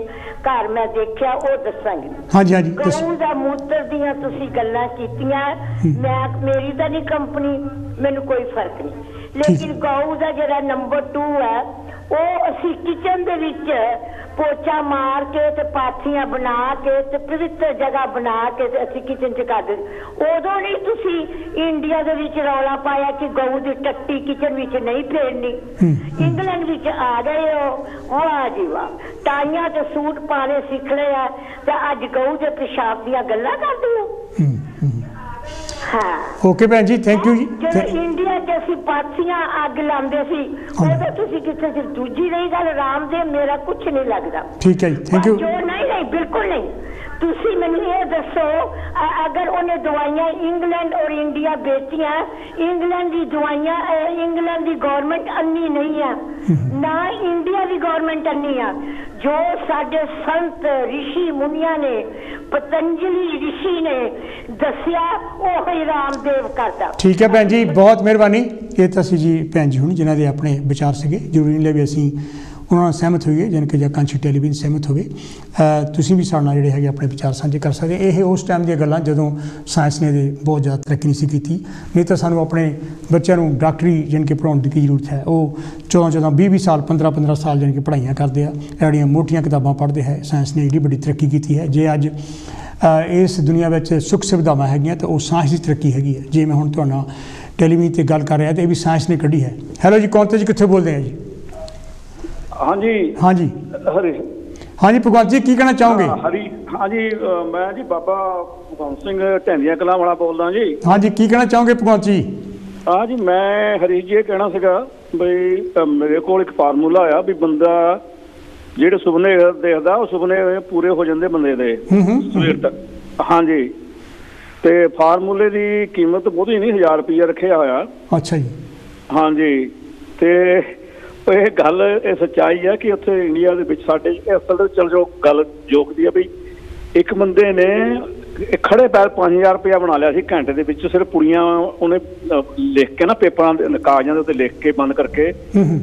ਘਰ ਮੈਂ ਦੇਖਿਆ ਉਹ ਦੱਸਾਂਗੀ। ਹਾਂਜੀ ਹਾਂਜੀ। ਗਊ ਦਾ ਮੂਤਰ ਦੀਆਂ ਤੁਸੀਂ ਗੱਲਾਂ ਕੀਤੀਆਂ, ਮੇਰੀ ਤਾਂ ਨਹੀਂ ਕੰਪਨੀ, ਮੈਨੂੰ ਕੋਈ ਫਰਕ ਨਹੀਂ, ਲੇਕਿਨ ਗਊ ਦਾ ਜਿਹੜਾ ਨੰਬਰ 2 ਹੈ ਉਹ ਅਸੀਂ ਕਿਚਨ ਦੇ ਵਿੱਚ ਪੋਚਾ ਮਾਰ ਕੇ ਤੇ ਪਾਥੀਆਂ ਬਣਾ ਕੇ ਤੇ ਪਵਿੱਤਰ ਜਗ੍ਹਾ ਬਣਾ ਕੇ ਤੇ ਅਸੀਂ ਕਿਚਨ 'ਚ ਕਰ ਦਿੰਦੇ। ਉਦੋਂ ਨਹੀਂ ਤੁਸੀਂ ਇੰਡੀਆ ਦੇ ਵਿੱਚ ਰੌਲਾ ਪਾਇਆ ਕਿ ਗਊ ਦੀ ਟੱਟੀ ਕਿਚਨ ਵਿੱਚ ਨਹੀਂ ਫੇਰਨੀ। ਇੰਗਲੈਂਡ ਵਿੱਚ ਆ ਗਏ ਹੋ, ਵਾਹ ਜੀ ਵਾਹ, ਟਾਈਆਂ ਤੇ ਸੂਟ ਪਾਣੇ ਸਿੱਖ ਲਏ ਆ ਤੇ ਅੱਜ ਗਊ ਦੇ ਪਿਸ਼ਾਬ ਦੀਆਂ ਗੱਲਾਂ ਕਰਦੇ ਹੋ। ਹਾਂ, ਓਕੇ ਭੈਣ ਜੀ, ਥੈਂਕ ਯੂ ਜੀ। ਜਦੋਂ ਇੰਡੀਆ 'ਚ ਅਸੀਂ ਪਾਥੀਆਂ ਅੱਗ ਲਾਉਂਦੇ ਸੀ ਉਦੋਂ ਤੁਸੀਂ ਕਿੱਥੇ ਸੀ? ਦੂਜੀ ਰਹੀ ਗੱਲ, ਰਾਮਦੇਵ ਮੇਰਾ ਕੁਛ ਨਹੀਂ ਲੱਗਦਾ। ਠੀਕ ਹੈ ਜੀ, ਥੈਂਕ ਯੂ। ਜੋ ਨਹੀਂ ਬਿਲਕੁਲ ਨਹੀਂ। ਤੁਸੀਂ ਮੈਨੂੰ ਇਹ ਦੱਸੋ, ਅਗਰ ਉਹਨੇ ਦਵਾਈਆਂ ਇੰਗਲੈਂਡ ਔਰ ਇੰਡੀਆ ਵੇਚੀਆਂ, ਇੰਗਲੈਂਡ ਦੀ ਦਵਾਈਆਂ, ਇੰਗਲੈਂਡ ਦੀ ਗਵਰਨਮੈਂਟ ਅੰਨੀ ਨਹੀਂ ਆ, ਨਾ ਇੰਡੀਆ ਦੀ ਗਵਰਨਮੈਂਟ ਅੰਨੀ ਆ। ਜੋ ਸਾਡੇ ਸੰਤ ਰਿਸ਼ੀ ਮੁਨੀਆਂ ਨੇ, ਪਤੰਜਲੀ ਰਿਸ਼ੀ ਨੇ ਦੱਸਿਆ ਉਹ ਹੀ ਰਾਮਦੇਵ ਕਰਦਾ। ਠੀਕ ਹੈ ਭੈਣ ਜੀ, ਬਹੁਤ ਮਿਹਰਬਾਨੀ। ਇਹ ਤਾਂ ਸੀ ਜੀ ਭੈਣ ਜੀ ਹੁਣ ਜਿਨ੍ਹਾਂ ਦੇ ਆਪਣੇ ਵਿਚਾਰ ਸੀਗੇ, ਜ਼ਰੂਰੀ ਨਹੀਂ ਵੀ ਅਸੀਂ ਉਹਨਾਂ ਨਾਲ ਸਹਿਮਤ ਹੋਈਏ, ਜਾਣੀ ਕਿ ਜਾਂ ਕਾਂਸ਼ੀ ਟੈਲੀਵਿਜ਼ਨ ਸਹਿਮਤ ਹੋਵੇ। ਤੁਸੀਂ ਵੀ ਸਾਡੇ ਨਾਲ ਜਿਹੜੇ ਹੈਗੇ ਆਪਣੇ ਵਿਚਾਰ ਸਾਂਝੇ ਕਰ ਸਕਦੇ। ਇਹ ਉਸ ਟਾਈਮ ਦੀਆਂ ਗੱਲਾਂ ਜਦੋਂ ਸਾਇੰਸ ਨੇ ਬਹੁਤ ਜ਼ਿਆਦਾ ਤਰੱਕੀ ਨਹੀਂ ਸੀ ਕੀਤੀ, ਨਹੀਂ ਤਾਂ ਸਾਨੂੰ ਆਪਣੇ ਬੱਚਿਆਂ ਨੂੰ ਡਾਕਟਰੀ ਜਾਣੀ ਕਿ ਪੜ੍ਹਾਉਣ ਦੀ ਕੀ ਜ਼ਰੂਰਤ ਹੈ। ਉਹ 14-14, 20-20 ਸਾਲ, 15-15 ਸਾਲ ਜਾਣੀ ਕਿ ਪੜ੍ਹਾਈਆਂ ਕਰਦੇ ਆ, ਜਿਹੜੀਆਂ ਮੋਟੀਆਂ ਕਿਤਾਬਾਂ ਪੜ੍ਹਦੇ ਹੈ। ਸਾਇੰਸ ਨੇ ਏਡੀ ਵੱਡੀ ਤਰੱਕੀ ਕੀਤੀ ਹੈ। ਜੇ ਅੱਜ ਇਸ ਦੁਨੀਆ ਵਿੱਚ ਸੁੱਖ ਸੁਵਿਧਾਵਾਂ ਹੈਗੀਆਂ ਤਾਂ ਉਹ ਸਾਇੰਸ ਦੀ ਤਰੱਕੀ ਹੈਗੀ ਹੈ। ਜੇ ਮੈਂ ਹੁਣ ਤੁਹਾਡੇ ਨਾਲ ਟੈਲੀਵਿਜ਼ਨ 'ਤੇ ਗੱਲ ਕਰ ਰਿਹਾ ਤਾਂ ਇਹ ਵੀ ਸਾਇੰਸ ਨੇ ਕੱਢੀ ਹੈ। ਹੈਲੋ ਜੀ, ਕੌਣ ਤੇ ਜੀ, ਕਿੱਥੇ ਬੋਲਦੇ ਆ ਜੀ? ਹਾਂਜੀ ਹਾਂਜੀ ਹਰੀ, ਹਾਂਜੀ ਭਗਵੰਤ ਜੀ, ਕੀ ਕਹਿਣਾ ਚਾਹੋਗੇ? ਹਰੀ, ਹਾਂਜੀ ਮੈਂ ਜੀ ਬਾਬਾ ਭਗਵੰਤ ਸਿੰਘ ਢੈਂਦੀਆਂ ਕਲਾਂ ਵਾਲਾ ਬੋਲਦਾ ਜੀ। ਹਾਂਜੀ, ਕੀ ਕਹਿਣਾ ਚਾਹੋਗੇ ਭਗਵੰਤ ਜੀ? ਹਾਂ ਜੀ, ਮੈਂ ਹਰੀ ਜੀ ਇਹ ਕਹਿਣਾ ਸੀਗਾ ਬਈ ਮੇਰੇ ਕੋਲ ਇੱਕ ਫਾਰਮੂਲਾ ਆ ਵੀ ਬੰਦਾ ਜਿਹੜੇ ਸੁਪਨੇ ਦੇਖਦਾ ਉਹ ਸੁਪਨੇ ਪੂਰੇ ਹੋ ਜਾਂਦੇ ਬੰਦੇ ਦੇ ਸਵੇਰ ਤੱਕ। ਹਾਂਜੀ, ਤੇ ਫਾਰਮੂਲੇ ਦੀ ਕੀਮਤ ਬਹੁਤੀ ਨਹੀਂ, 1000 ਰੁਪਇਆ ਰੱਖਿਆ ਹੋਇਆ। ਅੱਛਾ ਜੀ। हाँ जी, तो ਇਹ ਗੱਲ ਇਹ ਸੱਚਾਈ ਹੈ ਕਿ ਉੱਥੇ ਇੰਡੀਆ ਦੇ ਵਿੱਚ ਸਾਡੇ ਅਸਲ ਚਲ ਜੋ ਗੱਲ ਜੋਕ ਦੀ ਆ ਵੀ ਇੱਕ ਬੰਦੇ ਨੇ ਖੜੇ ਪੈਰ 5000 ਰੁਪਇਆ ਬਣਾ ਲਿਆ ਸੀ ਘੰਟੇ ਦੇ ਵਿੱਚ। ਸਿਰਫ ਪੁੜੀਆਂ ਉਹਨੇ ਲਿਖ ਕੇ ਨਾ ਪੇਪਰਾਂ ਦੇ ਕਾਗਜ਼ਾਂ ਦੇ ਉੱਤੇ ਲਿਖ ਕੇ ਬੰਦ ਕਰਕੇ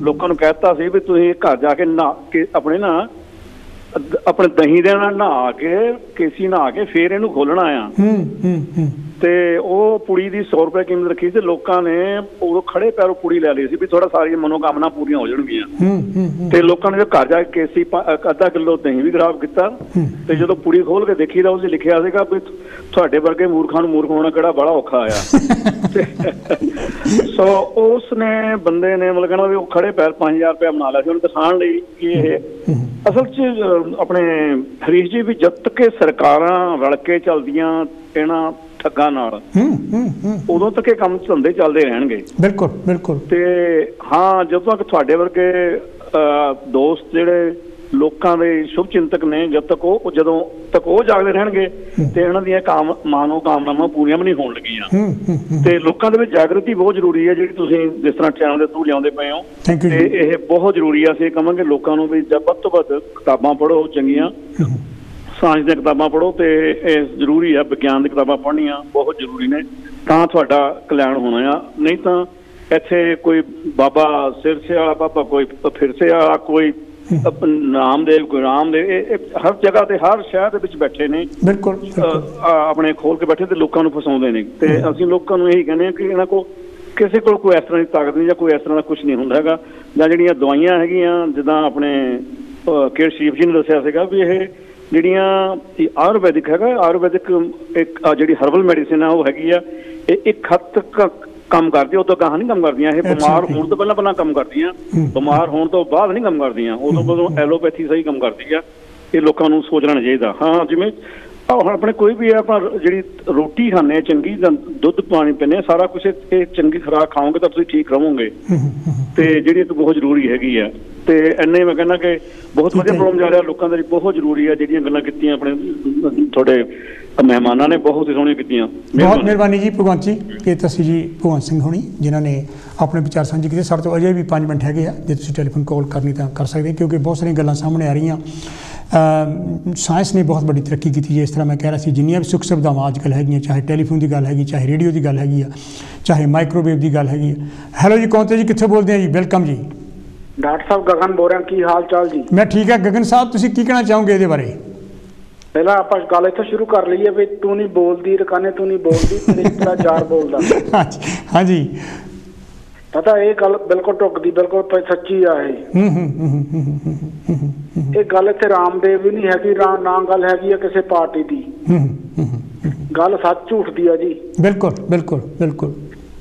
ਲੋਕਾਂ ਨੂੰ ਕਹਿ ਦਿੱਤਾ ਸੀ ਵੀ ਤੁਸੀਂ ਘਰ ਜਾ ਕੇ ਨਹਾ ਕੇ ਆਪਣੇ ਦਹੀਂ ਦੇ ਨਾਲ ਨਹਾ ਕੇ ਕੇਸੀ ਨਹਾ ਕੇ ਫੇਰ ਇਹਨੂੰ ਖੋਲਣਾ ਆ। ਤੇ ਉਹ ਪੁੜੀ ਦੀ 100 ਰੁਪਏ ਕੀਮਤ ਰੱਖੀ ਤੇ ਲੋਕਾਂ ਨੇ ਉਦੋਂ ਖੜੇ ਪੈਰੋਂ ਪੁੜੀ ਲੈ ਲਈ ਸੀ ਵੀ ਥੋੜਾ ਸਾਰੀਆਂ ਮਨੋਕਾਮਨਾ ਪੂਰੀਆਂ ਹੋ ਜਾਣਗੀਆਂ। ਤੇ ਲੋਕਾਂ ਨੇ ਘਰ ਜਾ ਕੇ ਕੇਸੀ ਅੱਧਾ ਕਿਲੋ ਦਹੀਂ ਵੀ ਖਰਾਬ ਕੀਤਾ। ਤੇ ਜਦੋਂ ਪੁੜੀ ਖੋਲ ਕੇ ਦੇਖੀ ਤਾਂ ਉਹਦੇ ਲਿਖਿਆ ਸੀਗਾ ਵੀ ਤੁਹਾਡੇ ਵਰਗੇ ਮੂਰਖਾਂ ਨੂੰ ਮੂਰਖ ਹੋਣਾ ਕਿਹੜਾ ਬੜਾ ਔਖਾ ਆ। ਸੋ ਉਸ ਨੇ ਬੰਦੇ ਨੇ ਮਤਲਬ ਕਹਿਣਾ ਵੀ ਉਹ ਖੜੇ ਪੈਰ 5000 ਰੁਪਇਆ ਬਣਾ ਲਿਆ ਸੀ ਉਹਨੂੰ ਦਿਖਾਉਣ ਲਈ ਕਿ ਇਹ ਅਸਲ 'ਚ ਆਪਣੇ ਹਰੀਸ਼ ਜੀ ਵੀ ਜਦ ਤੱਕ ਸਰਕਾਰਾਂ ਰਲ ਕੇ ਚੱਲਦੀਆਂ ਇਹਨਾਂ ਠੱਗਾਂ ਨਾਲ ਉਦੋਂ ਤੱਕ ਇਹ ਕੰਮ ਧੰਦੇ ਚੱਲਦੇ ਰਹਿਣਗੇ। ਬਿਲਕੁਲ ਬਿਲਕੁਲ। ਤੇ ਹਾਂ, ਜਦੋਂ ਤੱਕ ਤੁਹਾਡੇ ਵਰਗੇ ਦੋਸਤ ਜਿਹੜੇ ਲੋਕਾਂ ਦੇ ਸ਼ੁਭ ਚਿੰਤਕ ਨੇ ਜਦੋਂ ਤੱਕ ਉਹ ਜਾਗਦੇ ਰਹਿਣਗੇ ਤੇ ਇਹਨਾਂ ਦੀਆਂ ਮਾਨੋ ਕਾਮਨਾਵਾਂ ਪੂਰੀਆਂ ਵੀ ਨਹੀਂ ਹੋਣ ਲੱਗੀਆਂ। ਤੇ ਲੋਕਾਂ ਦੇ ਵਿੱਚ ਜਾਗਰਤੀ ਬਹੁਤ ਜ਼ਰੂਰੀ ਹੈ ਜਿਹੜੀ ਤੁਸੀਂ ਜਿਸ ਤਰ੍ਹਾਂ ਚੈਨਲ ਦੇ ਥਰੂ ਲਿਆਉਂਦੇ ਪਏ ਹੋ ਤੇ ਇਹ ਬਹੁਤ ਜ਼ਰੂਰੀ ਆ। ਅਸੀਂ ਕਹਾਂਗੇ ਲੋਕਾਂ ਨੂੰ ਵੀ ਵੱਧ ਤੋਂ ਵੱਧ ਕਿਤਾਬਾਂ ਪੜ੍ਹੋ, ਚੰਗੀਆਂ ਸਾਇੰਸ ਦੀਆਂ ਕਿਤਾਬਾਂ ਪੜ੍ਹੋ ਤੇ ਇਹ ਜ਼ਰੂਰੀ ਆ। ਵਿਗਿਆਨ ਦੀ ਕਿਤਾਬਾਂ ਪੜ੍ਹਨੀਆਂ ਬਹੁਤ ਜ਼ਰੂਰੀ ਨੇ ਤਾਂ ਤੁਹਾਡਾ ਕਲਿਆਣ ਹੋਣਾ ਆ। ਨਹੀਂ ਤਾਂ ਇੱਥੇ ਕੋਈ ਬਾਬਾ ਸਿਰਸੇ ਵਾਲਾ, ਬਾਬਾ ਕੋਈ ਫਿਰਸੇ ਵਾਲਾ, ਕੋਈ ਨਾਮਦੇਵ, ਕੋਈ ਰਾਮਦੇਵ, ਇਹ ਹਰ ਜਗ੍ਹਾ ਤੇ ਹਰ ਸ਼ਹਿਰ ਦੇ ਵਿੱਚ ਬੈਠੇ ਨੇ। ਬਿਲਕੁਲ ਆਪਣੇ ਖੋਲ ਕੇ ਬੈਠੇ ਤੇ ਲੋਕਾਂ ਨੂੰ ਫਸਾਉਂਦੇ ਨੇ। ਤੇ ਅਸੀਂ ਲੋਕਾਂ ਨੂੰ ਇਹੀ ਕਹਿੰਦੇ ਹਾਂ ਕਿ ਇਹਨਾਂ ਕੋਲ ਕਿਸੇ ਕੋਲ ਕੋਈ ਇਸ ਤਰ੍ਹਾਂ ਦੀ ਤਾਕਤ ਨਹੀਂ ਜਾਂ ਕੋਈ ਇਸ ਤਰ੍ਹਾਂ ਦਾ ਕੁਛ ਨਹੀਂ ਹੁੰਦਾ ਹੈਗਾ। ਜਾਂ ਜਿਹੜੀਆਂ ਦਵਾਈਆਂ ਹੈਗੀਆਂ ਜਿੱਦਾਂ ਆਪਣੇ ਕੇ ਸ਼ਰੀਫ ਜੀ ਨੇ ਦੱਸਿਆ ਸੀਗਾ ਵੀ ਇਹ ਜਿਹੜੀਆਂ ਆਯੁਰਵੈਦਿਕ ਹੈਗਾ, ਆਯੁਰਵੈਦਿਕ ਇੱਕ ਜਿਹੜੀ ਹਰਬਲ ਮੈਡੀਸਿਨ ਆ ਉਹ ਹੈਗੀ ਆ, ਇਹ ਇੱਕ ਹੱਦ ਤੱਕ ਕੰਮ ਕਰਦੀ, ਉਦੋਂ ਗਾਹਾਂ ਨਹੀਂ ਕੰਮ ਕਰਦੀਆਂ। ਇਹ ਬਿਮਾਰ ਹੋਣ ਤੋਂ ਪਹਿਲਾਂ ਕੰਮ ਕਰਦੀਆਂ, ਬਿਮਾਰ ਹੋਣ ਤੋਂ ਬਾਅਦ ਨਹੀਂ ਕੰਮ ਕਰਦੀਆਂ। ਉਦੋਂ ਐਲੋਪੈਥੀ ਸਹੀ ਕੰਮ ਕਰਦੀ ਆ। ਇਹ ਲੋਕਾਂ ਨੂੰ ਸੋਚਣਾ ਚਾਹੀਦਾ। ਹਾਂ, ਜਿਵੇਂ ਹੁਣ ਆਪਣੇ ਕੋਈ ਵੀ ਆਪਾਂ ਜਿਹੜੀ ਰੋਟੀ ਖਾਂਦੇ ਚੰਗੀ, ਦੁੱਧ ਪਾਣੀ ਪੀਂਦੇ, ਸਾਰਾ ਕੁਛ ਇਹ ਚੰਗੀ ਖੁਰਾਕ ਖਾਓਗੇ ਤਾਂ ਤੁਸੀਂ ਠੀਕ ਰਹੋਗੇ। ਤੇ ਜਿਹੜੀ ਇੱਕ ਬਹੁਤ ਜ਼ਰੂਰੀ ਹੈਗੀ ਆ। ਤੇ ਇੰਨੇ ਮੈਂ ਕਹਿੰਦਾ ਕਿ ਬਹੁਤ ਵਧੀਆ ਪ੍ਰੋਗਰਾਮ ਜਾ ਰਿਹਾ ਲੋਕਾਂ ਦੇ ਲਈ, ਬਹੁਤ ਜ਼ਰੂਰੀ ਆ। ਜਿਹੜੀਆਂ ਗੱਲਾਂ ਕੀਤੀਆਂ ਆਪਣੇ ਤੁਹਾਡੇ ਮਹਿਮਾਨਾਂ ਨੇ ਬਹੁਤ ਹੀ ਸੋਹਣੀਆਂ ਕੀਤੀਆਂ। ਬਹੁਤ ਮਿਹਰਬਾਨੀ ਜੀ ਭਗਵੰਤ ਜੀ, ਕਿ ਤੁਸੀਂ ਜੀ ਭਗਵੰਤ ਸਿੰਘ ਹੋਣੀ ਜਿਨ੍ਹਾਂ ਨੇ ਆਪਣੇ ਵਿਚਾਰ ਸਾਂਝੇ ਕੀਤੇ। ਸਾਡੇ ਤੋਂ ਅਜੇ ਵੀ 5 ਮਿੰਟ ਹੈਗੇ ਆ, ਜੇ ਤੁਸੀਂ ਟੈਲੀਫੋਨ ਕਾਲ ਕਰਨੀ ਤਾਂ ਕਰ ਸਕਦੇ, ਕਿਉਂਕਿ ਬਹੁਤ ਸਾਰੀਆਂ ਗੱਲਾਂ ਸਾਹਮਣੇ ਆ ਰਹੀਆਂ। ਸਾਇੰਸ ਨੇ ਬਹੁਤ ਵੱਡੀ ਤਰੱਕੀ ਕੀਤੀ ਹੈ। ਇਸ ਤਰ੍ਹਾਂ ਮੈਂ ਕਹਿ ਰਿਹਾ ਸੀ ਜਿੰਨੀਆਂ ਵੀ ਸੁੱਖ ਸੁਵਿਧਾਵਾਂ ਅੱਜ ਕੱਲ੍ਹ ਹੈਗੀਆਂ, ਚਾਹੇ ਟੈਲੀਫੋਨ ਦੀ ਗੱਲ ਹੈਗੀ, ਚਾਹੇ ਰੇਡੀਓ ਦੀ ਗੱਲ ਹੈਗੀ ਆ, ਚਾਹੇ ਮਾਈਕ੍ਰੋਵੇਵ ਦੀ ਗੱਲ ਹੈਗੀ ਆ। ਹੈਲੋ ਜੀ, ਕੌਣ ਤੇ ਜੀ, ਕਿੱਥੋਂ ਬੋਲਦੇ ਆ ਜੀ? ਵੈਲਕਮ ਜੀ। ਡਾਕਟਰ ਸਾਹਿਬ ਗਗਨ ਬੋਲ ਰਿਹਾ, ਕੀ ਹਾਲ ਚਾਲ ਜੀ? ਮੈਂ ਠੀਕ ਹੈ ਗਗਨ ਸਾਹਿਬ, ਤੁਸੀਂ ਕੀ ਕਹਿਣਾ ਚਾਹੋਗੇ ਇਹਦੇ ਬਾਰੇ? ਪਹਿਲਾਂ ਆਪਾਂ ਗੱਲ ਇੱਥੋਂ ਸ਼ੁਰੂ ਕਰ ਲਈਏ ਵੀ ਤੂੰ ਨਹੀਂ ਬੋਲਦੀ ਰਕਾਨੇ, ਤੂੰ ਨਹੀਂ ਬੋਲਦੀ, ਤੇਰਾ ਯਾਰ ਬੋਲਦਾ। ਹਾਂਜੀ, ਪਤਾ ਇਹ ਗੱਲ ਬਿਲਕੁਲ ਢੁੱਕਦੀ, ਬਿਲਕੁਲ ਸੱਚੀ ਆ ਇਹ। ਇਹ ਗੱਲ ਇੱਥੇ ਰਾਮਦੇਵ ਵੀ ਨਹੀਂ ਹੈਗੀ, ਨਾ ਗੱਲ ਹੈਗੀ ਆ ਕਿਸੇ ਪਾਰਟੀ ਦੀ। ਗੱਲ ਸੱਚ ਝੂਠ ਦੀ ਆ ਜੀ। ਬਿਲਕੁਲ ਬਿਲਕੁਲ ਬਿਲਕੁਲ।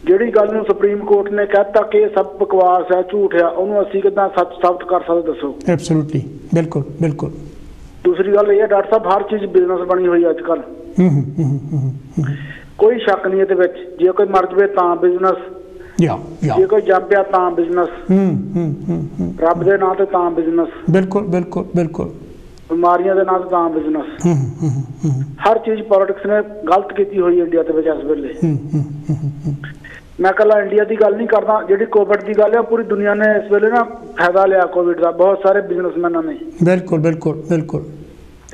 ਜਿਹੜੀ ਗੱਲ ਨੂੰ ਸੁਪਰੀਮ ਕੋਰਟ ਨੇ ਕਹਿਤਾ ਕਿ ਇਹ ਸਭ ਬਕਵਾਸ ਹੈ, ਝੂਠ ਆ, ਉਹਨੂੰ ਅਸੀਂ ਕਿੱਦਾਂ ਸੱਚ ਸਾਬਤ ਕਰ ਸਕਦੇ ਦੱਸੋ? ਐਬਸੋਲੂਟਲੀ, ਬਿਲਕੁਲ ਬਿਲਕੁਲ। ਦੂਸਰੀ ਗੱਲ ਇਹ ਹੈ ਡਾਕਟਰ ਸਾਹਿਬ, ਹਰ ਚੀਜ਼ ਬਿਜ਼ਨਸ ਬਣੀ ਹੋਈ ਅੱਜ ਕੱਲ। ਕੋਈ ਸ਼ੱਕ ਨਹੀਂ ਇਹਦੇ ਵਿੱਚ। ਜੇ ਕੋਈ ਮਰ ਜਾਵੇ ਤਾਂ ਬਿਜ਼ਨਸ, ਜੇ ਕੋਈ ਜੰਮ ਪਿਆ ਤਾਂ ਬਿਜ਼ਨਸ, ਰੱਬ ਦੇ ਨਾਂ ਤੇ ਤਾਂ ਬਿਜ਼ਨਸ। ਬਿਲਕੁਲ ਬਿਲਕੁਲ ਬਿਲਕੁਲ। ਬਿਮਾਰੀਆਂ ਦੇ ਨਾਂ ਤੇ ਤਾਂ ਬਿਜ਼ਨਸ। ਹਰ ਚੀਜ਼ ਪੋਲਿਟਿਕਸ ਨੇ ਗਲਤ ਕੀਤੀ ਹੋਈ ਇੰਡੀਆ ਦੇ ਵਿੱਚ ਇਸ ਵੇਲੇ। ਮੈਂ ਇਕੱਲਾ ਇੰਡੀਆ ਦੀ ਗੱਲ ਨਹੀਂ ਕਰਦਾ, ਜਿਹੜੀ ਕੋਵਿਡ ਦੀ ਗੱਲ ਹੈ ਪੂਰੀ ਦੁਨੀਆ ਨੇ ਇਸ ਵੇਲੇ ਨਾ ਫਾਇਦਾ ਲਿਆ ਕੋਵਿਡ ਦਾ, ਬਹੁਤ ਸਾਰੇ ਬਿਜ਼ਨਸਮੈਨਾਂ ਨੇ। ਬਿਲਕੁਲ ਬਿਲਕੁਲ ਬਿਲਕੁਲ।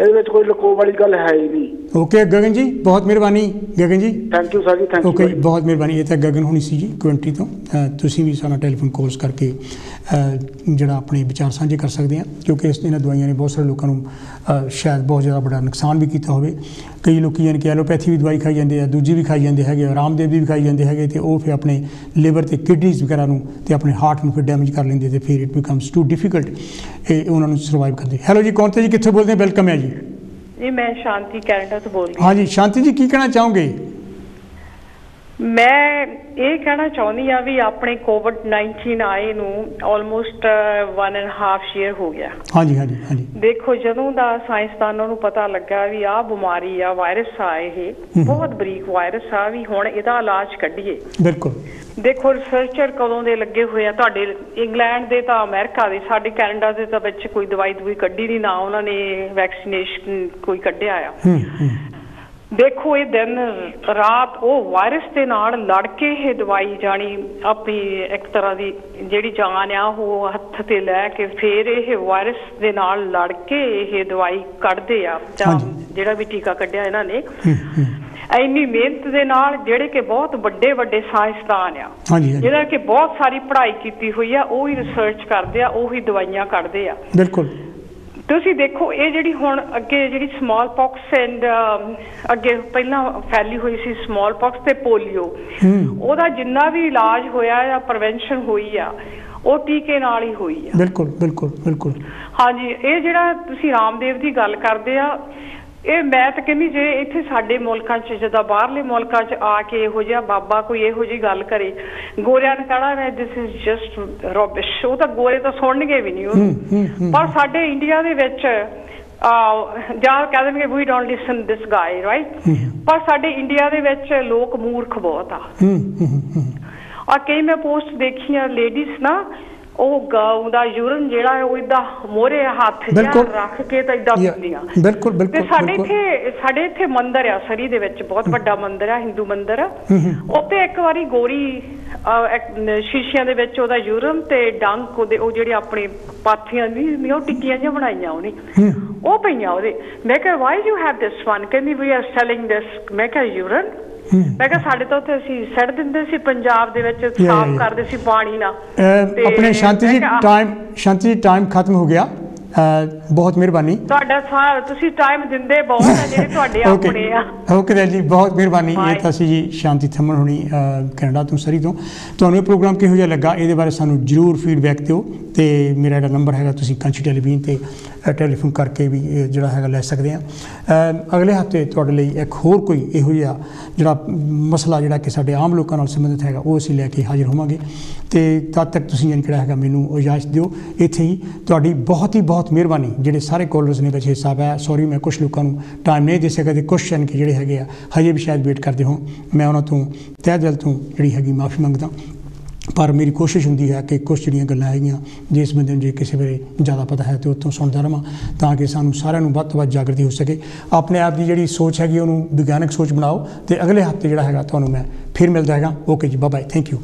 ਇਹਦੇ ਵਿੱਚ ਕੋਈ ਲੁਕੋ ਵਾਲੀ ਗੱਲ ਹੈ ਹੀ ਨਹੀਂ। ਓਕੇ ਗਗਨ ਜੀ, ਬਹੁਤ ਮਿਹਰਬਾਨੀ ਗਗਨ ਜੀ। ਥੈਂਕ ਯੂ ਸਰ ਜੀ, ਥੈਂਕ ਯੂ। ਓਕੇ, ਬਹੁਤ ਮਿਹਰਬਾਨੀ। ਇਹ ਤਾਂ ਗਗਨ ਹੋਣੀ ਸੀ ਜੀ ਕਵੈਂਟਰੀ ਤੋਂ। ਤੁਸੀਂ ਵੀ ਸਾਨੂੰ ਟੈਲੀਫੋਨ ਕਾਲਸ ਕਰਕੇ ਜਿਹੜਾ ਆਪਣੇ ਵਿਚਾਰ ਸਾਂਝੇ ਕਰ ਸਕਦੇ ਆ, ਕਿਉਂਕਿ ਇਹਨਾਂ ਦਵਾਈਆਂ ਨੇ ਬਹੁਤ ਸਾਰੇ ਲੋਕਾਂ ਨੂੰ ਸ਼ਾਇਦ ਬਹੁਤ ਜ਼ਿਆਦਾ ਵੱਡਾ ਨੁਕਸਾਨ ਵੀ ਕੀਤਾ ਹੋਵੇ। ਕਈ ਲੋਕ ਯਾਨੀ ਕਿ ਐਲੋਪੈਥੀ ਵੀ ਦਵਾਈ ਖਾਈ ਜਾਂਦੇ ਆ, ਦੂਜੀ ਵੀ ਖਾਈ ਜਾਂਦੇ ਹੈਗੇ, ਰਾਮਦੇਵ ਦੀ ਵੀ ਖਾਈ ਜਾਂਦੇ ਹੈਗੇ, ਅਤੇ ਉਹ ਫਿਰ ਆਪਣੇ ਲਿਵਰ ਅਤੇ ਕਿਡਨੀਜ਼ ਵਗੈਰਾ ਨੂੰ ਅਤੇ ਆਪਣੇ ਹਾਰਟ ਨੂੰ ਫਿਰ ਡੈਮੇਜ ਕਰ ਲੈਂਦੇ, ਅਤੇ ਫਿਰ ਇਟ ਬਿਕਮਸ ਟੂ ਡਿਫੀਕਲਟ ਇਹ ਉਹਨਾਂ ਨੂੰ ਸਰਵਾਈਵ ਕਰਦੇ। ਹੈਲੋ ਜੀ, ਕੌਣ ਤੇ ਜੀ, ਕਿੱਥੋਂ ਬੋਲਦੇ? ਵੈਲਕਮ ਹੈ ਜੀ। ਜੀ ਮੈਂ ਸ਼ਾਂਤੀ ਕੈਨੇਡਾ ਤੋਂ ਬੋਲ ਰਹੀ ਹਾਂ। ਹਾਂਜੀ ਸ਼ਾਂਤੀ ਜੀ, ਕੀ ਕਹਿਣਾ ਚਾਹੋਗੇ? ਮੈਂ ਇਹ ਕਹਿਣਾ ਚਾਹੁੰਦੀ ਆ ਵੀ ਆਪਣੇ COVID-19 ਆਏ ਨੂੰ ਆਲਮੋਸਟ 1.5 year ਹੋ ਗਿਆ। ਹਾਂਜੀ ਹਾਂਜੀ ਹਾਂਜੀ। ਦੇਖੋ ਜਦੋਂ ਦਾ ਸਾਇੰਸਦਾਨਾਂ ਨੂੰ ਪਤਾ ਲੱਗਾ ਵੀ ਆਹ ਬਿਮਾਰੀ ਆ, ਵਾਇਰਸ ਆ, ਇਹ ਬਹੁਤ ਬਰੀਕ ਵਾਇਰਸ ਆ, ਵੀ ਹੁਣ ਇਹਦਾ ਇਲਾਜ ਕੱਢੀਏ। ਬਿਲਕੁਲ। ਦੇਖੋ ਰਿਸਰਚਰ ਕਦੋਂ ਦੇ ਲੱਗੇ ਹੋਏ ਆ, ਤੁਹਾਡੇ ਇੰਗਲੈਂਡ ਦੇ ਤਾਂ ਅਮਰੀਕਾ ਦੇ, ਸਾਡੇ ਕੈਨੇਡਾ ਦੇ ਤਾਂ ਵਿੱਚ ਕੋਈ ਦਵਾਈ ਕੱਢੀ ਨਹੀਂ, ਨਾ ਉਹਨਾਂ ਨੇ ਵੈਕਸੀਨੇਸ਼ਨ ਕੋਈ ਕੱਢਿਆ ਆ। ਦੇਖੋ ਇਹ ਦਿਨ ਰਾਤ ਉਹ ਵਾਇਰਸ ਦੇ ਨਾਲ ਲੜ ਕੇ ਇਹ ਦਵਾਈ ਜਾਣੀ ਆਪਣੀ ਇੱਕ ਤਰ੍ਹਾਂ ਦੀ ਜਿਹੜੀ ਜਾਨ ਆ ਉਹ ਹੱਥ ਤੇ ਲੈ ਕੇ ਫਿਰ ਇਹ ਵਾਇਰਸ ਦੇ ਨਾਲ ਲੜ ਕੇ ਇਹ ਦਵਾਈ ਕੱਢਦੇ ਆ ਜਾਂ ਜਿਹੜਾ ਵੀ ਟੀਕਾ ਕੱਢਿਆ ਇਹਨਾਂ ਨੇ ਇੰਨੀ ਮਿਹਨਤ ਦੇ ਨਾਲ, ਜਿਹੜੇ ਕਿ ਬਹੁਤ ਵੱਡੇ ਵੱਡੇ ਸਾਇੰਸਦਾਨ ਆ ਜਿਹਨਾਂ ਕਿ ਬਹੁਤ ਸਾਰੀ ਪੜ੍ਹਾਈ ਕੀਤੀ ਹੋਈ ਆ, ਉਹੀ ਰਿਸਰਚ ਕਰਦੇ ਆ, ਉਹੀ ਦਵਾਈਆਂ ਕੱਢਦੇ ਆ। ਬਿਲਕੁਲ ਤੁਸੀਂ ਦੇਖੋ ਇਹ ਜਿਹੜੀ ਹੁਣ ਅੱਗੇ ਜਿਹੜੀ ਸਮਾਲ ਪੌਕਸ ਐਂਡ ਅੱਗੇ ਪਹਿਲਾਂ ਫੈਲੀ ਹੋਈ ਸੀ ਸਮਾਲ ਪੌਕਸ ਤੇ ਪੋਲੀਓ, ਉਹਦਾ ਜਿੰਨਾ ਵੀ ਇਲਾਜ ਹੋਇਆ ਜਾਂ ਪ੍ਰੀਵੈਂਸ਼ਨ ਹੋਈ ਆ ਉਹ ਟੀਕੇ ਨਾਲ ਹੀ ਹੋਈ ਆ। ਬਿਲਕੁਲ ਬਿਲਕੁਲ ਬਿਲਕੁਲ ਹਾਂਜੀ। ਇਹ ਜਿਹੜਾ ਤੁਸੀਂ ਰਾਮਦੇਵ ਦੀ ਗੱਲ ਕਰਦੇ ਆ, ਇਹ ਮੈਂ ਤਾਂ ਕਹਿੰਦੀ ਜੇ ਇੱਥੇ ਸਾਡੇ ਮੁਲਕਾਂ 'ਚ ਜਿੱਦਾਂ ਬਾਹਰਲੇ ਮੁਲਕਾਂ 'ਚ ਆ ਕੇ ਇਹੋ ਜਿਹਾ ਬਾਬਾ ਕੋਈ ਇਹੋ ਜਿਹੀ ਗੱਲ ਕਰੇ, ਗੋਰਿਆਂ ਨੇ ਕਹਿਣਾ ਦਿਸ ਇਜ਼ ਜਸਟ ਰੋਬਿਸ਼, ਉਹ ਤਾਂ ਗੋਰੇ ਤਾਂ ਸੁਣਨਗੇ ਵੀ ਨਹੀਂ ਉਹਨੂੰ। ਪਰ ਸਾਡੇ ਇੰਡੀਆ ਦੇ ਵਿੱਚ ਜਾਂ ਕਹਿ ਦੇਣਗੇ ਵੀ ਡੋਂਟ ਲਿਸਨ ਦਿਸ ਗਾਈ ਰਾਈਟ, ਪਰ ਸਾਡੇ ਇੰਡੀਆ ਦੇ ਵਿੱਚ ਲੋਕ ਮੂਰਖ ਬਹੁਤ ਆ। ਕਈ ਮੈਂ ਪੋਸਟ ਦੇਖੀਆਂ ਲੇਡੀਜ਼ ਨਾ ਉਹ ਗਾਂ ਦਾ ਯੂਰਨ ਜਿਹੜਾ ਉਹ ਇਦਾਂ ਮੋਹਰੇ ਹੱਥ ਜਿਹਾ ਰੱਖ ਕੇ ਤਾਂ ਇਦਾਂ ਪੀਂਦੀਆਂ। ਬਿਲਕੁਲ ਬਿਲਕੁਲ। ਤੇ ਸਾਡੇ ਇੱਥੇ ਮੰਦਿਰ ਆ ਸਰੀ ਦੇ ਵਿੱਚ, ਬਹੁਤ ਵੱਡਾ ਮੰਦਿਰ ਆ, ਹਿੰਦੂ ਮੰਦਿਰ ਆ, ਉੱਥੇ ਇੱਕ ਵਾਰੀ ਗੋਰੀ ਸ਼ੀਸ਼ਿਆਂ ਦੇ ਵਿੱਚ ਉਹਦਾ ਯੂਰਨ ਤੇ ਡੰਕ ਉਹਦੇ ਉਹ ਜਿਹੜੇ ਆਪਣੇ ਪਾਥੀਆਂ ਨਹੀਂ ਉਹ ਟਿੱਕੀਆਂ ਜਿਹੀਆਂ ਬਣਾਈਆਂ ਉਹਨੇ ਉਹ ਪਈਆਂ ਉਹਦੇ। ਮੈਂ ਕਿਹਾ why you have this one, ਕਹਿੰਦੀ ਵੀ ਆਰ ਸੈਲਿੰਗ ਦਿਸ। ਮੈਂ ਕਿਹਾ ਯੂਰਨ, ਮੈਂ ਕਿਹਾ ਸਾਡੇ ਤਾਂ ਉੱਥੇ ਅਸੀਂ ਸੱਟ ਦਿੰਦੇ ਸੀ ਪੰਜਾਬ ਦੇ ਵਿੱਚ, ਸਾਫ਼ ਕਰਦੇ ਸੀ ਪਾਣੀ ਨਾਲ। ਆਪਣੇ ਸ਼ਾਂਤੀ ਜੀ ਟਾਈਮ ਖਤਮ ਹੋ ਗਿਆ, ਬਹੁਤ ਮਿਹਰਬਾਨੀ ਤੁਹਾਡਾ, ਤੁਸੀਂ ਟਾਈਮ ਦਿੰਦੇ ਬਹੁਤ ਆ ਜਿਹੜੇ ਤੁਹਾਡੇ ਆਪਣੇ ਆ। ਓਕੇ ਦਿਲ ਜੀ, ਬਹੁਤ ਮਿਹਰਬਾਨੀ। ਇਹ ਤਾਂ ਸੀ ਜੀ ਸ਼ਾਂਤੀ ਥੰਮਣ ਹੋਣੀ ਕੈਨੇਡਾ ਤੋਂ ਸਰੀ ਤੋਂ। ਤੁਹਾਨੂੰ ਇਹ ਪ੍ਰੋਗਰਾਮ ਕਿਹੋ ਜਿਹਾ ਲੱਗਾ ਇਹਦੇ ਬਾਰੇ ਸਾਨੂੰ ਜ਼ਰੂਰ ਫੀਡਬੈਕ ਦਿਓ, ਤੇ ਮੇਰਾ ਜਿਹੜਾ ਨੰਬਰ ਹੈਗਾ ਤੁਸੀਂ ਕਾਂਚੀ ਟੈਲੀਵਿਜ਼ਨ 'ਤੇ ਟੈਲੀਫੋਨ ਕਰਕੇ ਵੀ ਜਿਹੜਾ ਹੈਗਾ ਲੈ ਸਕਦੇ ਆ। ਅਗਲੇ ਹਫ਼ਤੇ ਤੁਹਾਡੇ ਲਈ ਇੱਕ ਹੋਰ ਕੋਈ ਇਹੋ ਜਿਹਾ ਜਿਹੜਾ ਮਸਲਾ ਜਿਹੜਾ ਕਿ ਸਾਡੇ ਆਮ ਲੋਕਾਂ ਨਾਲ ਸੰਬੰਧਿਤ ਹੈਗਾ ਉਹ ਅਸੀਂ ਲੈ ਕੇ ਹਾਜ਼ਰ ਹੋਵਾਂਗੇ। ਤੇ ਤਦ ਤੱਕ ਤੁਸੀਂ ਜਿਹੜਾ ਹੈਗਾ ਮੈਨੂੰ ਇਜਾਜ਼ਤ ਦਿਓ। ਇੱਥੇ ਹੀ ਤੁਹਾਡੀ ਬਹੁਤ ਮਿਹਰਬਾਨੀ। ਜਿਹੜੇ ਸਾਰੇ ਕਾਲਰਸ ਨੇ ਵਿੱਚ ਹਿੱਸਾ ਪਾਇਆ, ਸੌਰੀ ਮੈਂ ਕੁਛ ਲੋਕਾਂ ਨੂੰ ਟਾਈਮ ਨਹੀਂ ਦੇ ਸਕਿਆ, ਤੇ ਕੁਛ ਕਿ ਜਿਹੜੇ ਹੈਗੇ ਆ ਹਜੇ ਵੀ ਸ਼ਾਇਦ ਵੇਟ ਕਰਦੇ ਹੋ, ਮੈਂ ਉਹਨਾਂ ਤੋਂ ਤਹਿ ਦਿਲ ਤੋਂ ਜਿਹੜੀ ਹੈਗੀ ਮਾਫੀ ਮੰਗਦਾ। ਪਰ ਮੇਰੀ ਕੋਸ਼ਿਸ਼ ਹੁੰਦੀ ਹੈ ਕਿ ਕੁਛ ਜਿਹੜੀਆਂ ਗੱਲਾਂ ਹੈਗੀਆਂ ਜਿਸ ਬੰਦੇ ਨੂੰ ਜੇ ਕਿਸੇ ਵੇਲੇ ਜ਼ਿਆਦਾ ਪਤਾ ਹੈ ਤਾਂ ਉੱਥੋਂ ਸੁਣਦਾ ਰਹਾਂ, ਤਾਂ ਕਿ ਸਾਨੂੰ ਸਾਰਿਆਂ ਨੂੰ ਵੱਧ ਤੋਂ ਵੱਧ ਜਾਗਰਤੀ ਹੋ ਸਕੇ। ਆਪਣੇ ਆਪ ਦੀ ਜਿਹੜੀ ਸੋਚ ਹੈਗੀ ਉਹਨੂੰ ਵਿਗਿਆਨਕ ਸੋਚ ਬਣਾਓ। ਤੇ ਅਗਲੇ ਹਫ਼ਤੇ ਜਿਹੜਾ ਹੈਗਾ ਤੁਹਾਨੂੰ ਮੈਂ ਫਿਰ ਮਿਲਦਾ ਹੈਗਾ। ਓਕੇ ਜੀ, ਬਾਏ ਬਾਏ, ਥੈਂਕ ਯੂ।